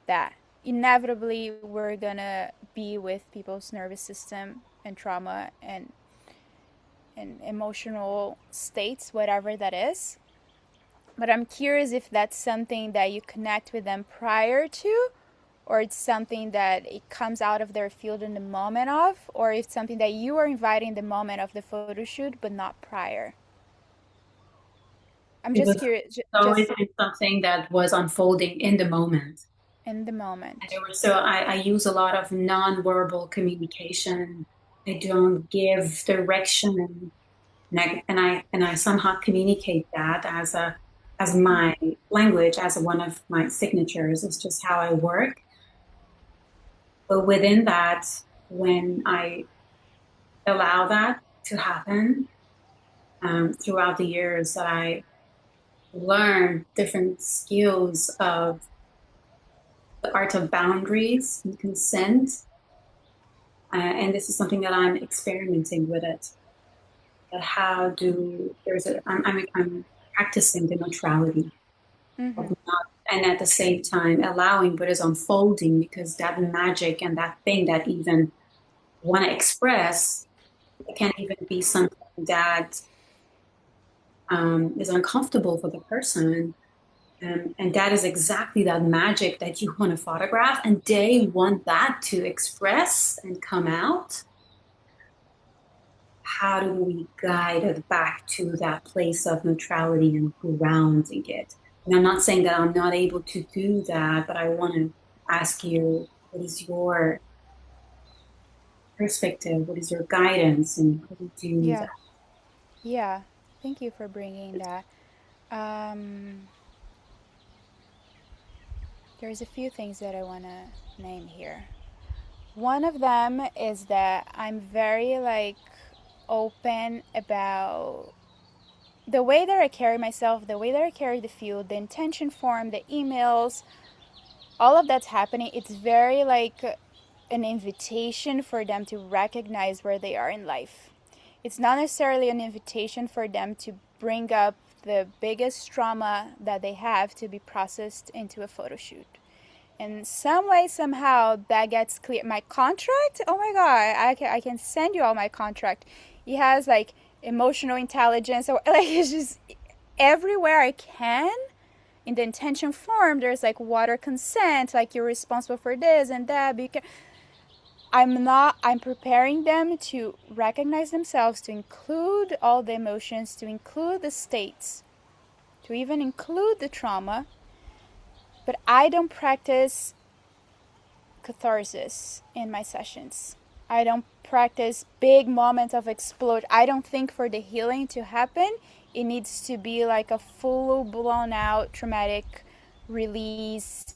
[SPEAKER 1] that? Inevitably, we're gonna be with people's nervous system and trauma and emotional states, whatever that is. But I'm curious if that's something that you connect with them prior to, or it's something that it comes out of their field in the moment of, or it's something that you are inviting the moment of the photo shoot but not prior. I'm
[SPEAKER 3] It
[SPEAKER 1] just
[SPEAKER 3] was
[SPEAKER 1] curious,
[SPEAKER 3] always
[SPEAKER 1] just
[SPEAKER 3] something that was unfolding in the moment.
[SPEAKER 1] in the
[SPEAKER 3] And
[SPEAKER 1] moment.
[SPEAKER 3] so I use a lot of non-verbal communication. I don't give direction, and I somehow communicate that as my language, as one of my signatures. It's just how I work. But within that, when I allow that to happen, throughout the years that I learned different skills of the art of boundaries and consent. And this is something that I'm experimenting with it. That how do I'm practicing the neutrality of
[SPEAKER 1] Mm-hmm.
[SPEAKER 3] not, and at the same time allowing what is unfolding, because that magic and that thing that even want to express, it can even be something that is uncomfortable for the person. And that is exactly that magic that you want to photograph, and they want that to express and come out. How do we guide it back to that place of neutrality and grounding it? And I'm not saying that I'm not able to do that, but I want to ask you, what is your perspective? What is your guidance? And how do you do
[SPEAKER 1] Yeah,
[SPEAKER 3] that?
[SPEAKER 1] yeah. Thank you for bringing that. There's a few things that I want to name here. One of them is that I'm very like open about the way that I carry myself, the way that I carry the field, the intention form, the emails, all of that's happening. It's very like an invitation for them to recognize where they are in life. It's not necessarily an invitation for them to bring up the biggest trauma that they have to be processed into a photo shoot. In some way, somehow, that gets clear. My contract, oh my god, I can send you all my contract. It has like emotional intelligence, or like it's just everywhere I can. In the intention form, there's like water consent, like you're responsible for this and that. Because I'm preparing them to recognize themselves, to include all the emotions, to include the states, to even include the trauma. But I don't practice catharsis in my sessions. I don't practice big moments of explode. I don't think for the healing to happen, it needs to be like a full blown out traumatic release.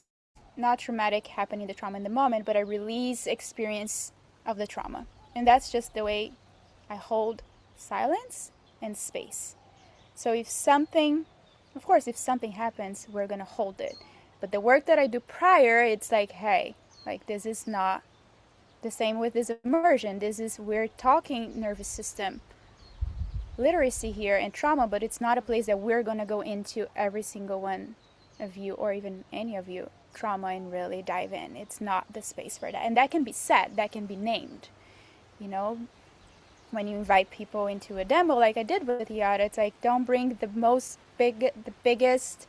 [SPEAKER 1] Not traumatic happening the trauma in the moment, but a release experience of the trauma. And that's just the way I hold silence and space. So if something, of course, if something happens, we're going to hold it. But the work that I do prior, it's like, hey, like this is not the same with this immersion. This is, we're talking nervous system literacy here and trauma, but it's not a place that we're going to go into every single one of you or even any of you trauma and really dive in. It's not the space for that. And that can be said, that can be named. You know, when you invite people into a demo like I did with Yada, it's like, don't bring the biggest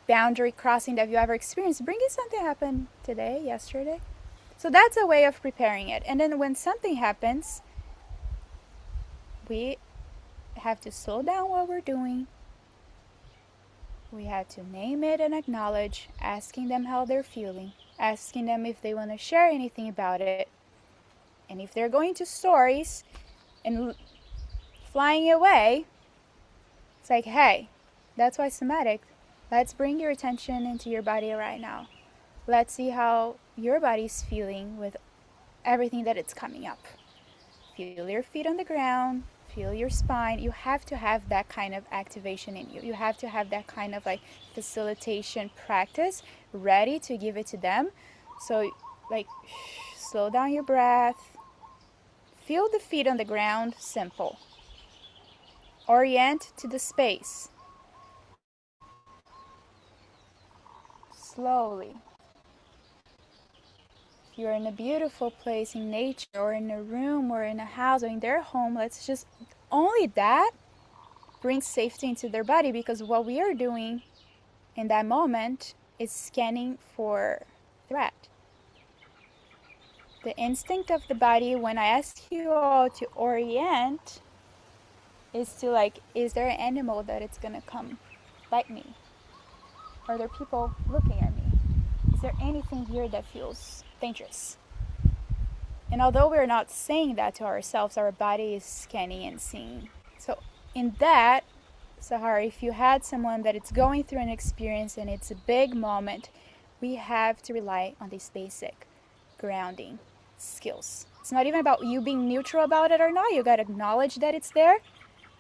[SPEAKER 1] boundary crossing that you ever experienced. Bring in something happened today, yesterday. So that's a way of preparing it. And then when something happens, we have to slow down what we're doing. We have to name it and acknowledge, asking them how they're feeling, asking them if they want to share anything about it. And if they're going to stories and flying away, it's like, hey, that's why somatic. Let's bring your attention into your body right now. Let's see how your body's feeling with everything that it's coming up. Feel your feet on the ground. Feel your spine. You have to have that kind of activation in you. You have to have that kind of like facilitation practice ready to give it to them. So like slow down your breath. Feel the feet on the ground, simple. Orient to the space. Slowly. If you're in a beautiful place in nature or in a room or in a house or in their home, let's just only that brings safety into their body, because what we are doing in that moment is scanning for threat. The instinct of the body when I ask you all to orient is to like, is there an animal that it's gonna come bite me? Are there people looking at me? Is there anything here that feels dangerous? And although we're not saying that to ourselves, our body is scanning and seeing. So in that, Sahara, if you had someone that it's going through an experience and it's a big moment, we have to rely on these basic grounding skills. It's not even about you being neutral about it or not. You got to acknowledge that it's there,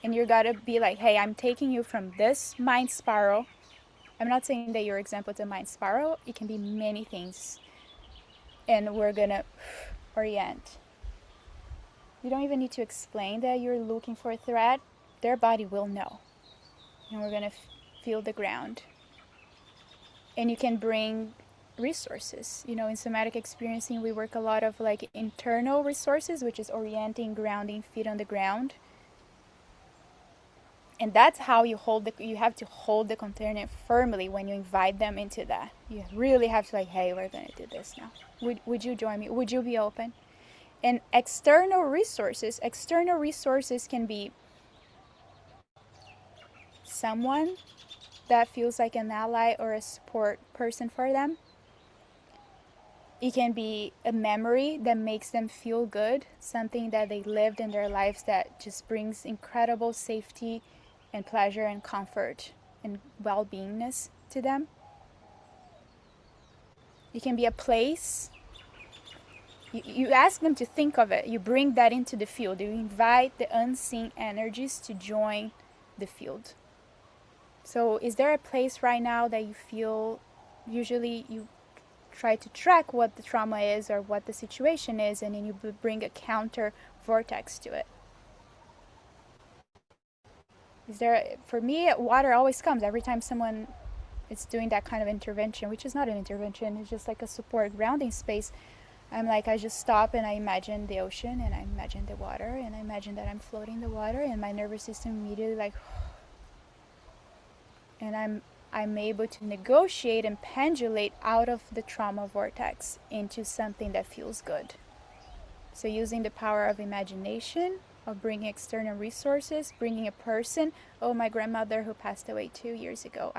[SPEAKER 1] and you got to be like, hey, I'm taking you from this mind spiral. I'm not saying that your example is a mind spiral. It can be many things. And we're going to orient. You don't even need to explain that you're looking for a threat. Their body will know. And we're going to feel the ground. And you can bring resources. You know, in somatic experiencing, we work a lot of like internal resources, which is orienting, grounding, feet on the ground. And that's how you have to hold the container firmly when you invite them into that. You really have to like, hey, we're going to do this now. Would you join me? Would you be open? And external resources can be someone that feels like an ally or a support person for them. It can be a memory that makes them feel good, something that they lived in their lives that just brings incredible safety and pleasure and comfort and well-beingness to them. It can be a place. You ask them to think of it. You bring that into the field. You invite the unseen energies to join the field. So is there a place right now that you feel, usually you try to track what the trauma is or what the situation is, and then you bring a counter vortex to it? Is there, for me, water always comes every time someone is doing that kind of intervention, which is not an intervention, it's just like a support grounding space. I'm like, I just stop and I imagine the ocean and I imagine the water and I imagine that I'm floating in the water, and my nervous system immediately like, and I'm able to negotiate and pendulate out of the trauma vortex into something that feels good. So using the power of imagination, of bringing external resources, bringing a person. Oh, my grandmother who passed away 2 years ago.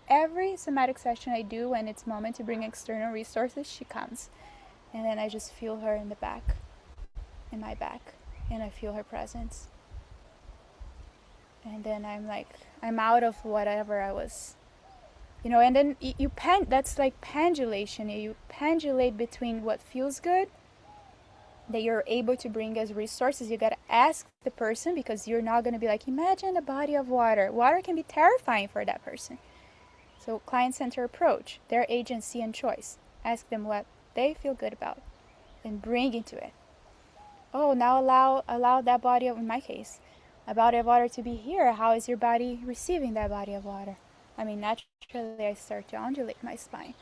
[SPEAKER 1] Every somatic session I do when it's moment to bring external resources, she comes. And then I just feel her in the back, in my back, and I feel her presence. And then I'm like, I'm out of whatever I was, you know, and then that's like pendulation. You pendulate between what feels good that you're able to bring as resources. You got to ask the person, because you're not going to be like, imagine a body of water. Water can be terrifying for that person. So client-centered approach, their agency and choice. Ask them what they feel good about and bring into it. Oh, now allow that body of, in my case, a body of water to be here. How is your body receiving that body of water? I mean, naturally I start to undulate my spine.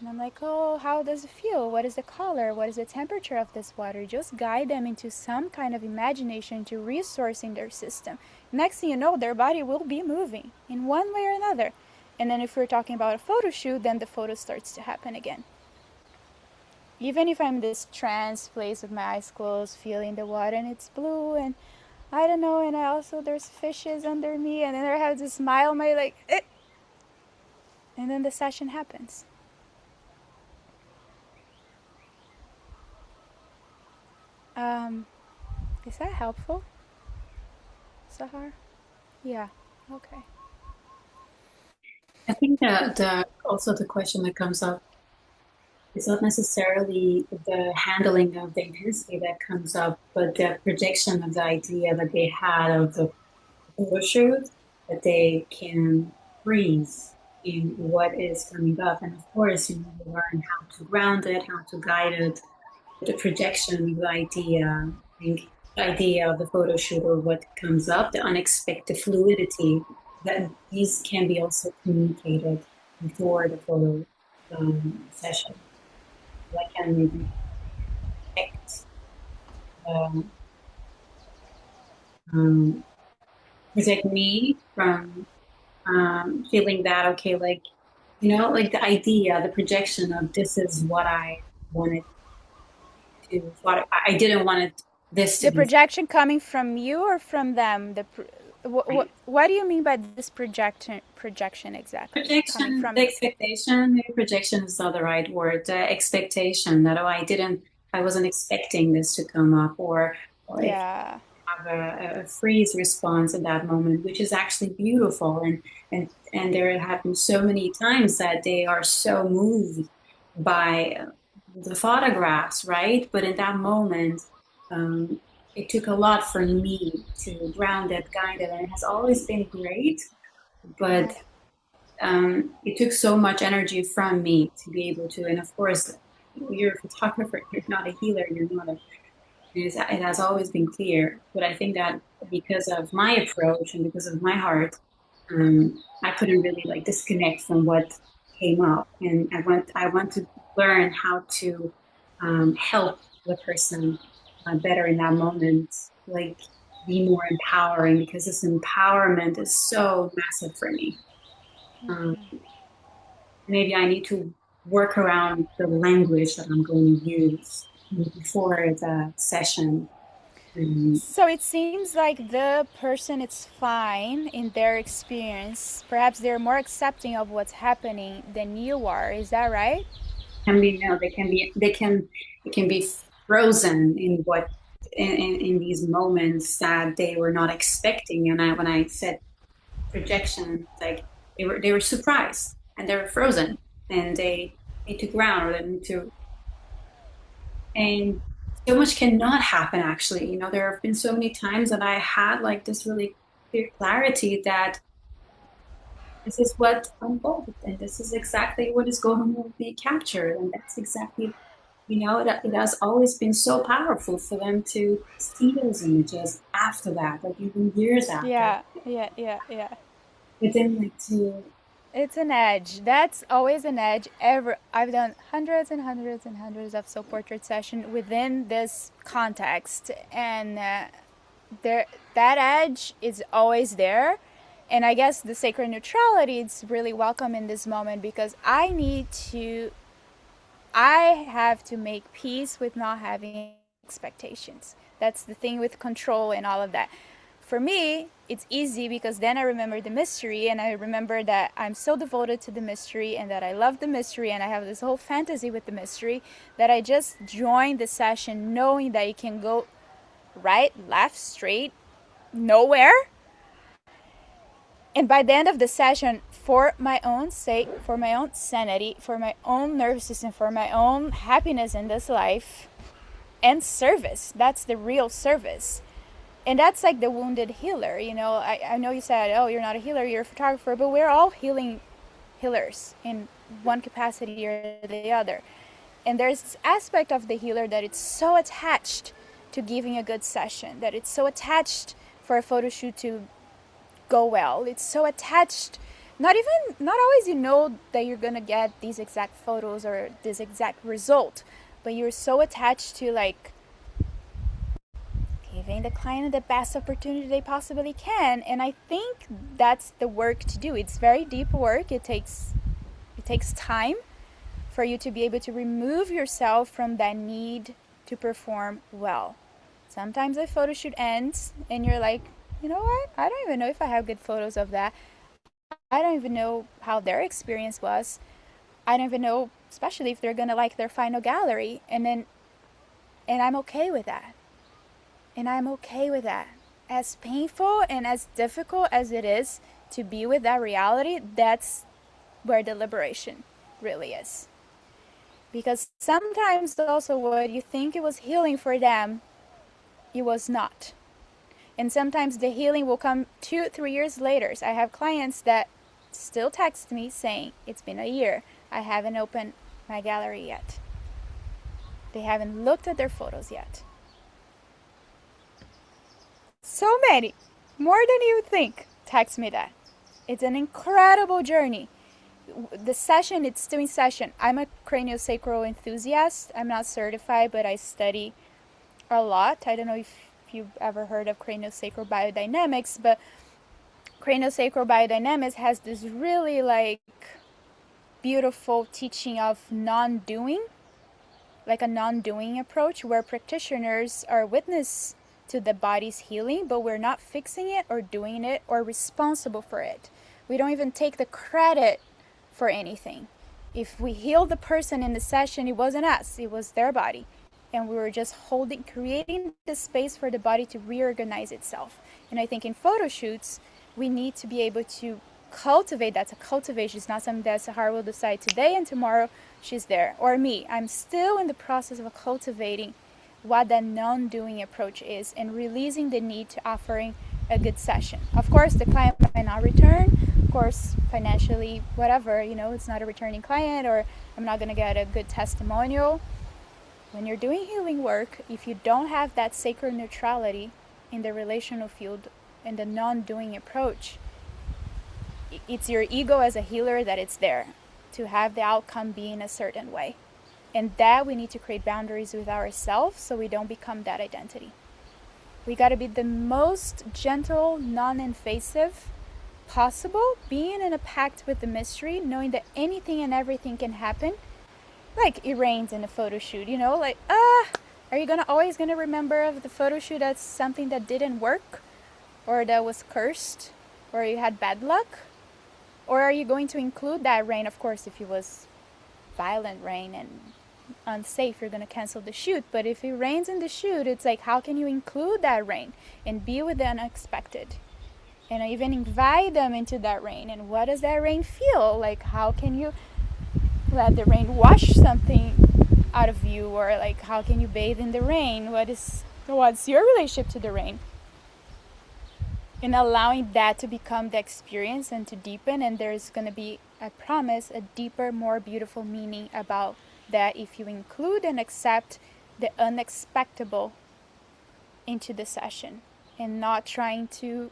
[SPEAKER 1] And I'm like, oh, how does it feel? What is the color? What is the temperature of this water? Just guide them into some kind of imagination to resourcing their system. Next thing you know, their body will be moving in one way or another. And then if we're talking about a photo shoot, then the photo starts to happen again. Even if I'm in this trance place with my eyes closed, feeling the water and it's blue and I don't know, and I also, there's fishes under me, and then I have this smile on my like, eh. And then the session happens. Is that helpful, Sahar? Yeah, okay.
[SPEAKER 3] I think that also the question that comes up it's not necessarily the handling of the intensity that comes up, but the projection of the idea that they had of the photo shoot, that they can freeze in what is coming up. And of course, you learn how to ground it, how to guide it, the projection of the idea, I think the idea of the photo shoot or what comes up, the unexpected fluidity, that these can be also communicated before the photo session. I can maybe protect, um, protect me from feeling that, okay, like, like the idea, the projection of this is what I wanted what I didn't want this to
[SPEAKER 1] The
[SPEAKER 3] be.
[SPEAKER 1] projection coming from you or from them? What do you mean by this projection exactly? Coming
[SPEAKER 3] Projection, the
[SPEAKER 1] from
[SPEAKER 3] expectation, maybe projection is not the right word. The expectation that, oh, I wasn't expecting this to come up, or if
[SPEAKER 1] yeah.
[SPEAKER 3] have a freeze response in that moment, which is actually beautiful. And there have been so many times that they are so moved by the photographs, right? But in that moment, it took a lot for me to ground it, guide it, and it has always been great. But it took so much energy from me to be able to. And of course, you're a photographer, you're not a healer, you're not a it has always been clear, but I think that because of my approach and because of my heart, I couldn't really like disconnect from what came up, and I want to learn how to help the person better in that moment, like be more empowering, because this empowerment is so massive for me. Um, Maybe I need to work around the language that I'm going to use before the session.
[SPEAKER 1] So it seems like the person is fine in their experience. Perhaps they're more accepting of what's happening than you are. Is that right?
[SPEAKER 3] Can be no, they can be frozen in what in these moments that they were not expecting. And when I said projection, like they were surprised and they were frozen, and they need to ground, or they need to. And so much cannot happen, actually. There have been so many times that I had like this really clear clarity that this is what unfolded, and this is exactly what is going to be captured, and that's exactly, it has always been so powerful for them to see those images after that, like even years after.
[SPEAKER 1] Yeah, yeah.
[SPEAKER 3] Within like to
[SPEAKER 1] It's an edge. That's always an edge. I've done hundreds and hundreds and hundreds of self-portrait sessions within this context, and there that edge is always there. And I guess the sacred neutrality is really welcome in this moment, because I have to make peace with not having expectations. That's the thing with control and all of that. For me, it's easy because then I remember the mystery, and I remember that I'm so devoted to the mystery and that I love the mystery, and I have this whole fantasy with the mystery, that I just join the session knowing that it can go right, left, straight, nowhere. And by the end of the session, for my own sake, for my own sanity, for my own nervous system, for my own happiness in this life, and service, that's the real service. And that's like the wounded healer. I know you said, oh, you're not a healer, you're a photographer, but we're all healers in one capacity or the other. And there's this aspect of the healer that it's so attached to giving a good session, that it's so attached for a photo shoot to go well. It's so attached, not always that you're gonna get these exact photos or this exact result, but you're so attached to like giving the client the best opportunity they possibly can. And I think that's the work to do. It's very deep work. It takes time for you to be able to remove yourself from that need to perform well. Sometimes a photo shoot ends and you're like, you know what? I don't even know if I have good photos of that. I don't even know how their experience was. I don't even know, especially if they're gonna like their final gallery. And I'm okay with that. And I'm okay with that. As painful and as difficult as it is to be with that reality, that's where the liberation really is. Because sometimes also what you think it was healing for them, it was not. And sometimes the healing will come 2-3 years later. So I have clients that still text me saying, it's been a year, I haven't opened my gallery yet. They haven't looked at their photos yet. So many, more than you think, text me that. It's an incredible journey. The session, it's still in session. I'm a craniosacral enthusiast. I'm not certified, but I study a lot. I don't know if you've ever heard of craniosacral biodynamics, but craniosacral biodynamics has this really like beautiful teaching of non-doing, like a non-doing approach where practitioners are witness to the body's healing, but we're not fixing it or doing it or responsible for it. We don't even take the credit for anything. If we heal the person in the session, it wasn't us, it was their body. And we were just creating the space for the body to reorganize itself. And I think in photo shoots, we need to be able to cultivate. That's a cultivation. It's not something that Sahar will decide today and tomorrow she's there. Or me, I'm still in the process of cultivating what that non-doing approach is and releasing the need to offering a good session. Of course, the client might not return. Of course, financially, whatever, it's not a returning client, or I'm not going to get a good testimonial. When you're doing healing work, if you don't have that sacred neutrality in the relational field and the non-doing approach, it's your ego as a healer that it's there to have the outcome be in a certain way. And that we need to create boundaries with ourselves so we don't become that identity. We got to be the most gentle, non-invasive possible, being in a pact with the mystery, knowing that anything and everything can happen. Like it rains in a photo shoot, are you always gonna remember of the photo shoot as something that didn't work, or that was cursed, or you had bad luck? Or are you going to include that rain? Of course, if it was violent rain and unsafe, you're gonna cancel the shoot. But if it rains in the shoot, it's like, how can you include that rain and be with the unexpected? And even invite them into that rain. And what does that rain feel? Like, how can you let the rain wash something out of you? Or like, how can you bathe in the rain? What's your relationship to the rain? And allowing that to become the experience and to deepen. And there's going to be, I promise, a deeper, more beautiful meaning about that if you include and accept the unexpectable into the session and not trying to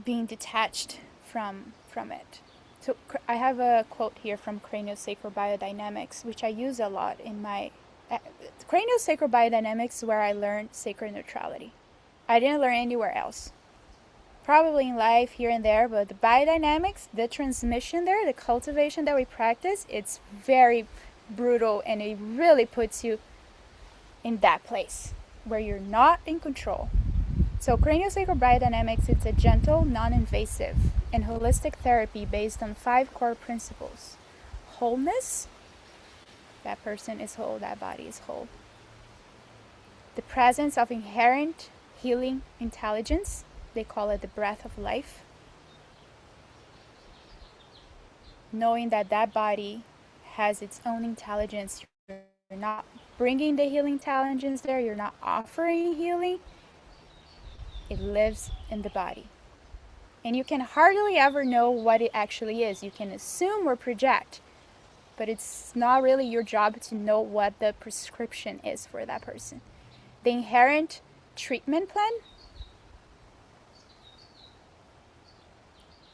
[SPEAKER 1] being detached from it. So I have a quote here from Craniosacral Biodynamics, which I use a lot in my Craniosacral Biodynamics, where I learned sacred neutrality. I didn't learn anywhere else. Probably in life here and there, but the biodynamics, the transmission there, the cultivation that we practice, it's very brutal, and it really puts you in that place where you're not in control. So craniosacral biodynamics, it's a gentle, non-invasive, and holistic therapy based on 5 core principles. Wholeness, that person is whole, that body is whole. The presence of inherent healing intelligence, they call it the breath of life. Knowing that that body has its own intelligence, you're not bringing the healing intelligence there, you're not offering healing. It lives in the body. And you can hardly ever know what it actually is. You can assume or project, but it's not really your job to know what the prescription is for that person. The inherent treatment plan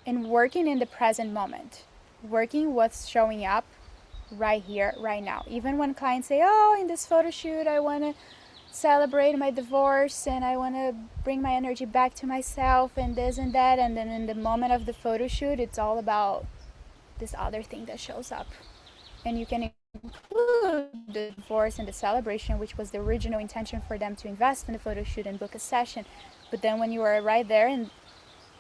[SPEAKER 1] and working in the present moment, working what's showing up right here, right now. Even when clients say, oh, in this photo shoot, I want to celebrate my divorce and I want to bring my energy back to myself and this and that, and then in the moment of the photo shoot, it's all about this other thing that shows up. And you can include the divorce and the celebration, which was the original intention for them to invest in the photo shoot and book a session. But then when you are right there in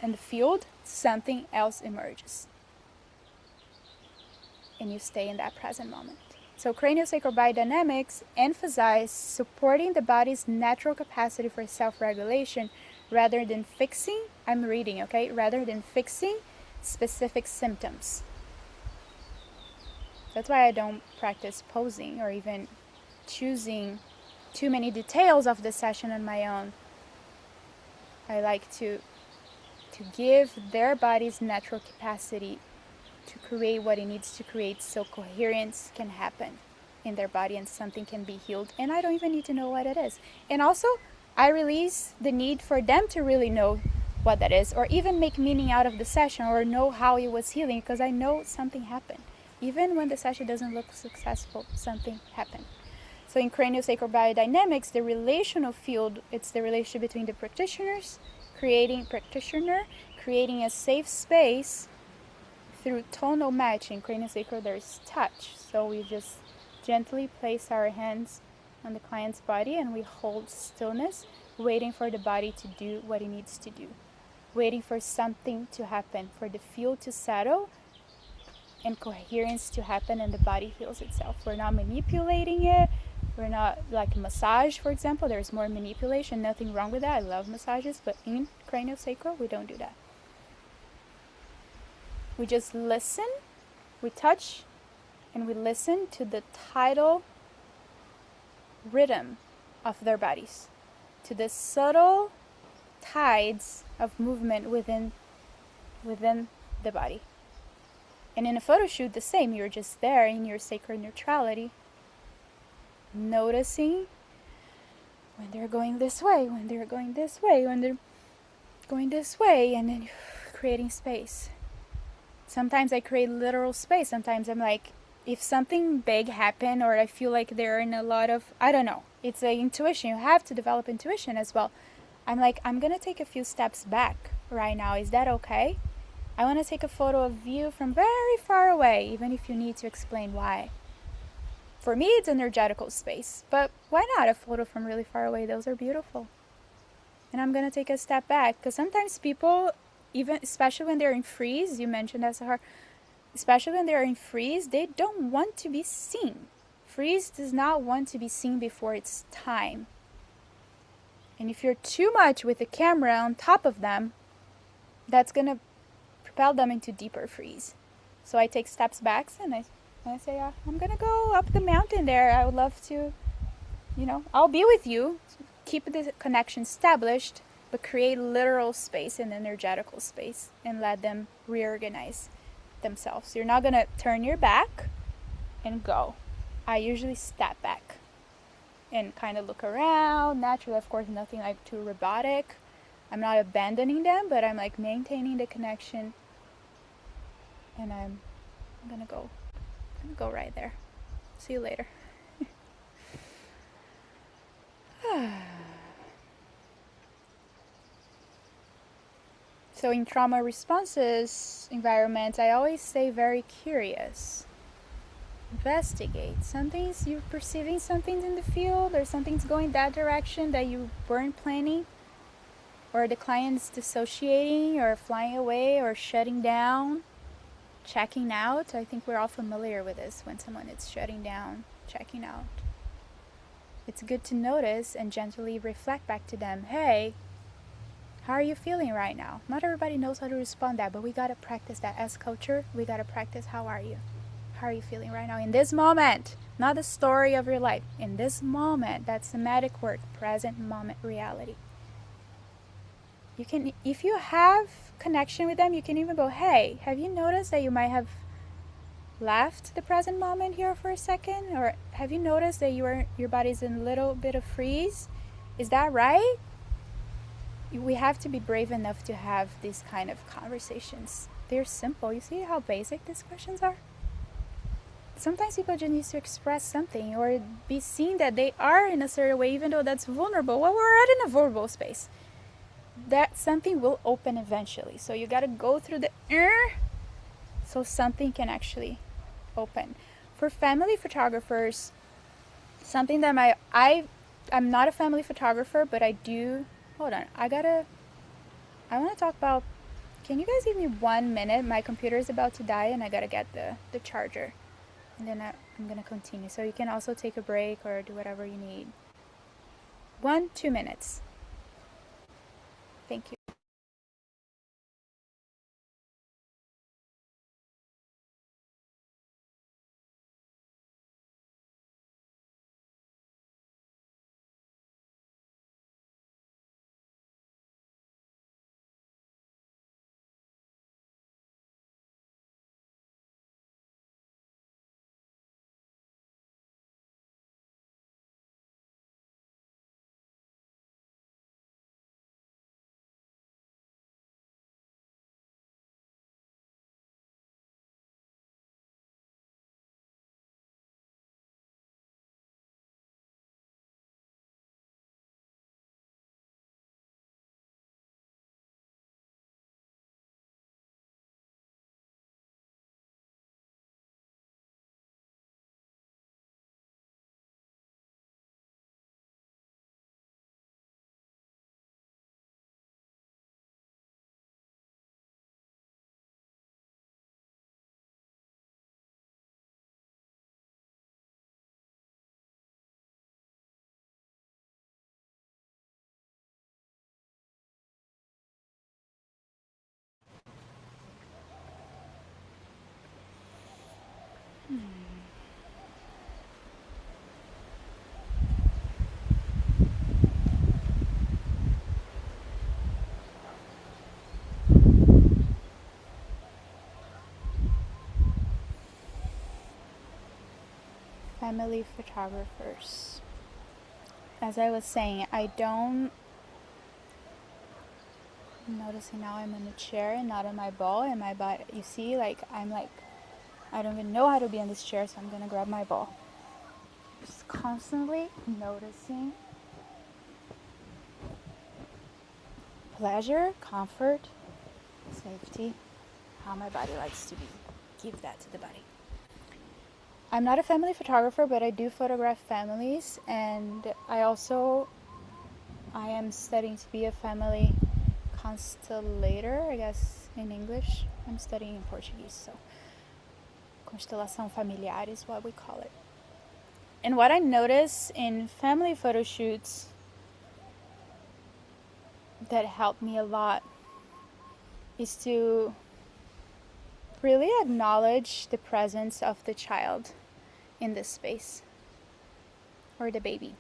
[SPEAKER 1] the field, something else emerges. And you stay in that present moment. So craniosacral biodynamics emphasize supporting the body's natural capacity for self-regulation rather than fixing, I'm reading, okay, rather than fixing specific symptoms. That's why I don't practice posing or even choosing too many details of the session on my own. I like to give their body's natural capacity to create what it needs to create so coherence can happen in their body and something can be healed. And I don't even need to know what it is. And also, I release the need for them to really know what that is or even make meaning out of the session or know how it was healing because I know something happened. Even when the session doesn't look successful, something happened. So in craniosacral biodynamics, the relational field, it's the relationship between the creating a safe space through tonal matching. Craniosacral, there's touch. So we just gently place our hands on the client's body and we hold stillness, waiting for the body to do what it needs to do. Waiting for something to happen, for the field to settle and coherence to happen and the body heals itself. We're not manipulating it. We're not like massage, for example. There's more manipulation. Nothing wrong with that. I love massages, but in craniosacral, we don't do that. We just listen, we touch, and we listen to the tidal rhythm of their bodies, to the subtle tides of movement within the body. And in a photo shoot, the same. You're just there in your sacred neutrality, noticing when they're going this way, when they're going this way, when they're going this way, and then creating space. Sometimes I create literal space. Sometimes I'm like, if something big happened or I feel like they're in a lot of, I don't know, it's an intuition. You have to develop intuition as well. I'm like, I'm going to take a few steps back right now. Is that okay? I want to take a photo of you from very far away, even if you need to explain why. For me, it's energetical space, but why not a photo from really far away? Those are beautiful. And I'm going to take a step back because sometimes people, even especially when they're in freeze, you mentioned that, Sahar, especially when they're in freeze, they don't want to be seen. Freeze does not want to be seen before its time. And if you're too much with the camera on top of them, that's going to propel them into deeper freeze. So I take steps back and I say, I'm going to go up the mountain there. I would love to, I'll be with you. Keep the connection established, but create literal space and energetical space and let them reorganize themselves. You're not going to turn your back and go. I usually step back and kind of look around. Naturally, of course, nothing like too robotic. I'm not abandoning them, but I'm like maintaining the connection. And I'm gonna go right there. See you later. So in trauma responses environments, I always stay very curious. Investigate. You're perceiving something in the field or something's going that direction that you weren't planning, or the client's dissociating or flying away or shutting down, checking out. I think we're all familiar with this when someone is shutting down, checking out. It's good to notice and gently reflect back to them, hey, how are you feeling right now? Not everybody knows how to respond to that, but we gotta practice that as culture. We gotta practice, how are you? How are you feeling right now? In this moment, not the story of your life. In this moment, that's somatic work, present moment reality. You can, if you have connection with them, you can even go, hey, have you noticed that you might have left the present moment here for a second? Or have you noticed that your body's in a little bit of freeze? Is that right? We have to be brave enough to have these kind of conversations. They're simple. You see how basic these questions are? Sometimes people just need to express something or be seen that they are in a certain way, even though that's vulnerable. Well, we're already in a vulnerable space. That something will open eventually. So you got to go through the so something can actually open. For family photographers, something that I'm not a family photographer, but I do, hold on, I want to talk about, can you guys give me 1 minute? My computer is about to die and I got to get the charger. And then I'm going to continue. So you can also take a break or do whatever you need. 2 minutes. Thank you. family photographers. As I was saying, I'm noticing now I'm in a chair and not on my ball, and my body, you see, like, I'm like, I don't even know how to be in this chair, so I'm gonna grab my ball. Just constantly noticing pleasure, comfort, safety, how my body likes to be. Give that to the body. I'm not a family photographer, but I do photograph families, and I am studying to be a family constellator, I guess in English. I'm studying in Portuguese, so constelação familiar is what we call it. And what I notice in family photo shoots that helped me a lot is to really acknowledge the presence of the child in this space, or the baby.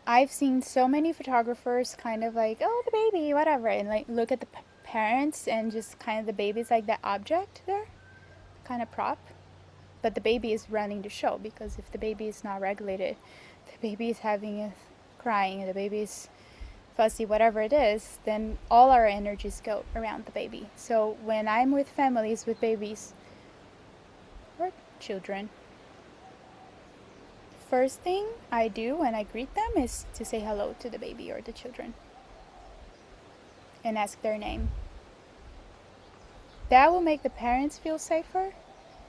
[SPEAKER 1] I've seen so many photographers kind of like, oh, the baby, whatever, and like look at the parents and just kind of the baby's like that object there, kind of prop. But the baby is running the show, because if the baby is not regulated, the baby is crying, the baby is fussy, whatever it is, then all our energies go around the baby. So when I'm with families with babies or children, first thing I do when I greet them is to say hello to the baby or the children and ask their name. That will make the parents feel safer.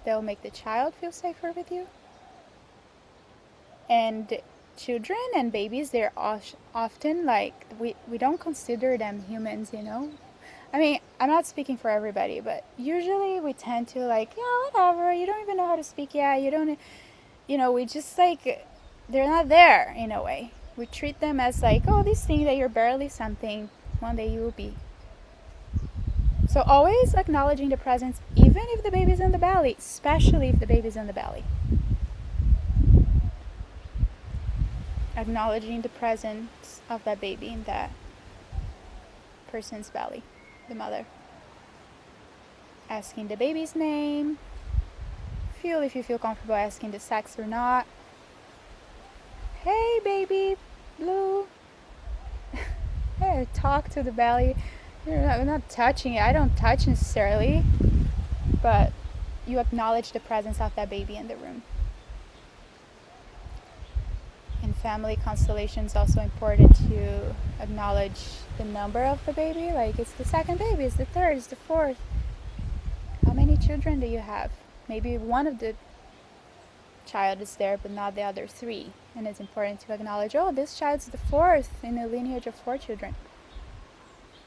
[SPEAKER 1] That will make the child feel safer with you. And children and babies, they're often like, we don't consider them humans, you know? I mean, I'm not speaking for everybody, but usually we tend to like, yeah, whatever, you don't even know how to speak yet, you don't, you know, we just like, they're not there in a way. We treat them as like, oh, this thing that you're barely something, one day you will be. So always acknowledging the presence, even if the baby's in the belly, especially if the baby's in the belly. Acknowledging the presence of that baby in that person's belly, the mother. Asking the baby's name. If you feel comfortable asking the sex or not. Hey, baby, blue. Hey, talk to the belly. You're not touching it. I don't touch necessarily, but you acknowledge the presence of that baby in the room. In family constellation, it's also important to acknowledge the number of the baby. Like, it's the second baby, it's the third, it's the fourth. How many children do you have? Maybe one of the child is there, but not the other three. And it's important to acknowledge, oh, this child's the fourth in a lineage of 4 children.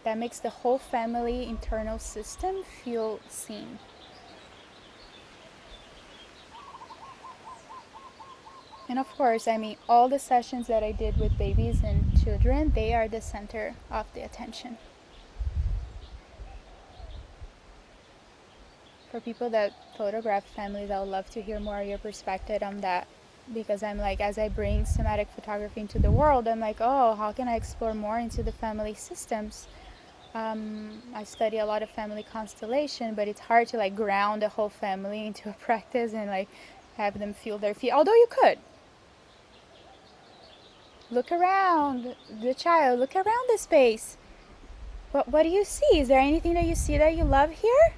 [SPEAKER 1] That makes the whole family internal system feel seen. And of course, I mean, all the sessions that I did with babies and children, they are the center of the attention. For people that photograph families, I would love to hear more of your perspective on that. Because I'm like, as I bring somatic photography into the world, I'm like, oh, how can I explore more into the family systems? I study a lot of family constellation, but it's hard to like ground the whole family into a practice and like have them feel their feet. Although you could. Look around the child, look around the space. What do you see? Is there anything that you see that you love here?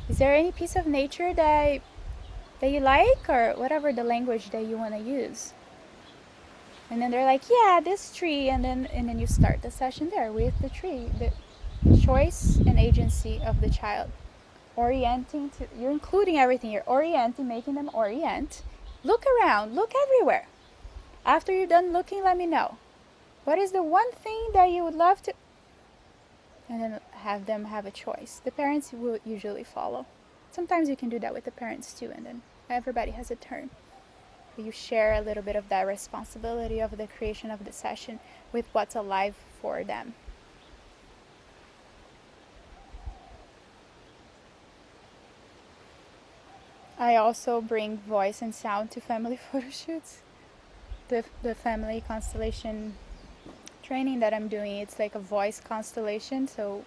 [SPEAKER 1] Is there any piece of nature that you like, or whatever the language that you want to use? And then they're like, yeah, this tree, and then you start the session there with the tree, the choice and agency of the child. Orienting to, you're including everything, you're orienting, making them orient. Look around, look everywhere. After you're done looking, let me know. What is the one thing that you would love to... And then have them have a choice. The parents will usually follow. Sometimes you can do that with the parents too, and then everybody has a turn. But you share a little bit of that responsibility of the creation of the session with what's alive for them. I also bring voice and sound to family photo shoots. The family constellation training that I'm doing, it's like a voice constellation, so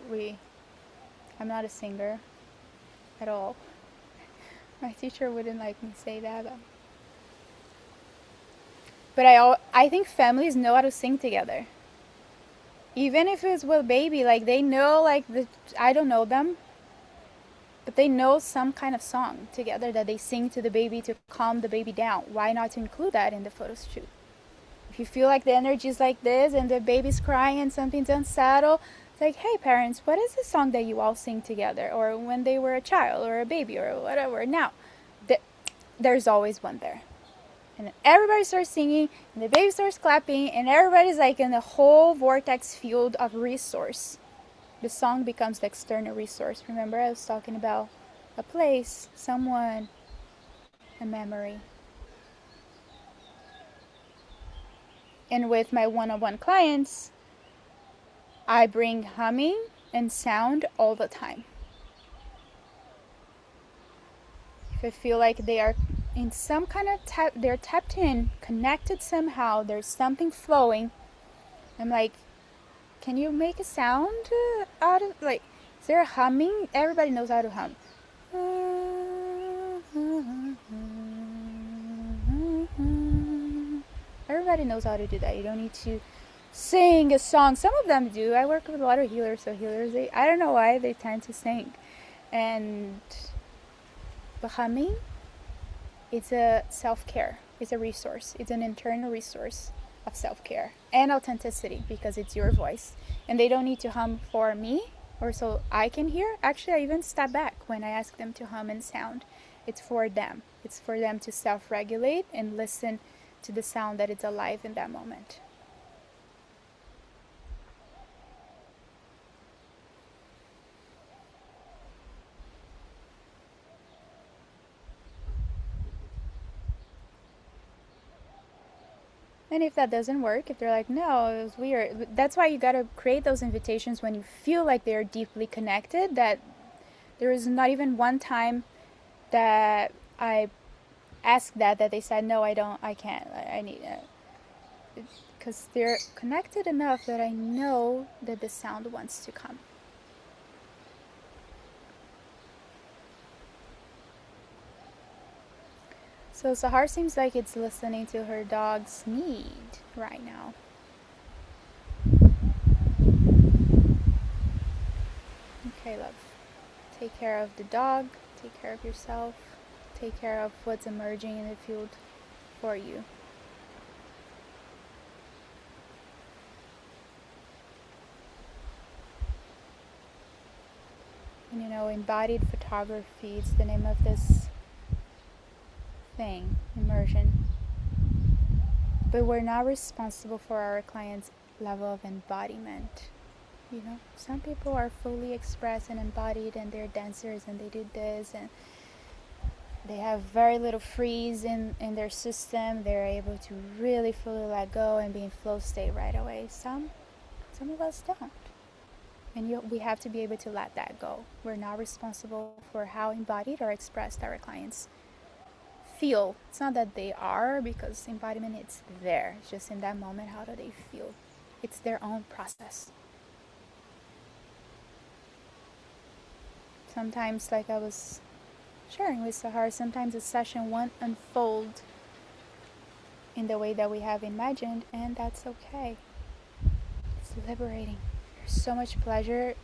[SPEAKER 1] I'm not a singer at all. My teacher wouldn't like me say that, but I think families know how to sing together. Even if it's with baby, like they know, like I don't know them, but they know some kind of song together that they sing to the baby to calm the baby down. Why not to include that in the photo shoot? If you feel like the energy is like this and the baby's crying and something's unsettled, it's like, hey parents, what is the song that you all sing together? Or when they were a child or a baby or whatever. Now, there's always one there. And everybody starts singing, and the baby starts clapping, and everybody's like in a whole vortex field of resource. The song becomes the external resource. Remember, I was talking about a place, someone, a memory. And with my one-on-one clients, I bring humming and sound all the time. If I feel like they are in some kind of they're tapped in, connected somehow, there's something flowing, I'm like, can you make a sound out of, like, is there a humming? Everybody knows how to hum. Everybody knows how to do that. You don't need to sing a song. Some of them do. I work with a lot of healers, so healers, I don't know why they tend to sing. And the humming, it's a self-care. It's a resource. It's an internal resource of self-care and authenticity because it's your voice. And they don't need to hum for me or so I can hear. Actually, I even step back when I ask them to hum and sound. It's for them. It's for them to self-regulate and listen to the sound that is alive in that moment. And if that doesn't work, if they're like, no, it was weird, that's why you got to create those invitations when you feel like they're deeply connected, that there is not even one time that I asked that they said, no, I can't, I need it. Because they're connected enough that I know that the sound wants to come. So Sahar seems like it's listening to her dog's need right now. Okay, love. Take care of the dog, take care of yourself, take care of what's emerging in the field for you. And embodied photography, it's the name of this thing, immersion. But we're not responsible for our clients' level of embodiment. Some people are fully expressed and embodied and they're dancers and they do this and they have very little freeze in their system. They're able to really fully let go and be in flow state right away. Some of us don't. And we have to be able to let that go. We're not responsible for how embodied or expressed our clients feel. It's not that they are, because embodiment, it's there. It's just in that moment, how do they feel? It's their own process. Sometimes, like I was sharing with Sahar, sometimes a session won't unfold in the way that we have imagined, and that's okay. It's liberating. There's so much pleasure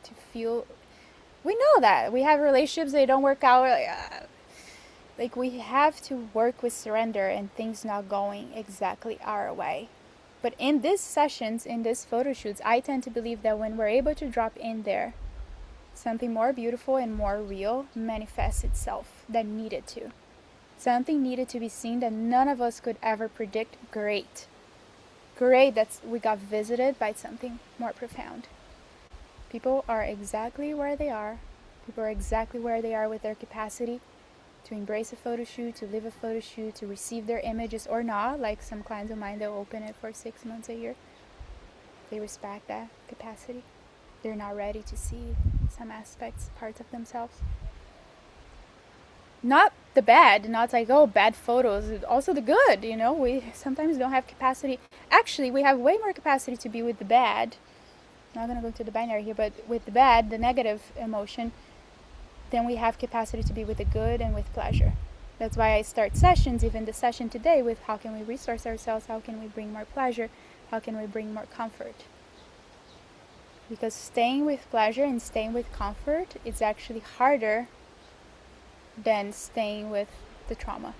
[SPEAKER 1] to feel. We know that. We have relationships, they don't work out. Like we have to work with surrender and things not going exactly our way. But in these sessions, in these photo shoots, I tend to believe that when we're able to drop in there, something more beautiful and more real manifests itself that needed to. Something needed to be seen that none of us could ever predict. Great that we got visited by something more profound. People are exactly where they are. People are exactly where they are with their capacity to embrace a photo shoot, to live a photo shoot, to receive their images or not. Like some clients of mine, they'll open it for 6 months, a year. They respect that capacity. They're not ready to see some aspects, parts of themselves. Not the bad, not like, oh, bad photos, also the good, we sometimes don't have capacity. Actually, we have way more capacity to be with the bad. I'm not going to go to the binary here, but with the bad, the negative emotion, then we have capacity to be with the good and with pleasure. That's why I start sessions, even the session today, with how can we resource ourselves, how can we bring more pleasure, how can we bring more comfort. Because staying with pleasure and staying with comfort is actually harder than staying with the trauma.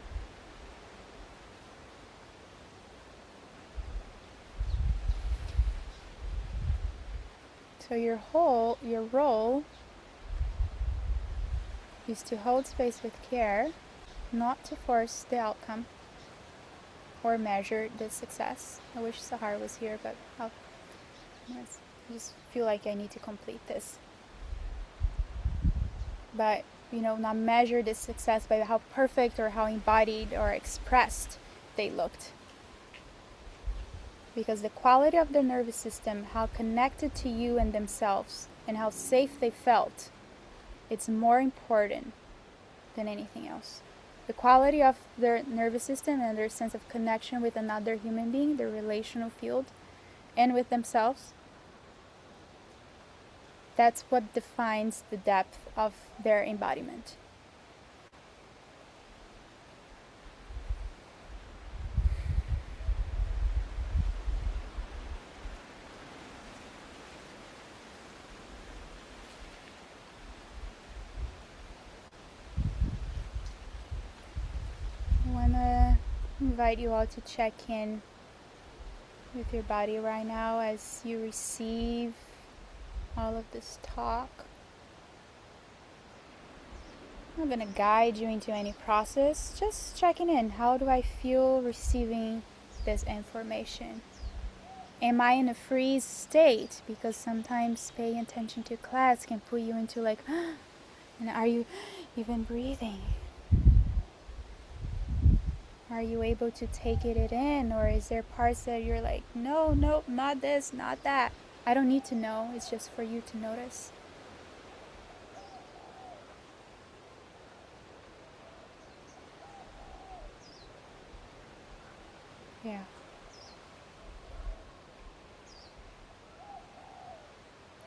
[SPEAKER 1] So your role is to hold space with care, not to force the outcome or measure the success. I wish Sahar was here, but I just feel like I need to complete this. But, not measure the success by how perfect or how embodied or expressed they looked. Because the quality of their nervous system, how connected to you and themselves, and how safe they felt, it's more important than anything else. The quality of their nervous system and their sense of connection with another human being, their relational field, and with themselves, that's what defines the depth of their embodiment. I want to invite you all to check in with your body right now as you receive all of this talk. I'm not going to guide you into any process, just checking in. How do I feel receiving this information? Am I in a freeze state? Because sometimes paying attention to class can put you into like, and are you even breathing? Are you able to take it in? Or is there parts that you're like, no, not this, not that? I don't need to know. It's just for you to notice. Yeah.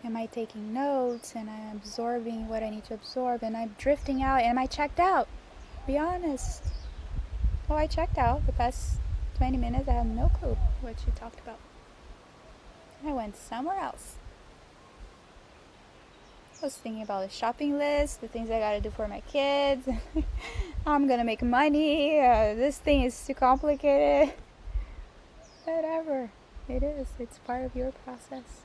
[SPEAKER 1] Am I taking notes and I'm absorbing what I need to absorb and I'm drifting out? Am I checked out? Be honest. Oh, I checked out. The past 20 minutes I had no clue what you talked about. I went somewhere else. I was thinking about the shopping list, the things I gotta do for my kids. I'm gonna make money. This thing is too complicated. Whatever. It is. It's part of your process.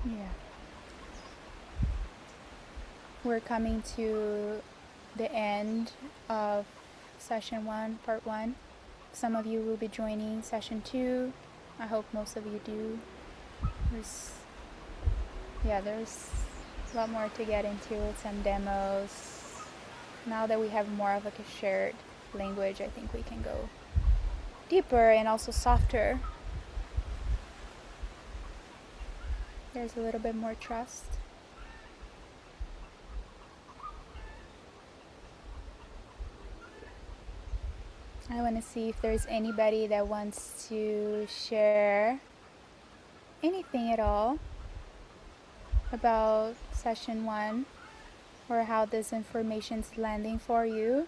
[SPEAKER 1] Yeah. We're coming to the end of session 1, part 1. Some of you will be joining session 2. I hope most of you do. There's a lot more to get into, some demos. Now that we have more of like a shared language, I think we can go deeper and also softer. There's a little bit more trust. I want to see if there's anybody that wants to share anything at all about session 1 or how this information's landing for you,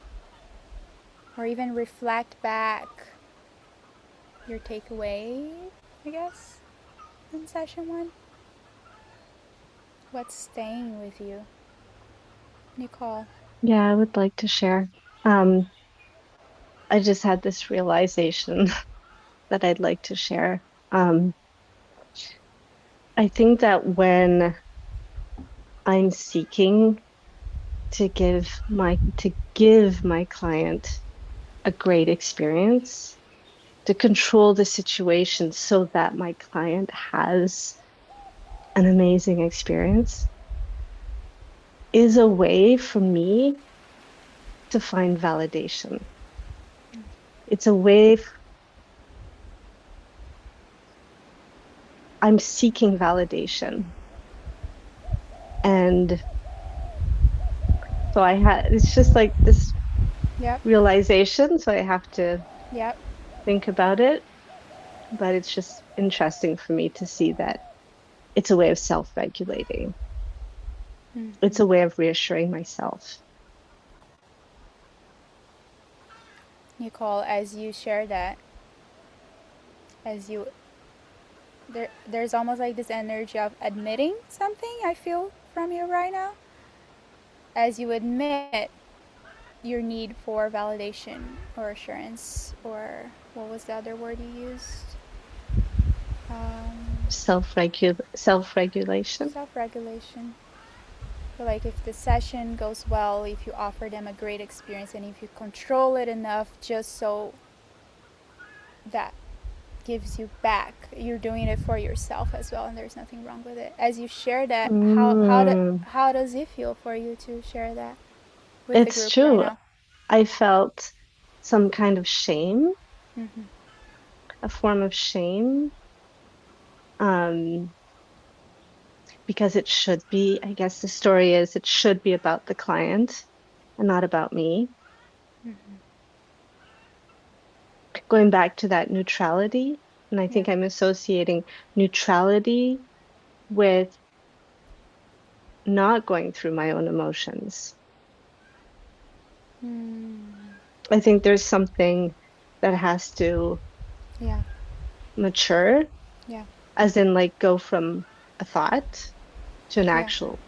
[SPEAKER 1] or even reflect back your takeaway, I guess, in session 1. What's staying with you? Nicole.
[SPEAKER 7] Yeah, I would like to share. I just had this realization that I'd like to share. I think that when I'm seeking to give my client a great experience, to control the situation so that my client has an amazing experience, is a way for me to find validation. It's a way I'm seeking validation. And so it's just like this
[SPEAKER 1] Yep.
[SPEAKER 7] realization. So I have to
[SPEAKER 1] Yep.
[SPEAKER 7] think about it. But it's just interesting for me to see that it's a way of self-regulating. It's a way of reassuring myself.
[SPEAKER 1] Nicole, as you share that, as you there's almost like this energy of admitting something I feel from you right now. As you admit your need for validation or assurance, or what was the other word you used?
[SPEAKER 7] Self-regulation.
[SPEAKER 1] Self-regulation. So like if the session goes well, if you offer them a great experience, and if you control it enough just so that gives you back, you're doing it for yourself as well, and there's nothing wrong with it. As you share that, how does it feel for you to share that with the
[SPEAKER 7] It's
[SPEAKER 1] group right
[SPEAKER 7] true.
[SPEAKER 1] now?
[SPEAKER 7] I felt some kind of shame,
[SPEAKER 1] Mm-hmm.
[SPEAKER 7] a form of shame, because it should be, I guess the story is it should be about the client and not about me.
[SPEAKER 1] Mm-hmm.
[SPEAKER 7] Going back to that neutrality, and I
[SPEAKER 1] Yeah.
[SPEAKER 7] think I'm associating neutrality with not going through my own emotions. I think there's something that has to
[SPEAKER 1] Yeah.
[SPEAKER 7] mature,
[SPEAKER 1] Yeah.
[SPEAKER 7] as in like go from a thought to an
[SPEAKER 1] Yeah.
[SPEAKER 7] actual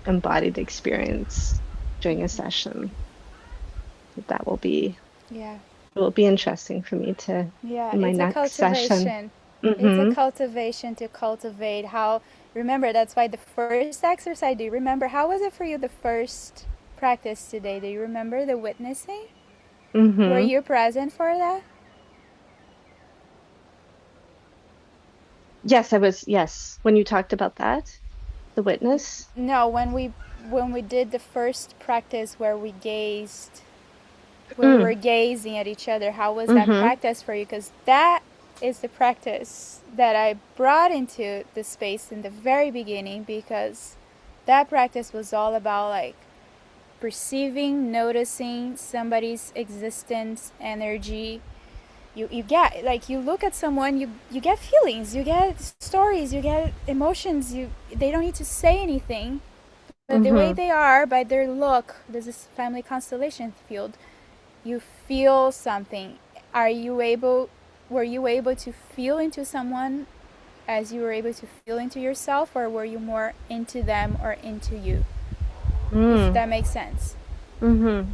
[SPEAKER 7] embodied experience during a session. That
[SPEAKER 1] Yeah.
[SPEAKER 7] it will be interesting for me to
[SPEAKER 1] Yeah.
[SPEAKER 7] in my
[SPEAKER 1] It's a
[SPEAKER 7] next session.
[SPEAKER 1] cultivation. It's a
[SPEAKER 7] Mm-hmm.
[SPEAKER 1] cultivation to cultivate how. Remember, that's why the first exercise. Do you remember how was it for you? The first practice today. Do you remember the witnessing? Were
[SPEAKER 7] Mm-hmm.
[SPEAKER 1] you present for that?
[SPEAKER 7] Yes, I was. Yes, when you talked about that, the witness.
[SPEAKER 1] No, when we did the first practice where we gazed, where we were
[SPEAKER 7] Mm.
[SPEAKER 1] gazing at each other, how was that
[SPEAKER 7] Mm-hmm.
[SPEAKER 1] practice for you? Because that is the practice that I brought into the space in the very beginning, because that practice was all about like perceiving, noticing somebody's existence, energy. You get, like, you look at someone, you get feelings, you get stories, you get emotions. They don't need to say anything, but the way
[SPEAKER 7] Mm-hmm.
[SPEAKER 1] they are, by their look, there's this family constellation field, you feel something. Were you able to feel into someone as you were able to feel into yourself, or were you more into them or into you? If
[SPEAKER 7] Mm.
[SPEAKER 1] that makes sense.
[SPEAKER 7] Mm-hmm.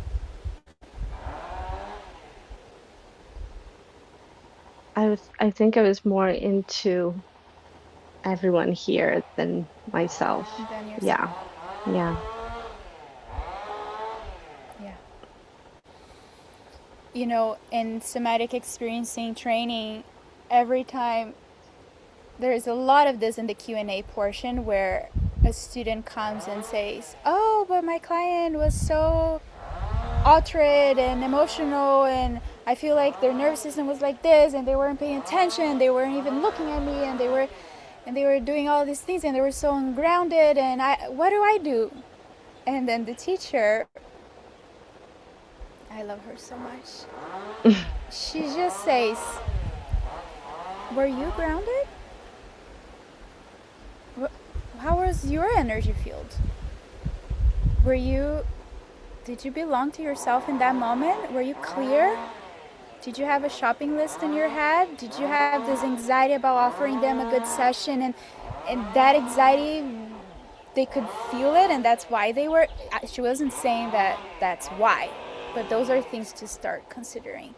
[SPEAKER 7] I think I was more into everyone here than myself.
[SPEAKER 1] Than yourself.
[SPEAKER 7] Yeah. Yeah.
[SPEAKER 1] Yeah. In somatic experiencing training, every time there's a lot of this in the Q&A portion, where a student comes and says, "Oh, but my client was so altered and emotional, and I feel like their nervous system was like this, and they weren't paying attention, they weren't even looking at me, and they were doing all these things, and they were so ungrounded, and what do I do?" And then the teacher, I love her so much, she just says, "Were you grounded? How was your energy field? Did you belong to yourself in that moment? Were you clear? Did you have a shopping list in your head? Did you have this anxiety about offering them a good session, and that anxiety, they could feel it, and that's why they were..." She wasn't saying that that's why, but those are things to start considering.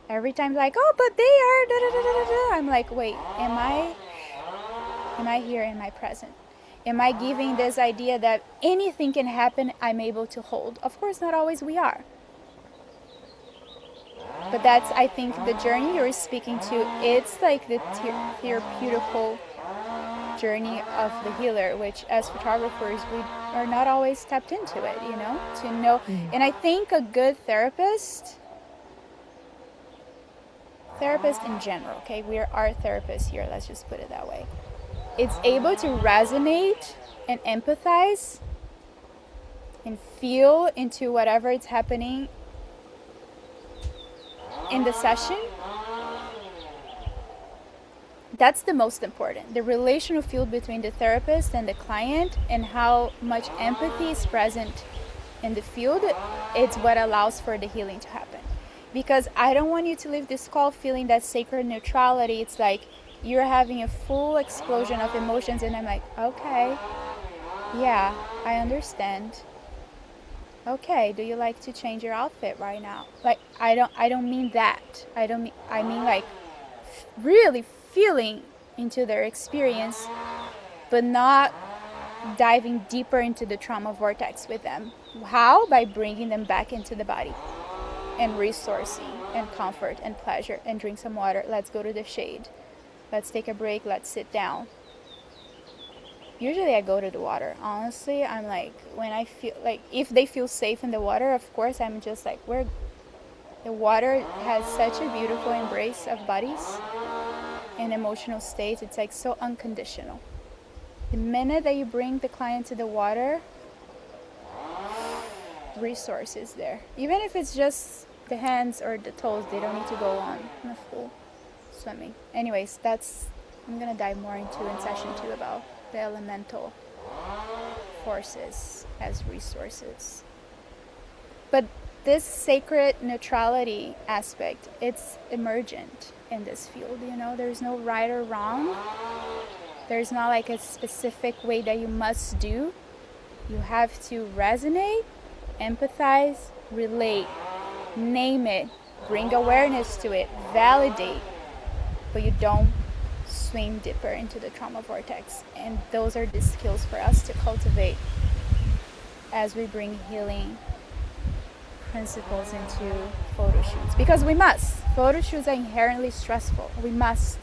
[SPEAKER 1] Every time, like, "Oh, but they are da da da da da," I'm like, wait, am I here? Am I present? Am I giving this idea that anything can happen, I'm able to hold? Of course, not always we are. But that's, I think, the journey you're speaking to. It's like the therapeutical journey of the healer, which as photographers, we are not always tapped into it, to know. And I think a good therapist in general, okay, we are therapists here, let's just put it that way. it's able to resonate and empathize and feel into whatever is happening in the session, that's the most important. The relational field between the therapist and the client and how much empathy is present in the field, it's what allows for the healing to happen. Because I don't want you to leave this call feeling that sacred neutrality. It's like you're having a full explosion of emotions and I'm like, okay, yeah, I understand. Okay, do you like to change your outfit right now? Like, I don't mean that. I mean like really feeling into their experience, but not diving deeper into the trauma vortex with them. How? By bringing them back into the body and resourcing and comfort and pleasure and drink some water. Let's go to the shade. Let's take a break. Let's sit down. Usually I go to the water. Honestly, I'm like, when I feel like, if they feel safe in the water, of course, I'm just like, the water has such a beautiful embrace of bodies and emotional states. It's like so unconditional. The minute that you bring the client to the water, resources there. Even if it's just the hands or the toes, they don't need to go on a full swimming. Anyways, I'm gonna dive more into in session 2 about the elemental forces as resources. But this sacred neutrality aspect, it's emergent in this field, you know, there's no right or wrong. There's not like a specific way that you must do. You have to resonate, empathize, relate, name it, bring awareness to it, validate, but you don't swim deeper into the trauma vortex. And those are the skills for us to cultivate as we bring healing principles into photo shoots. Because we must. Photo shoots are inherently stressful. We must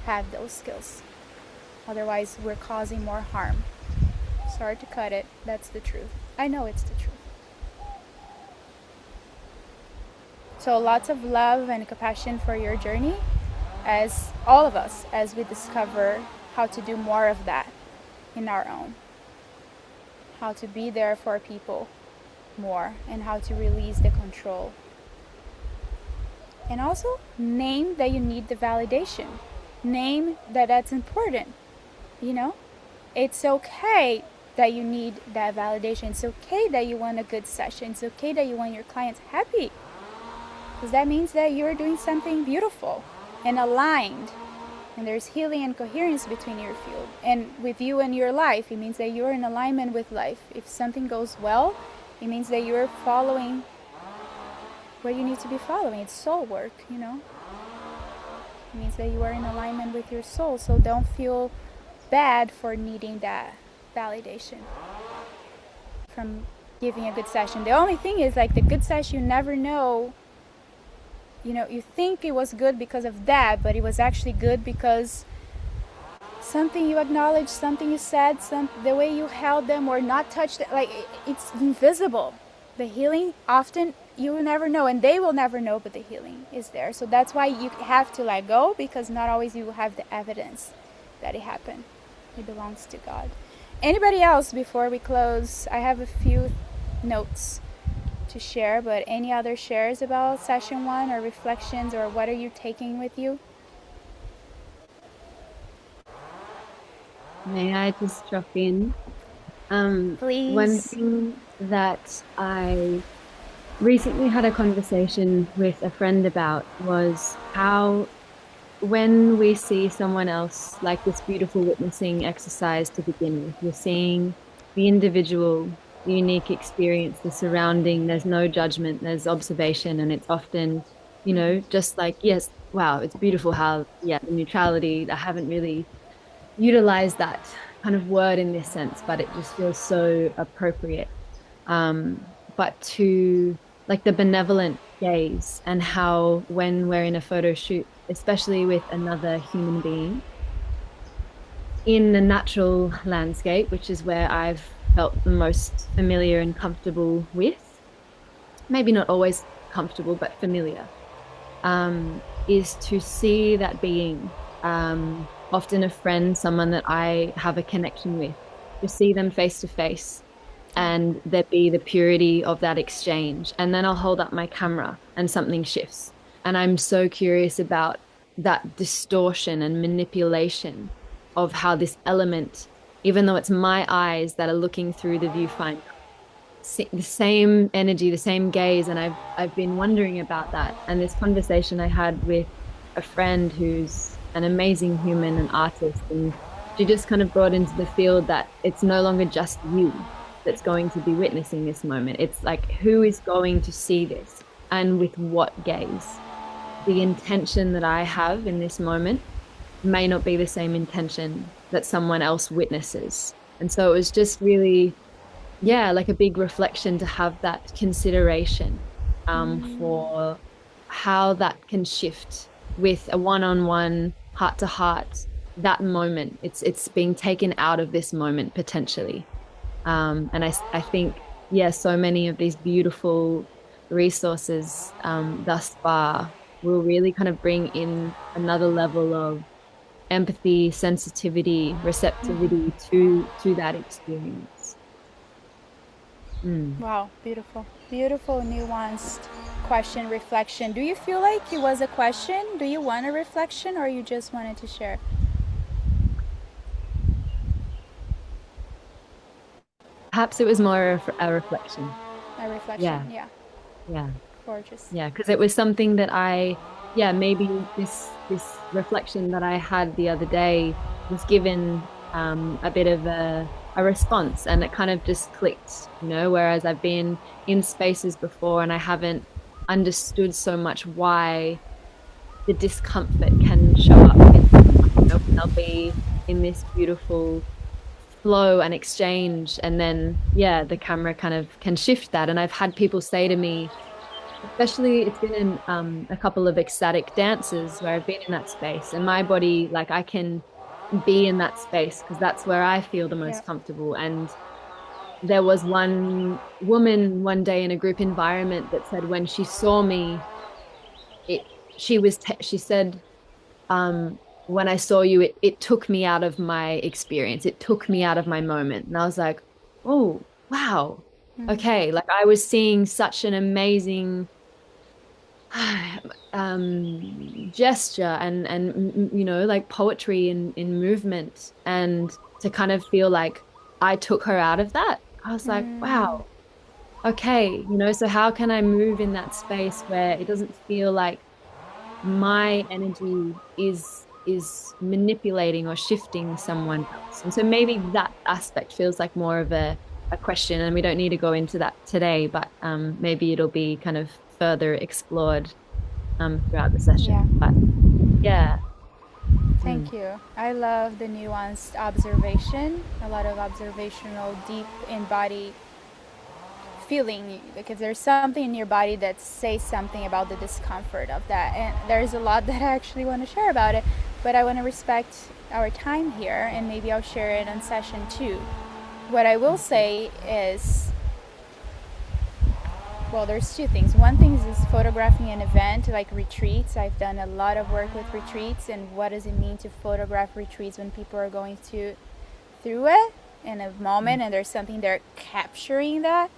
[SPEAKER 1] have those skills. Otherwise, we're causing more harm. Sorry to cut it. That's the truth. I know it's the truth. So lots of love and compassion for your journey, as all of us, as we discover how to do more of that in our own. How to be there for people more and how to release the control. And also name that you need the validation. Name that that's important. You know, it's okay that you need that validation. It's okay that you want a good session. It's okay that you want your clients happy. Because that means that you're doing something beautiful and aligned. And there's healing and coherence between your field. And with you and your life, it means that you're in alignment with life. If something goes well, it means that you're following what you need to be following. It's soul work, you know. It means that you are in alignment with your soul. So don't feel bad for needing that validation from giving a good session. The only thing is, like, the good session, you never know. You know, you think it was good because of that, but it was actually good because something you acknowledged, something you said, the way you held them or not touched it, like, it's invisible. The healing, often you will never know, and they will never know, but the healing is there. So that's why you have to let go, because not always you will have the evidence that it happened. It belongs to God. Anybody else before we close? I have a few notes to share, but any other shares about session 1 or reflections, or what are you taking with you?
[SPEAKER 2] May I just drop in?
[SPEAKER 1] Please.
[SPEAKER 2] One thing that I recently had a conversation with a friend about was how, when we see someone else, like this beautiful witnessing exercise to begin with, you're seeing the individual, the unique experience, the surrounding, there's no judgment, there's observation, and it's often, you know, just like, yes, wow, it's beautiful how, yeah, the neutrality, I haven't really utilized that kind of word in this sense, but it just feels so appropriate. But to, like, the benevolent gaze, and how when we're in a photo shoot, especially with another human being in the natural landscape, which is where I've felt the most familiar and comfortable with, maybe not always comfortable, but familiar, is to see that being often a friend, someone that I have a connection with, to see them face to face and there be the purity of that exchange. And then I'll hold up my camera and something shifts. And I'm so curious about that distortion and manipulation of how this element, even though it's my eyes that are looking through the viewfinder, the same energy, the same gaze. And I've been wondering about that. And this conversation I had with a friend who's an amazing human and artist, and she just kind of brought into the field that it's no longer just you that's going to be witnessing this moment. It's like, who is going to see this and with what gaze? The intention that I have in this moment may not be the same intention that someone else witnesses. And so it was just really, yeah, like a big reflection to have that consideration for how that can shift with a one-on-one, heart-to-heart, that moment. It's being taken out of this moment potentially. And I think, yeah, so many of these beautiful resources thus far will really kind of bring in another level of empathy, sensitivity, receptivity to that experience.
[SPEAKER 1] Wow, beautiful. Beautiful, nuanced question, reflection. Do you feel like it was a question? Do you want a reflection, or you just wanted to share?
[SPEAKER 2] Perhaps it was more a reflection.
[SPEAKER 1] A reflection,
[SPEAKER 2] Yeah.
[SPEAKER 1] yeah. Gorgeous.
[SPEAKER 2] Yeah, because it was something that maybe this reflection that I had the other day was given a bit of a response, and it kind of just clicked, whereas I've been in spaces before and I haven't understood so much why the discomfort can show up when I'll be in this beautiful flow and exchange, and then the camera kind of can shift that. And I've had people say to me, especially it's been in a couple of ecstatic dances where I've been in that space, and my body, like, I can be in that space because that's where I feel the most comfortable. And there was one woman one day in a group environment that said when she saw me, she said, when I saw you, it took me out of my experience. It took me out of my moment. And I was like, oh, wow. Okay. Like, I was seeing such an amazing gesture and like poetry in movement, and to kind of feel like I took her out of that. I was like, wow, okay, so how can I move in that space where it doesn't feel like my energy is manipulating or shifting someone else? And so maybe that aspect feels like more of a question, and we don't need to go into that today, but maybe it'll be kind of further explored throughout the session.
[SPEAKER 1] Yeah.
[SPEAKER 2] But yeah.
[SPEAKER 1] Thank you. I love the nuanced observation, a lot of observational, deep embodied feeling. Like, if there's something in your body that says something about the discomfort of that, and there's a lot that I actually want to share about it, but I want to respect our time here, and maybe I'll share it on session 2. What I will say is, well, there's 2 things. One thing is photographing an event like retreats. I've done a lot of work with retreats, and what does it mean to photograph retreats when people are going through it in a moment, and there's something they're capturing, that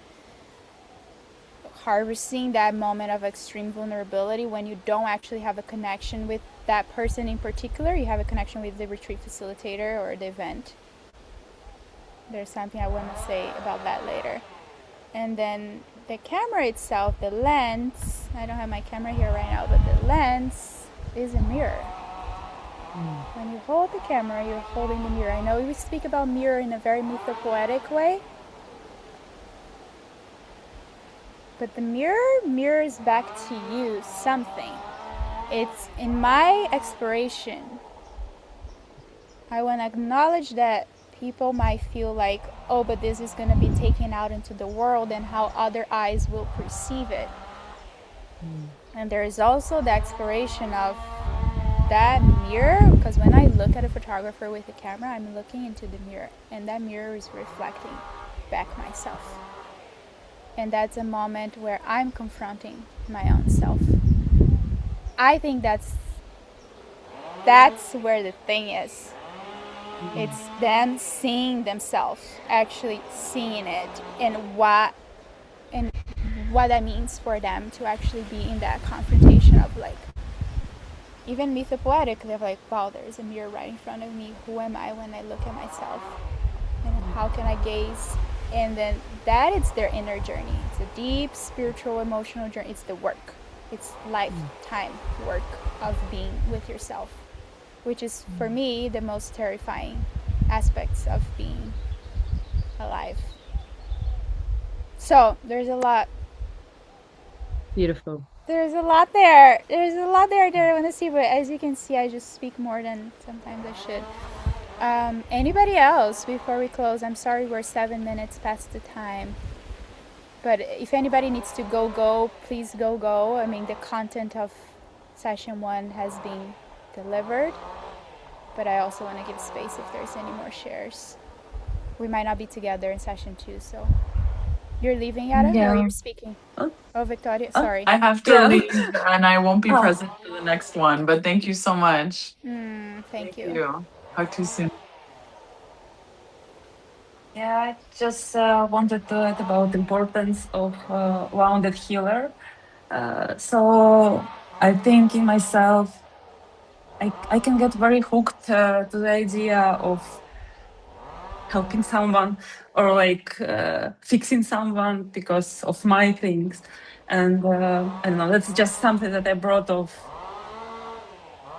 [SPEAKER 1] harvesting that moment of extreme vulnerability when you don't actually have a connection with that person in particular. You have a connection with the retreat facilitator or the event. There's something I want to say about that later. And then the camera itself, the lens, I don't have my camera here right now, but the lens is a mirror. When you hold the camera, you're holding the mirror. I know we speak about mirror in a very mythopoetic way, but the mirror mirrors back to you something. It's, in my exploration, I want to acknowledge that people might feel like, oh, but this is going to be taken out into the world and how other eyes will perceive it. And there is also the exploration of that mirror, because when I look at a photographer with a camera, I'm looking into the mirror, and that mirror is reflecting back myself. And that's a moment where I'm confronting my own self. I think that's that's where the thing is. It's them seeing themselves, actually seeing it, and what that means for them to actually be in that confrontation of like, even mythopoetic, they're like, wow, there's a mirror right in front of me. Who am I when I look at myself? And how can I gaze? And then that is their inner journey. It's a deep spiritual, emotional journey. It's the work. It's lifetime work of being with yourself, which is, for me, the most terrifying aspects of being alive. So there's a lot.
[SPEAKER 2] Beautiful.
[SPEAKER 1] There's a lot there. There's a lot there that I want to see, but as you can see, I just speak more than sometimes I should. Anybody else before we close? I'm sorry we're 7 minutes past the time. But if anybody needs to go, please go. I mean, the content of session 1 has been delivered, but I also want to give space if there's any more shares. We might not be together in session 2, so. You're leaving, Adam, or you're speaking? Oh, Victoria, sorry.
[SPEAKER 4] I have to leave, and I won't be present for the next one, but thank you so much.
[SPEAKER 1] Thank you.
[SPEAKER 4] Talk to you soon.
[SPEAKER 5] Yeah, I just wanted to add about the importance of wounded healer. So I think in myself, I can get very hooked to the idea of helping someone or like fixing someone because of my things. And I don't know, that's just something that I brought off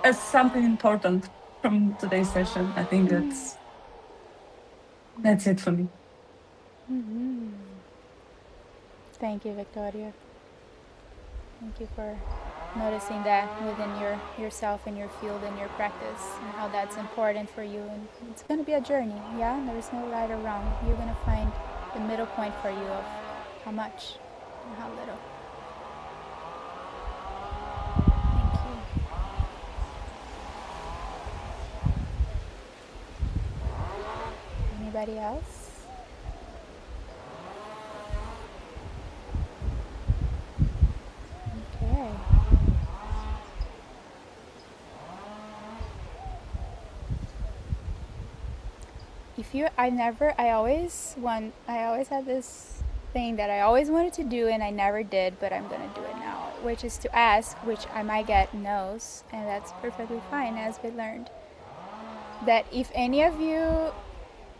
[SPEAKER 5] as something important from today's session. I think that's it for me.
[SPEAKER 1] Thank you, Victoria. Thank you for noticing that within yourself and your field and your practice and how that's important for you. And it's going to be a journey, yeah? There's no right or wrong. You're going to find the middle point for you of how much and how little. Thank you. Anybody else? Okay. I always had this thing that I always wanted to do and I never did, but I'm gonna do it now, which is to ask, which I might get no's, and that's perfectly fine, as we learned, that if any of you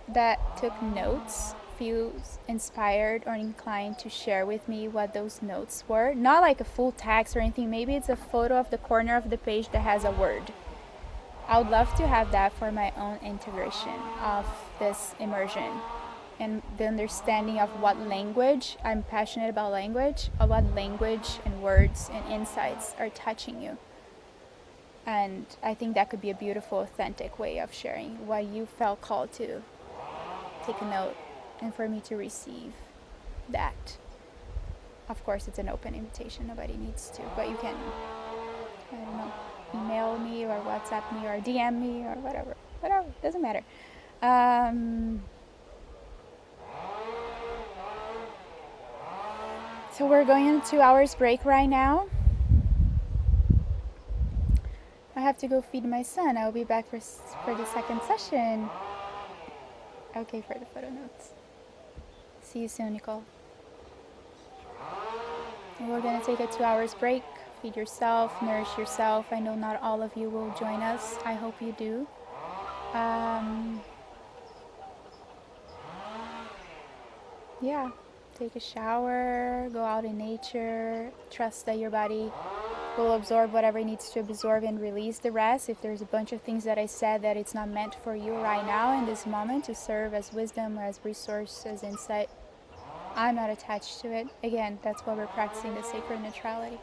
[SPEAKER 1] that took notes feels inspired or inclined to share with me what those notes were, not like a full text or anything, maybe it's a photo of the corner of the page that has a word. I would love to have that for my own integration of this immersion and the understanding of what language, I'm passionate about language, of what language and words and insights are touching you. And I think that could be a beautiful, authentic way of sharing what you felt called to take a note and for me to receive that. Of course, it's an open invitation. Nobody needs to, but you can, I don't know, email me or WhatsApp me or DM me or whatever, doesn't matter. So we're going into 2 hours break right now. I have to go feed my son. I'll be back for the second session. Okay, for the photo notes. See you soon, Nicole. And we're gonna take a 2 hours break. Feed yourself, nourish yourself. I know not all of you will join us. I hope you do. Yeah, take a shower, go out in nature, trust that your body will absorb whatever it needs to absorb and release the rest. If there's a bunch of things that I said that it's not meant for you right now in this moment to serve as wisdom or as resource, as insight, I'm not attached to it. Again, that's why we're practicing the sacred neutrality.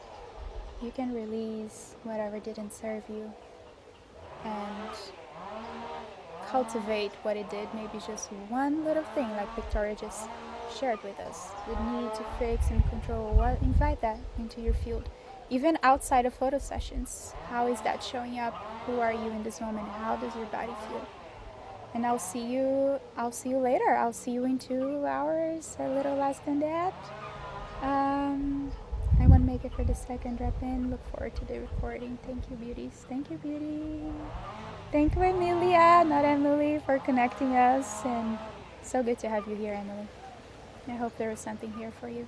[SPEAKER 1] You can release whatever didn't serve you and cultivate what it did. Maybe just one little thing like Victoria just shared with us. The need to fix and control. What? Invite that into your field. Even outside of photo sessions, how is that showing up? Who are you in this moment? How does your body feel? And I'll see you later. I'll see you in 2 hours, a little less than that. I want to make it for the second drop-in. Look forward to the recording. Thank you, beauties. Thank you, beauty. Thank you, Emilia, not Emily, for connecting us. And so good to have you here, Emily. I hope there was something here for you.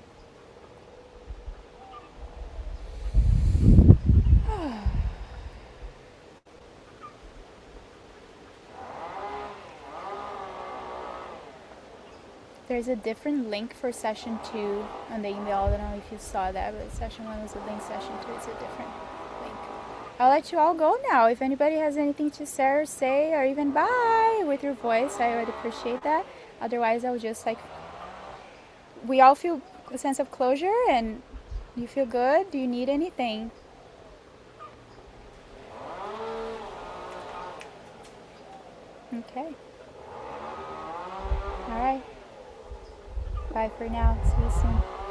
[SPEAKER 1] There's a different link for session 2 on the email. I don't know if you saw that, but session 1 was a link, session 2 is a different link. I'll let you all go now. If anybody has anything to say or even bye with your voice, I would appreciate that. Otherwise, I'll just we all feel a sense of closure, and you feel good. Do you need anything? Okay. All right. Bye for now. See you soon.